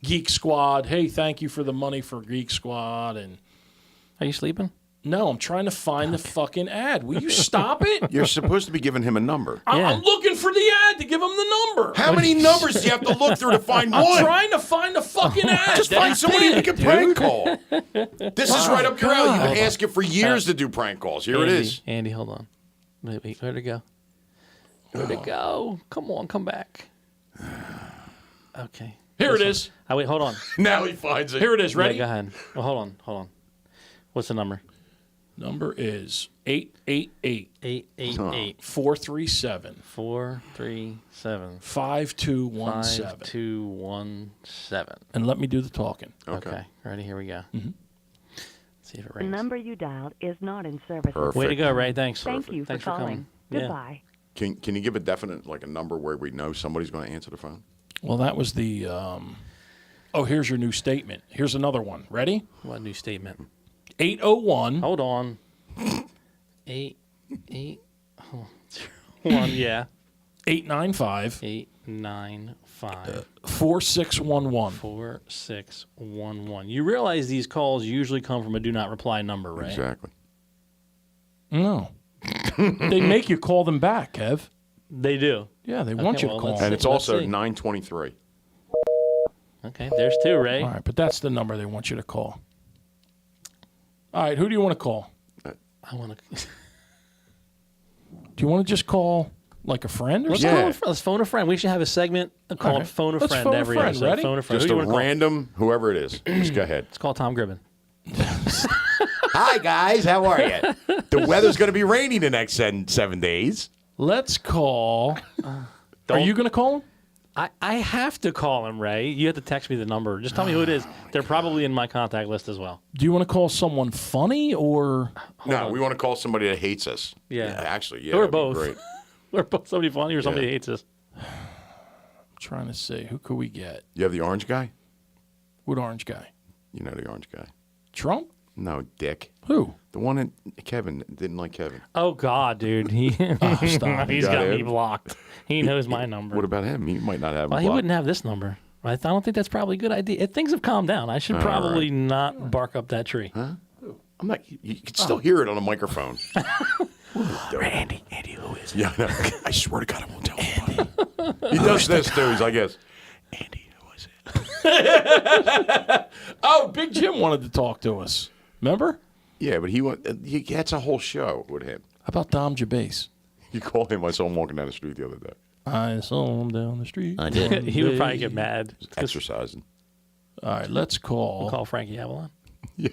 Speaker 3: Geek Squad. Hey, thank you for the money for Geek Squad. And
Speaker 1: Are you sleeping?
Speaker 3: no, I'm trying to find the fucking ad. Will you stop it?
Speaker 2: You're supposed to be giving him a number.
Speaker 1: Yeah.
Speaker 3: I'm looking for the ad to give him the number.
Speaker 2: How many numbers do you have to look through to find
Speaker 3: I'm
Speaker 2: one?
Speaker 3: trying to find the fucking ad.
Speaker 2: Just
Speaker 3: that
Speaker 2: find
Speaker 3: he
Speaker 2: somebody you
Speaker 3: picked,
Speaker 2: can prank
Speaker 3: dude.
Speaker 2: call. This is right up your alley. You've been asking for years to do prank calls. Here it is.
Speaker 1: Andy, hold on. Wait, where'd it go? Where'd it go? Come on, come back. Okay.
Speaker 3: Here it is.
Speaker 1: Oh, wait, hold on.
Speaker 2: Now he finds it.
Speaker 3: Here it is. Ready?
Speaker 1: Yeah, go ahead. Oh, hold on. What's the number?
Speaker 3: Number is 888
Speaker 1: 888
Speaker 3: 437
Speaker 1: 437
Speaker 3: 5217.
Speaker 1: 5217.
Speaker 3: And let me do the talking.
Speaker 1: Okay. Ready? Here we go. See if it
Speaker 5: The
Speaker 1: rings.
Speaker 5: number you dialed is not in service.
Speaker 2: Perfect.
Speaker 1: Way to go, Ray. Thanks.
Speaker 5: Thank you for
Speaker 1: Thanks for
Speaker 5: calling.
Speaker 1: coming. Yeah.
Speaker 5: Goodbye.
Speaker 2: Can you give a definite, like a number where we know somebody's going to answer the phone?
Speaker 3: Well, that was the. Oh, here's your new statement. Here's another one. Ready?
Speaker 1: What new statement?
Speaker 3: 801
Speaker 1: Hold on. 8 1 yeah
Speaker 3: 895
Speaker 1: 895
Speaker 3: 4611.
Speaker 1: 4611. You realize these calls usually come from a do not reply number, right?
Speaker 2: Exactly.
Speaker 3: No. They make you call them back, Kev.
Speaker 1: They do.
Speaker 3: Yeah, they want you to
Speaker 1: well,
Speaker 3: call
Speaker 1: let's
Speaker 3: them.
Speaker 2: And it's
Speaker 1: Let's
Speaker 2: also
Speaker 1: see.
Speaker 2: 923.
Speaker 1: Okay, there's two, Ray.
Speaker 3: All right, but that's the number they want you to call. All right, who do you want to call?
Speaker 1: I want to.
Speaker 3: Do you want to just call like a friend or
Speaker 1: Let's,
Speaker 3: something?
Speaker 1: let's phone a friend. We should have a segment called
Speaker 3: right.
Speaker 1: Phone a
Speaker 3: Let's
Speaker 1: Friend
Speaker 3: phone a
Speaker 1: every
Speaker 3: friend.
Speaker 1: episode.
Speaker 3: Ready?
Speaker 1: Phone a friend.
Speaker 2: Just
Speaker 1: Who do
Speaker 2: a
Speaker 1: you wanna call?
Speaker 2: random, whoever it is. Just go ahead.
Speaker 1: Let's call Tom Gribben.
Speaker 4: Hi, guys. How are you?
Speaker 2: The weather's going to be rainy the next 7 days.
Speaker 3: Let's call. Are you going to call him?
Speaker 1: I have to call him, Ray. You have to text me the number. Just tell me who it is. They're probably in my contact list as well.
Speaker 3: Do you want to call someone funny or?
Speaker 2: No, we want to call somebody that hates us.
Speaker 1: Yeah.
Speaker 2: Actually, yeah.
Speaker 1: Or
Speaker 2: that'd be
Speaker 1: both.
Speaker 2: Great.
Speaker 1: We're both somebody funny or somebody hates us.
Speaker 3: I'm trying to see. Who could we get?
Speaker 2: You have the orange guy?
Speaker 3: What orange guy?
Speaker 2: You know the orange guy.
Speaker 3: Trump?
Speaker 2: No, Dick.
Speaker 3: Who?
Speaker 2: The one that Kevin didn't like Kevin.
Speaker 1: Oh, God, dude. He's
Speaker 3: stop.
Speaker 1: got
Speaker 2: got
Speaker 1: me
Speaker 2: him?
Speaker 1: blocked. He knows my number.
Speaker 2: What about him? He might not have
Speaker 1: Well,
Speaker 2: him
Speaker 1: he
Speaker 2: blocked.
Speaker 1: wouldn't have this number. I don't think that's probably a good idea. Things have calmed down. I should probably not bark up that tree.
Speaker 2: I'm not. You can still hear it on a microphone.
Speaker 1: Andy, who is it?
Speaker 2: Yeah, no, I swear to God, I won't tell anybody. He does this too. He's like, yes. Andy, who is it?
Speaker 3: Oh, Big Jim wanted to talk to us. Remember?
Speaker 2: Yeah, but that's a whole show with him.
Speaker 3: How about Dom Jabase?
Speaker 2: You call him. I saw him walking down the street the other day,
Speaker 3: I saw him down the street.
Speaker 4: I did.
Speaker 1: He would probably get mad.
Speaker 2: exercising.
Speaker 3: All right, let's call.
Speaker 1: Call Frankie Avalon.
Speaker 2: Yeah.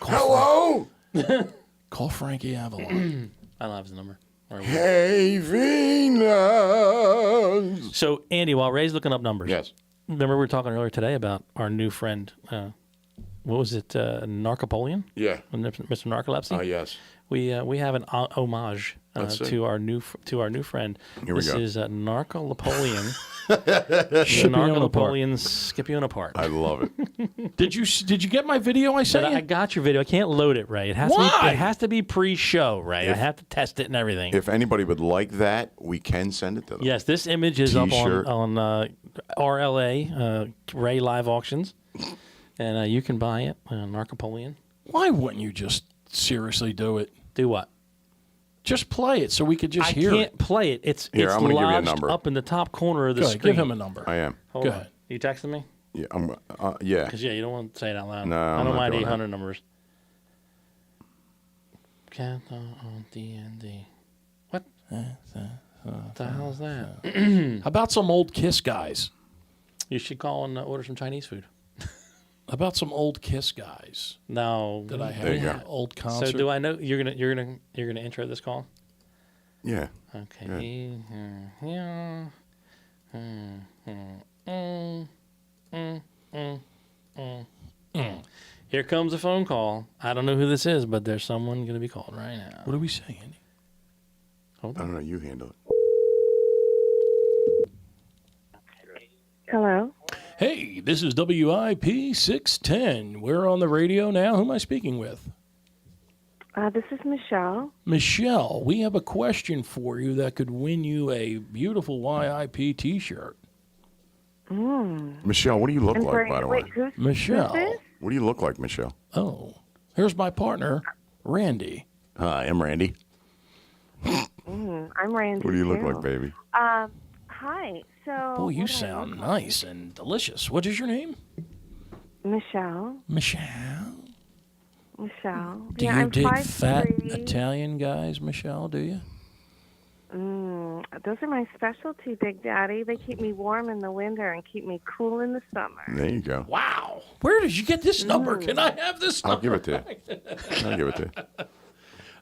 Speaker 2: Hello.
Speaker 3: Call Frankie Avalon.
Speaker 1: I don't have his number.
Speaker 2: Hey, Venus.
Speaker 1: So, Andy, while Ray's looking up numbers,
Speaker 2: Yes.
Speaker 1: remember we were talking earlier today about our new friend, what was it, Narcopolian?
Speaker 2: Yeah.
Speaker 1: Mr. Narcolepsy?
Speaker 2: Oh, yes.
Speaker 1: We have an homage
Speaker 2: Let's see.
Speaker 1: to our new friend.
Speaker 2: Here we
Speaker 1: This
Speaker 2: go.
Speaker 1: is Narcolepsy.
Speaker 3: Scipione Park.
Speaker 1: Narcolepsy Scipione Park.
Speaker 2: I love it.
Speaker 3: Did you get my video I sent
Speaker 1: But
Speaker 3: you?
Speaker 1: I got your video. I can't load it, Ray. It has
Speaker 3: Why?
Speaker 1: to be. It has to be pre-show, Ray. I have to test it and everything.
Speaker 2: If anybody would like that, we can send it to them.
Speaker 1: Yes, this image is
Speaker 2: T-shirt.
Speaker 1: up on RLA Ray Live Auctions, and you can buy it. Narcopolian.
Speaker 3: Why wouldn't you just seriously do it?
Speaker 1: Do what?
Speaker 3: Just play it so we could just
Speaker 1: I
Speaker 3: hear
Speaker 1: can't
Speaker 3: it.
Speaker 1: play it. It's
Speaker 2: Here,
Speaker 1: it's
Speaker 2: I'm gonna give you a
Speaker 1: lodged
Speaker 2: number.
Speaker 1: up in the top corner of the
Speaker 3: Go ahead,
Speaker 1: screen.
Speaker 3: give him a number.
Speaker 2: I am.
Speaker 1: Hold
Speaker 3: Go
Speaker 1: on.
Speaker 3: ahead.
Speaker 1: You texting me?
Speaker 2: Yeah. Yeah.
Speaker 1: Because you don't want to say it out loud.
Speaker 2: No,
Speaker 1: I
Speaker 2: I'm
Speaker 1: don't
Speaker 2: not
Speaker 1: mind
Speaker 2: doing
Speaker 1: 800 numbers. Cat on D&D. What? What the hell is that?
Speaker 3: How about some old Kiss guys?
Speaker 1: You should call and order some Chinese food.
Speaker 3: How about some old Kiss guys
Speaker 1: No.
Speaker 3: that I have
Speaker 2: There you
Speaker 3: an
Speaker 2: go.
Speaker 3: old concert?
Speaker 1: So do I know you're gonna intro this call?
Speaker 2: Yeah.
Speaker 1: Okay. Yeah. Here comes a phone call. I don't know who this is, but there's someone going to be called right now.
Speaker 3: What do we say, Andy?
Speaker 2: I don't know. You handle it.
Speaker 5: Hello?
Speaker 3: Hey, this is WIP 610. We're on the radio now. Who am I speaking with?
Speaker 5: This is Michelle.
Speaker 3: Michelle, we have a question for you that could win you a beautiful YIP T-shirt.
Speaker 2: Michelle, what do you look
Speaker 5: I'm
Speaker 2: like,
Speaker 5: sorry,
Speaker 2: by the
Speaker 5: wait,
Speaker 2: way?
Speaker 5: who's
Speaker 3: Michelle.
Speaker 5: this?
Speaker 2: What do you look like, Michelle?
Speaker 3: Oh, here's my partner, Randy.
Speaker 2: Hi, I'm Randy.
Speaker 5: I'm Randy.
Speaker 2: What do you look
Speaker 5: too.
Speaker 2: like, baby?
Speaker 5: Hi. So.
Speaker 3: Oh, you
Speaker 5: what do I
Speaker 3: sound
Speaker 5: look
Speaker 3: nice and delicious. What is your name?
Speaker 5: like? Michelle.
Speaker 3: Michelle.
Speaker 5: Michelle.
Speaker 3: Do
Speaker 5: yeah,
Speaker 3: you
Speaker 5: I'm
Speaker 3: dig
Speaker 5: 5'3".
Speaker 3: fat Italian guys, Michelle, do you?
Speaker 5: Those are my specialty, Big Daddy. They keep me warm in the winter and keep me cool in the summer.
Speaker 2: There you go.
Speaker 3: Wow. Where did you get this number? Can I have this
Speaker 2: I'll
Speaker 3: number?
Speaker 2: give it to you. I'll give it to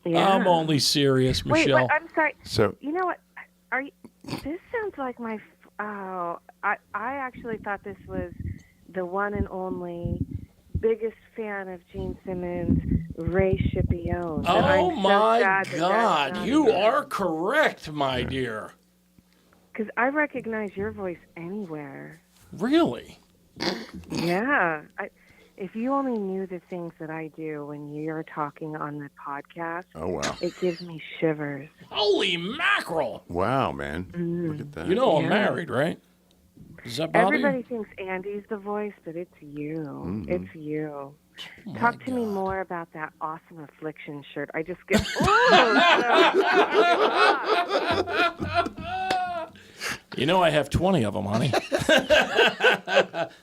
Speaker 2: you.
Speaker 5: Yeah.
Speaker 3: I'm only serious,
Speaker 5: Wait,
Speaker 3: Michelle.
Speaker 5: I'm sorry.
Speaker 2: So,
Speaker 5: You know what? Are you? This sounds like my. Oh, I actually thought this was the one and only biggest fan of Gene Simmons, Ray Scipione. But
Speaker 3: Oh
Speaker 5: I'm so
Speaker 3: my
Speaker 5: sad that
Speaker 3: God,
Speaker 5: that's not
Speaker 3: you
Speaker 5: you.
Speaker 3: are correct, my dear.
Speaker 5: Because I recognize your voice anywhere.
Speaker 3: Really?
Speaker 5: Yeah. If you only knew the things that I do when you're talking on the podcast,
Speaker 2: oh, wow.
Speaker 5: it gives me shivers.
Speaker 3: Holy mackerel.
Speaker 2: Wow, man. Look at that.
Speaker 3: You know I'm
Speaker 5: Yeah.
Speaker 3: married, right? Does that bother
Speaker 5: Everybody
Speaker 3: you?
Speaker 5: thinks Andy's the voice, but it's you.
Speaker 2: Mm-hmm.
Speaker 5: It's you.
Speaker 3: Oh
Speaker 5: Talk to me
Speaker 3: God.
Speaker 5: more about that awesome affliction shirt. I just get
Speaker 3: You know I have 20 of them, honey.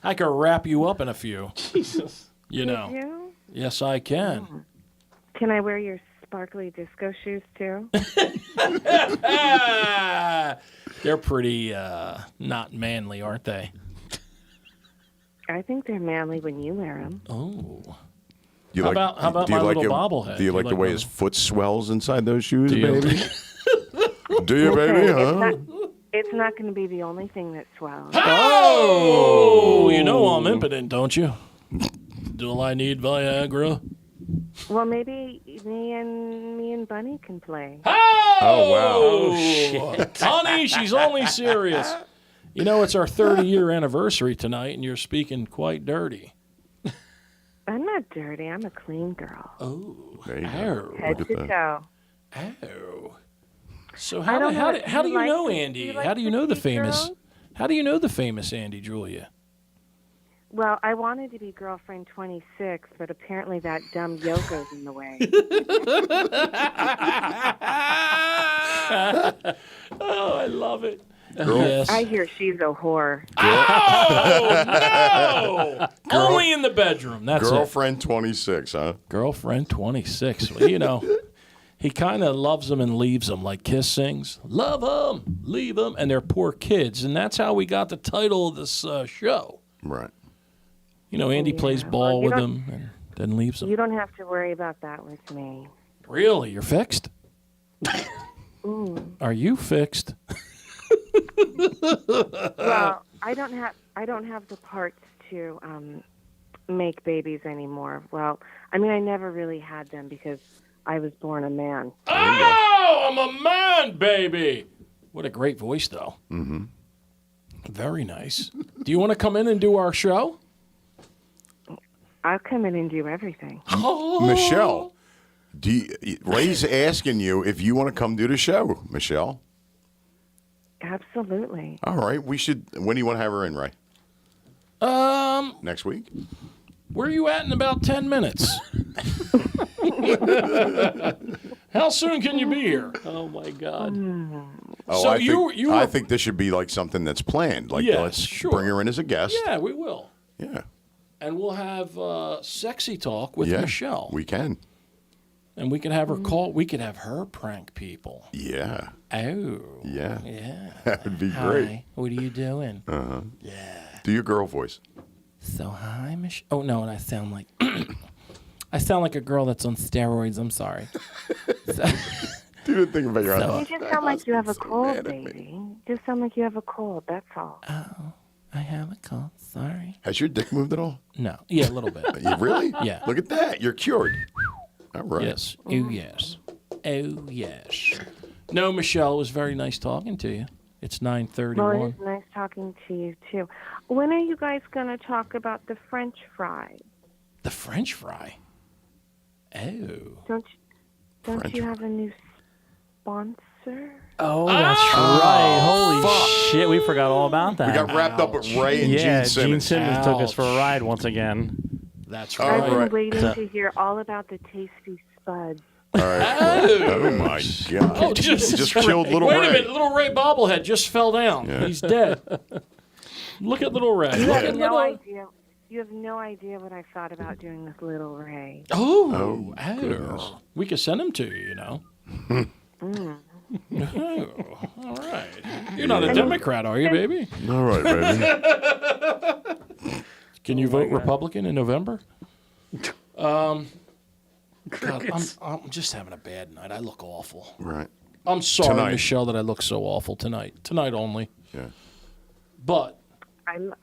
Speaker 3: I could wrap you up in a few. Jesus. You know.
Speaker 5: you.
Speaker 3: Yes, I can.
Speaker 5: Can I wear your sparkly disco shoes too?
Speaker 3: They're pretty not manly, aren't they?
Speaker 5: I think they're manly when you wear them.
Speaker 3: Oh.
Speaker 2: You
Speaker 3: How about my little
Speaker 2: him-
Speaker 3: bobblehead?
Speaker 2: Do you
Speaker 3: You
Speaker 2: like the
Speaker 3: like
Speaker 2: way
Speaker 3: my-
Speaker 2: his foot swells inside those shoes,
Speaker 3: Do you?
Speaker 2: baby? Do you, baby? Huh?
Speaker 5: It's not going to be the only thing that swells.
Speaker 3: Oh, you know I'm impotent, don't you? Do I need Viagra?
Speaker 5: Well, maybe me and Bunny can play.
Speaker 2: Oh, wow.
Speaker 3: Oh, shit. Honey, she's only serious. You know, it's our 30-year anniversary tonight, and you're speaking quite dirty.
Speaker 5: I'm not dirty. I'm a clean girl.
Speaker 3: Oh,
Speaker 2: There you
Speaker 3: ow.
Speaker 2: go.
Speaker 5: Head
Speaker 2: Look
Speaker 5: to
Speaker 2: at that.
Speaker 5: toe.
Speaker 3: Ow. So
Speaker 5: I
Speaker 3: how
Speaker 5: don't
Speaker 3: do,
Speaker 5: know.
Speaker 3: how do, how do you
Speaker 5: like
Speaker 3: know
Speaker 5: to-
Speaker 3: Andy?
Speaker 5: you like
Speaker 3: How do you know the
Speaker 5: petite
Speaker 3: famous?
Speaker 5: girls?
Speaker 3: How do you know the famous Andy Julia?
Speaker 5: Well, I wanted to be girlfriend 26, but apparently that dumb Yoko's in the way.
Speaker 3: Oh, I love it.
Speaker 2: Girl-
Speaker 3: Yes.
Speaker 5: I hear she's a whore.
Speaker 3: Oh, no! Only in the bedroom. That's it.
Speaker 2: Girlfriend 26, huh?
Speaker 3: Girlfriend 26. Well, you know, he kind of loves them and leaves them, like Kiss sings. Love them, leave them, and they're poor kids. And that's how we got the title of this show.
Speaker 2: Right.
Speaker 3: You know, Andy plays
Speaker 5: Well,
Speaker 3: ball
Speaker 5: you
Speaker 3: with
Speaker 5: don't-
Speaker 3: them and then leaves them.
Speaker 5: You don't have to worry about that with me.
Speaker 3: Really? You're fixed? Are you fixed?
Speaker 5: Well, I don't have the parts to make babies anymore. Well, I mean, I never really had them because I was born a man.
Speaker 3: Oh, I'm a man, baby. What a great voice, though. Mm-hmm. Very nice. Do you want to come in and do our show?
Speaker 5: I'll come in and do everything.
Speaker 2: Michelle, Ray's asking you if you want to come do the show, Michelle.
Speaker 5: Absolutely.
Speaker 2: All right. We should. When do you want to have her in, Ray? Next week?
Speaker 3: Where are you at in about 10 minutes? How soon can you be here?
Speaker 1: Oh my God.
Speaker 2: Oh,
Speaker 3: So
Speaker 2: I
Speaker 3: you-
Speaker 2: think,
Speaker 3: you
Speaker 2: I
Speaker 3: were-
Speaker 2: think this should be like something that's planned. Like,
Speaker 3: Yes,
Speaker 2: let's
Speaker 3: sure.
Speaker 2: bring her in as a guest.
Speaker 3: Yeah, we will.
Speaker 2: Yeah.
Speaker 3: And we'll have sexy talk with
Speaker 2: Yeah.
Speaker 3: Michelle.
Speaker 2: We can.
Speaker 3: And we could have her call. We could have her prank people.
Speaker 2: Yeah.
Speaker 3: Oh.
Speaker 2: Yeah.
Speaker 3: Yeah.
Speaker 2: That would be
Speaker 3: Hi.
Speaker 2: great.
Speaker 3: What are you doing?
Speaker 2: Do your girl voice.
Speaker 3: So hi, Michelle. Oh no, and I sound like I sound like a girl that's on steroids. I'm sorry.
Speaker 2: Do the thing about your
Speaker 5: You just sound like you have a cold, baby. Just sound like you have a cold, that's all.
Speaker 3: I have a cold. Sorry.
Speaker 2: Has your dick moved at all?
Speaker 3: No. Yeah, a little bit.
Speaker 2: You really?
Speaker 3: Yeah.
Speaker 2: Look at that. You're cured. All right.
Speaker 3: Yes. Oh yes. Oh yes. No, Michelle, it was very nice talking to you. It's
Speaker 5: Well,
Speaker 3: 9:31.
Speaker 5: it is nice talking to you, too. When are you guys going to talk about the French fries?
Speaker 3: The French fry. Oh.
Speaker 5: Don't
Speaker 2: French
Speaker 5: you have a new sponsor?
Speaker 1: Oh, that's right. Holy shit, we forgot all about that.
Speaker 2: We got wrapped up with Ray and
Speaker 1: yeah,
Speaker 2: Gene Simmons.
Speaker 1: took us for a ride once again.
Speaker 3: That's
Speaker 2: All
Speaker 3: right.
Speaker 5: I've been
Speaker 2: right.
Speaker 5: waiting to hear all about the tasty spuds.
Speaker 2: All right. Oh, my God.
Speaker 3: Oh, Jesus
Speaker 2: Just killed little
Speaker 3: Wait
Speaker 2: Ray.
Speaker 3: a minute, little Ray bobblehead just fell down.
Speaker 2: Yeah.
Speaker 3: He's dead. Look at little Ray.
Speaker 5: You
Speaker 3: Look
Speaker 5: have
Speaker 3: at
Speaker 5: no
Speaker 3: little.
Speaker 5: idea. You have no idea what I thought about doing with little Ray.
Speaker 3: Oh,
Speaker 2: goodness.
Speaker 3: we could send him to you. You know. Oh, all right. You're not a Democrat, are you, baby?
Speaker 2: All right, baby.
Speaker 3: Can you vote Republican in November? God, I'm just having a bad night. I look awful.
Speaker 2: Right.
Speaker 3: I'm sorry,
Speaker 2: Tonight.
Speaker 3: Michelle, that I look so awful tonight. Tonight only.
Speaker 2: Yeah.
Speaker 3: But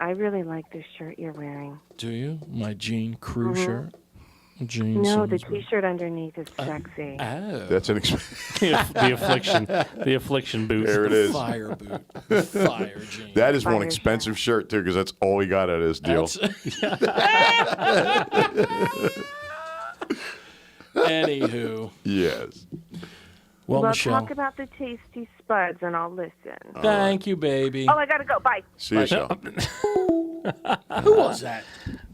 Speaker 5: I really like this shirt you're wearing.
Speaker 3: do you? My Jean Crew shirt? Jean
Speaker 5: No, the
Speaker 3: Simmons.
Speaker 5: T-shirt underneath is sexy.
Speaker 3: Oh.
Speaker 2: That's an
Speaker 1: the affliction boot.
Speaker 2: There it is.
Speaker 3: Fire boot. Fire jean.
Speaker 2: That is one
Speaker 5: Fire
Speaker 2: expensive shirt, too, because that's all he got at his deal.
Speaker 3: Anywho.
Speaker 2: Yes.
Speaker 3: Well,
Speaker 5: Well,
Speaker 3: Michelle.
Speaker 5: talk about the tasty spuds and I'll listen.
Speaker 3: Thank you, baby.
Speaker 5: Oh, I gotta go. Bye.
Speaker 2: See you, Michelle.
Speaker 3: Who was that?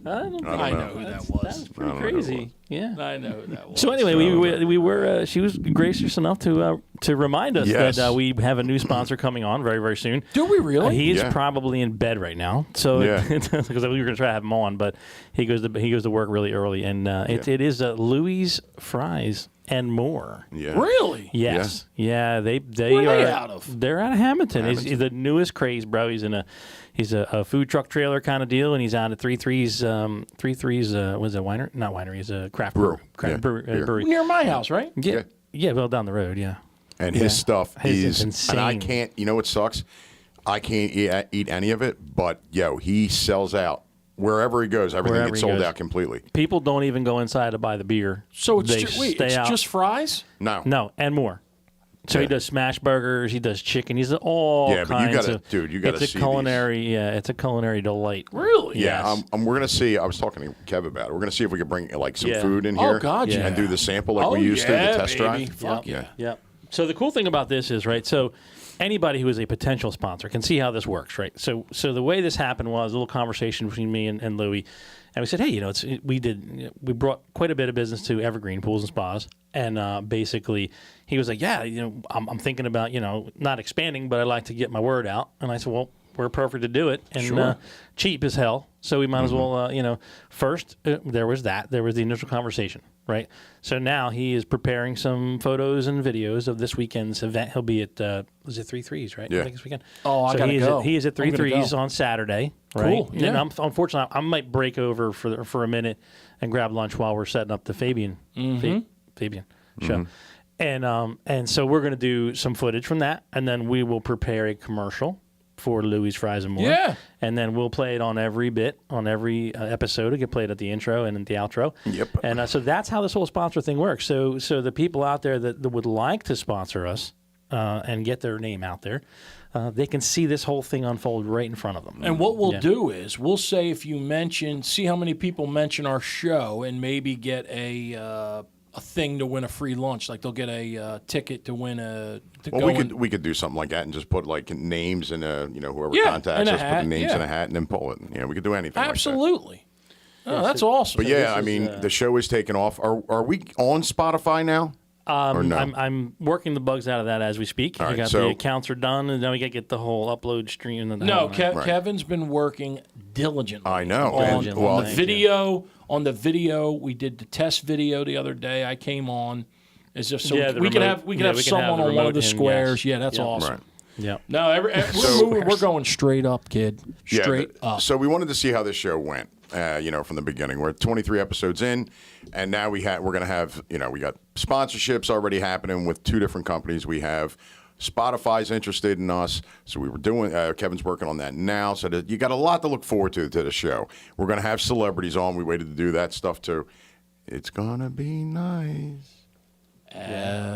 Speaker 1: I don't know.
Speaker 3: I know who that
Speaker 1: That
Speaker 3: was.
Speaker 1: was pretty
Speaker 2: I don't know who it
Speaker 1: crazy. Yeah.
Speaker 3: I know who that was.
Speaker 1: So anyway, we were she was gracious enough to remind us
Speaker 2: Yes.
Speaker 1: that we have a new sponsor coming on very, very soon.
Speaker 3: Do we really?
Speaker 1: He's
Speaker 2: Yeah.
Speaker 1: probably in bed right now, so
Speaker 2: Yeah.
Speaker 1: because we were going to try to have him on, but he goes to work really early, and it is Louis Fries and more.
Speaker 2: Yeah.
Speaker 3: Really?
Speaker 1: Yes, yeah, they
Speaker 3: Where are
Speaker 1: are
Speaker 3: they out of?
Speaker 1: They're out of Hamilton. He's the newest craze, bro. He's a food truck trailer kind of deal, and he's out at 3-3's. 3-3's was a winery, not winery. He's a craft
Speaker 2: Brew.
Speaker 1: craft
Speaker 2: Yeah,
Speaker 1: brewery.
Speaker 2: beer.
Speaker 1: brewery.
Speaker 3: Near my house, right?
Speaker 1: Yeah, yeah, well down the road. Yeah.
Speaker 2: And his stuff
Speaker 1: His is
Speaker 2: and I
Speaker 1: insane.
Speaker 2: can't, you know what sucks? I can't eat any of it, but he sells out. Wherever he goes, everything
Speaker 1: Wherever
Speaker 2: gets
Speaker 1: he
Speaker 2: sold
Speaker 1: goes.
Speaker 2: out completely.
Speaker 1: People don't even go inside to buy the beer.
Speaker 3: So it's,
Speaker 1: They
Speaker 3: it's
Speaker 1: stay out.
Speaker 3: just fries?
Speaker 2: No.
Speaker 1: No, and more. So he does smash burgers. He does chicken. He's all
Speaker 2: Yeah, but you
Speaker 1: kinds
Speaker 2: gotta-
Speaker 1: of.
Speaker 2: dude, you gotta
Speaker 1: It's
Speaker 2: see
Speaker 1: a culinary. Yeah, it's a culinary delight.
Speaker 3: Really?
Speaker 2: Yeah,
Speaker 1: Yes.
Speaker 2: we're going to see. I was talking to Kev about it. We're going to see if we can bring like some
Speaker 1: Yeah.
Speaker 2: food in
Speaker 3: Oh,
Speaker 2: here
Speaker 3: God,
Speaker 1: yeah.
Speaker 2: and do the sample like
Speaker 3: Oh,
Speaker 2: we used to, the
Speaker 3: yeah,
Speaker 2: test
Speaker 3: baby.
Speaker 2: drive.
Speaker 3: Fuck yeah.
Speaker 1: Yep. So the cool thing about this is, right, so anybody who is a potential sponsor can see how this works, right? So the way this happened was a little conversation between me and Louie, and we said, hey, we brought quite a bit of business to Evergreen Pools and Spas, and basically he was like, yeah, I'm thinking about, not expanding, but I'd like to get my word out. And I said, well, we're perfect to do it, and cheap as hell, so we might as well, first, there was the initial conversation. Right. So now he is preparing some photos and videos of this weekend's event. He'll be at, was it 3 Threes, right?
Speaker 2: Yeah.
Speaker 1: I think it's weekend.
Speaker 3: Oh, I
Speaker 1: so
Speaker 3: gotta go.
Speaker 1: He is at 3
Speaker 3: I'm gonna
Speaker 1: Threes
Speaker 3: go.
Speaker 1: on Saturday, right?
Speaker 3: Cool, yeah.
Speaker 1: And unfortunately, I might break over for a minute and grab lunch while we're setting up the Fabian show. And so we're going to do some footage from that, and then we will prepare a commercial for Louie's Fries and More.
Speaker 3: Yeah.
Speaker 1: And then we'll play it on every episode. It get played at the intro and at the outro.
Speaker 2: Yep.
Speaker 1: And so that's how this whole sponsor thing works. So the people out there that would like to sponsor us and get their name out there, they can see this whole thing unfold right in front of them.
Speaker 3: And what we'll do is we'll say if you see how many people mention our show and maybe get a thing to win a free lunch. Like they'll get a ticket to win a.
Speaker 2: We could do something like that and just put like names in whoever
Speaker 3: Yeah,
Speaker 2: contacts
Speaker 3: in a
Speaker 2: us, put
Speaker 3: hat,
Speaker 2: the names
Speaker 3: yeah.
Speaker 2: in a hat and then pull it. Yeah, we could do anything.
Speaker 3: Absolutely. Oh, that's awesome.
Speaker 2: Like that. But yeah,
Speaker 1: this
Speaker 2: I
Speaker 1: is,
Speaker 2: mean, the show is taking off. Are we on Spotify now? Or no?
Speaker 1: I'm working the bugs out of that as we speak.
Speaker 2: All right,
Speaker 1: the accounts are done, and then we got to get the whole upload stream. And
Speaker 3: No,
Speaker 2: Right.
Speaker 3: Kevin's been working diligently.
Speaker 2: I know.
Speaker 3: On,
Speaker 2: And,
Speaker 3: on
Speaker 2: well,
Speaker 3: the video, we did the test video the other day. I came on. It's just so
Speaker 1: Yeah, the
Speaker 3: we can
Speaker 1: remote-
Speaker 3: have we can
Speaker 1: yeah,
Speaker 3: have
Speaker 1: we can
Speaker 3: someone
Speaker 1: have the
Speaker 3: on one of
Speaker 1: remote
Speaker 3: the
Speaker 1: in,
Speaker 3: squares.
Speaker 1: yes.
Speaker 3: Yeah, that's
Speaker 1: Yep.
Speaker 3: awesome.
Speaker 2: right.
Speaker 1: Yeah.
Speaker 3: No, we're going straight up, kid. Straight up.
Speaker 2: So we wanted to see how this show went. From the beginning, we're 23 episodes in, and now we're going to have, we got sponsorships already happening with 2 different companies. We have Spotify's interested in us, so we were doing. Kevin's working on that now, so that you got a lot to look forward to the show. We're going to have celebrities on. We waited to do that stuff too. It's gonna be nice.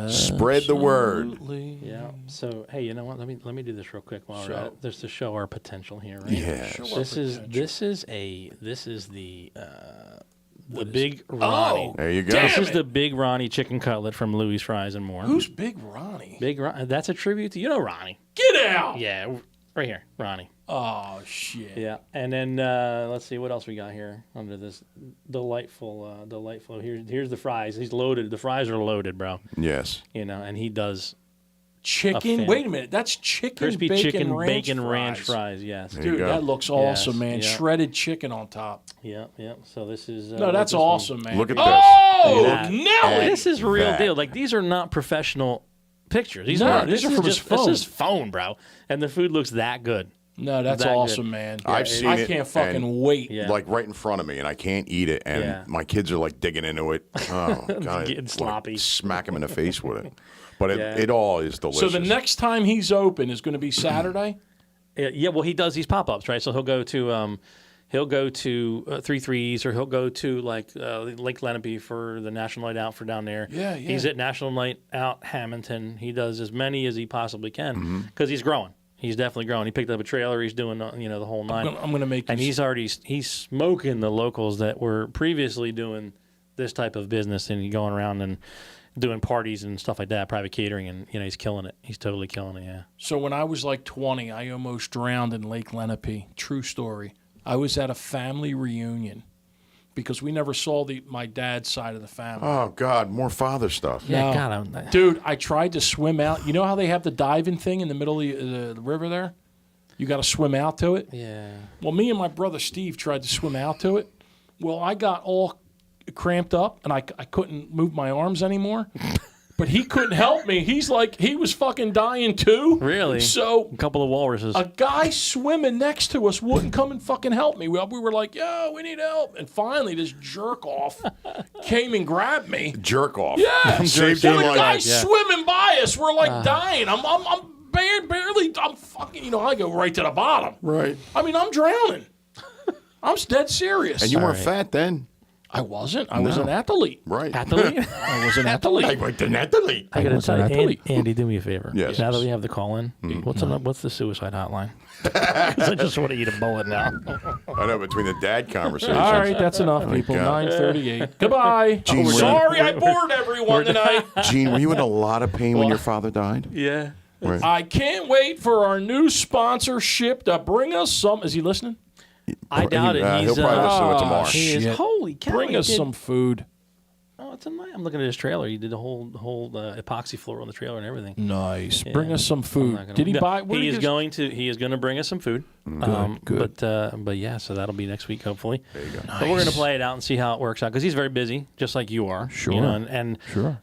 Speaker 2: Spread the word.
Speaker 1: Yeah. So hey, you know what? Let me do this real quick while we're at it. Just to show our potential here, right?
Speaker 2: Yes.
Speaker 1: This is the big Ronnie.
Speaker 2: There you go.
Speaker 3: Damn
Speaker 1: This is
Speaker 3: it.
Speaker 1: the big Ronnie chicken cutlet from Louie's Fries and More.
Speaker 3: Who's Big Ronnie?
Speaker 1: Big Ronnie? That's a tribute to Ronnie.
Speaker 3: Get out!
Speaker 1: Yeah, right here, Ronnie.
Speaker 3: Oh shit!
Speaker 1: Yeah, and then let's see what else we got here under this delightful. Here's the fries. He's loaded. The fries are loaded, bro.
Speaker 2: Yes.
Speaker 1: And he does
Speaker 3: Chicken.
Speaker 1: fan.
Speaker 3: Wait a minute. That's chicken.
Speaker 1: crispy
Speaker 3: bacon,
Speaker 1: chicken
Speaker 3: ranch
Speaker 1: bacon
Speaker 3: fries.
Speaker 1: ranch fries. Yes.
Speaker 2: There you
Speaker 3: Dude,
Speaker 2: go.
Speaker 3: that looks awesome, man.
Speaker 1: yeah.
Speaker 3: Shredded chicken on top.
Speaker 1: Yeah. So this is
Speaker 3: No, that's
Speaker 1: this
Speaker 3: awesome, man.
Speaker 2: Look at this.
Speaker 3: Oh,
Speaker 1: Look at
Speaker 3: Nelly!
Speaker 1: This is real
Speaker 2: that.
Speaker 1: deal. Like these are not professional pictures. These
Speaker 3: No,
Speaker 1: are
Speaker 3: these
Speaker 1: this
Speaker 3: are
Speaker 1: is
Speaker 3: from his
Speaker 1: just this
Speaker 3: phone.
Speaker 1: is phone, bro. And the food looks that good.
Speaker 3: No, that's
Speaker 1: That
Speaker 3: awesome,
Speaker 1: good.
Speaker 3: man.
Speaker 2: I've seen
Speaker 3: I
Speaker 2: it,
Speaker 3: can't fucking
Speaker 2: and-
Speaker 3: wait.
Speaker 1: Yeah.
Speaker 2: Like right in front of me, and I can't eat it, and
Speaker 1: Yeah.
Speaker 2: my kids are like digging into it. Oh, God,
Speaker 1: Getting sloppy.
Speaker 2: Smack them in the face with it. But
Speaker 1: Yeah.
Speaker 2: it all is
Speaker 3: So
Speaker 2: delicious.
Speaker 3: the next time he's open is going to be Saturday.
Speaker 1: Yeah. Well, he does these pop ups, right? So he'll go to 3 Threes, or he'll go to like Lake Lenape for the National Night Out for down there.
Speaker 3: Yeah.
Speaker 1: He's at National Night Out Hamilton. He does as many as he possibly can
Speaker 2: Mm-hmm.
Speaker 1: because he's growing. He's definitely growing. He picked up a trailer. He's doing the whole nine.
Speaker 3: I'm going to make.
Speaker 1: And
Speaker 3: these-
Speaker 1: he's smoking the locals that were previously doing this type of business, and going around and doing parties and stuff like that, private catering, and he's killing it. He's totally killing it. Yeah.
Speaker 3: So when I was like 20, I almost drowned in Lake Lenape. True story. I was at a family reunion because we never saw my dad's side of the family.
Speaker 2: oh God, more father stuff.
Speaker 1: Yeah.
Speaker 3: No.
Speaker 1: God.
Speaker 3: Dude, I tried to swim out. You know how they have the diving thing in the middle of the river there? You got to swim out to it.
Speaker 1: Yeah.
Speaker 3: Well, me and my brother Steve tried to swim out to it. Well, I got all cramped up and I couldn't move my arms anymore. But he couldn't help me. He was fucking dying too.
Speaker 1: Really?
Speaker 3: So
Speaker 1: A couple of walruses.
Speaker 3: a guy swimming next to us wouldn't come and fucking help me. We were like, yo, we need help. And finally, this jerk off came and grabbed me.
Speaker 2: Jerk off.
Speaker 3: Yeah.
Speaker 2: Saved
Speaker 3: So
Speaker 2: your
Speaker 3: the
Speaker 2: life.
Speaker 3: guy's
Speaker 1: yeah.
Speaker 3: swimming by us. We're like dying. I'm I'm fucking, I go right to the bottom.
Speaker 2: Right.
Speaker 3: I mean, I'm drowning. I'm dead serious.
Speaker 2: And you weren't fat then.
Speaker 3: I wasn't. I was an athlete.
Speaker 2: Right.
Speaker 1: Athlete?
Speaker 3: I was an athlete.
Speaker 2: I went to an athlete.
Speaker 1: I gotta
Speaker 3: was
Speaker 1: tell
Speaker 3: an
Speaker 1: you,
Speaker 3: athlete.
Speaker 1: Andy, do me a favor.
Speaker 2: Yes.
Speaker 1: Now that we have the call in, what's the suicide hotline? 'Cause I just want to eat a bullet now.
Speaker 2: I know, between the dad conversations.
Speaker 3: All right, that's enough, people.
Speaker 2: God.
Speaker 3: 9:38. Goodbye.
Speaker 2: Gene,
Speaker 3: Sorry I bored everyone tonight.
Speaker 2: Gene, were you in a lot of pain when your father died?
Speaker 1: Yeah.
Speaker 2: Right.
Speaker 3: I can't wait for our new sponsorship to bring us some. Is he listening?
Speaker 1: I doubt it.
Speaker 2: He'll probably listen to it tomorrow.
Speaker 1: He is.
Speaker 3: Shit.
Speaker 1: Holy cow!
Speaker 3: Bring
Speaker 1: he
Speaker 3: us
Speaker 1: did-
Speaker 3: some food.
Speaker 1: Oh, it's a nice. I'm looking at his trailer. He did the whole epoxy floor on the trailer and everything.
Speaker 3: Nice.
Speaker 1: Yeah.
Speaker 3: Bring us some
Speaker 1: I'm not
Speaker 3: food.
Speaker 1: gonna-
Speaker 3: Did he
Speaker 1: No,
Speaker 3: buy? Where
Speaker 1: He
Speaker 3: did
Speaker 1: is going to. He is going to bring us some food.
Speaker 3: Good.
Speaker 1: But yeah, so that'll be next week hopefully. There you go. But we're going to play it out and see how it works out because he's very busy, just like you are.
Speaker 3: Sure.
Speaker 1: You know, and
Speaker 3: Sure.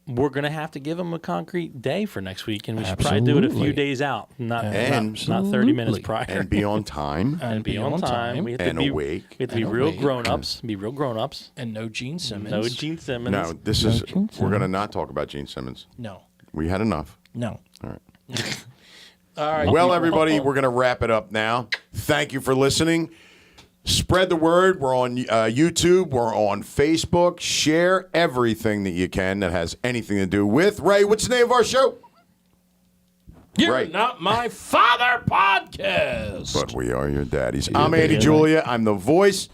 Speaker 1: we're going to have to give him a concrete day for next week, and we should probably do it a few
Speaker 3: Absolutely.
Speaker 1: days out, not 30 minutes
Speaker 3: Absolutely.
Speaker 1: prior.
Speaker 2: And be on time.
Speaker 1: And be on time. We have
Speaker 2: And
Speaker 1: to be,
Speaker 2: awake.
Speaker 1: We have to be
Speaker 3: And
Speaker 1: real
Speaker 3: awake.
Speaker 1: grown-ups. Be real grown-ups.
Speaker 3: And no Gene Simmons.
Speaker 1: No Gene Simmons.
Speaker 2: No, this is. We're going to not talk about Gene Simmons.
Speaker 3: No.
Speaker 2: We had enough.
Speaker 3: No.
Speaker 2: All right.
Speaker 3: All right.
Speaker 2: Well, everybody, we're going to wrap it up now. Thank you for listening. Spread the word. We're on YouTube. We're on Facebook. Share everything that you can that has anything to do with Ray. What's the name of our show?
Speaker 3: You're
Speaker 2: Right.
Speaker 3: not my father podcast.
Speaker 2: But we are your daddies. I'm Andy Julia. I'm the voice.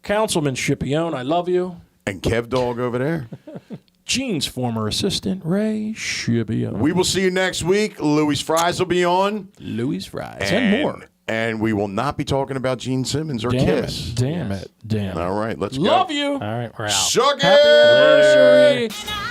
Speaker 3: Councilman Scipione, I love you.
Speaker 2: And Kev Dog over there.
Speaker 3: Gene's former assistant, Ray Scipione.
Speaker 2: We will see you next week. Louis Fries will be on.
Speaker 3: Louis Fries. And more.
Speaker 2: And we will not be talking about Gene Simmons or
Speaker 3: Damn
Speaker 2: Kiss.
Speaker 3: it. Damn it. Damn it.
Speaker 2: All right, let's go.
Speaker 3: Love you.
Speaker 1: All right, we're out.
Speaker 2: Suck it!
Speaker 3: Happy anniversary.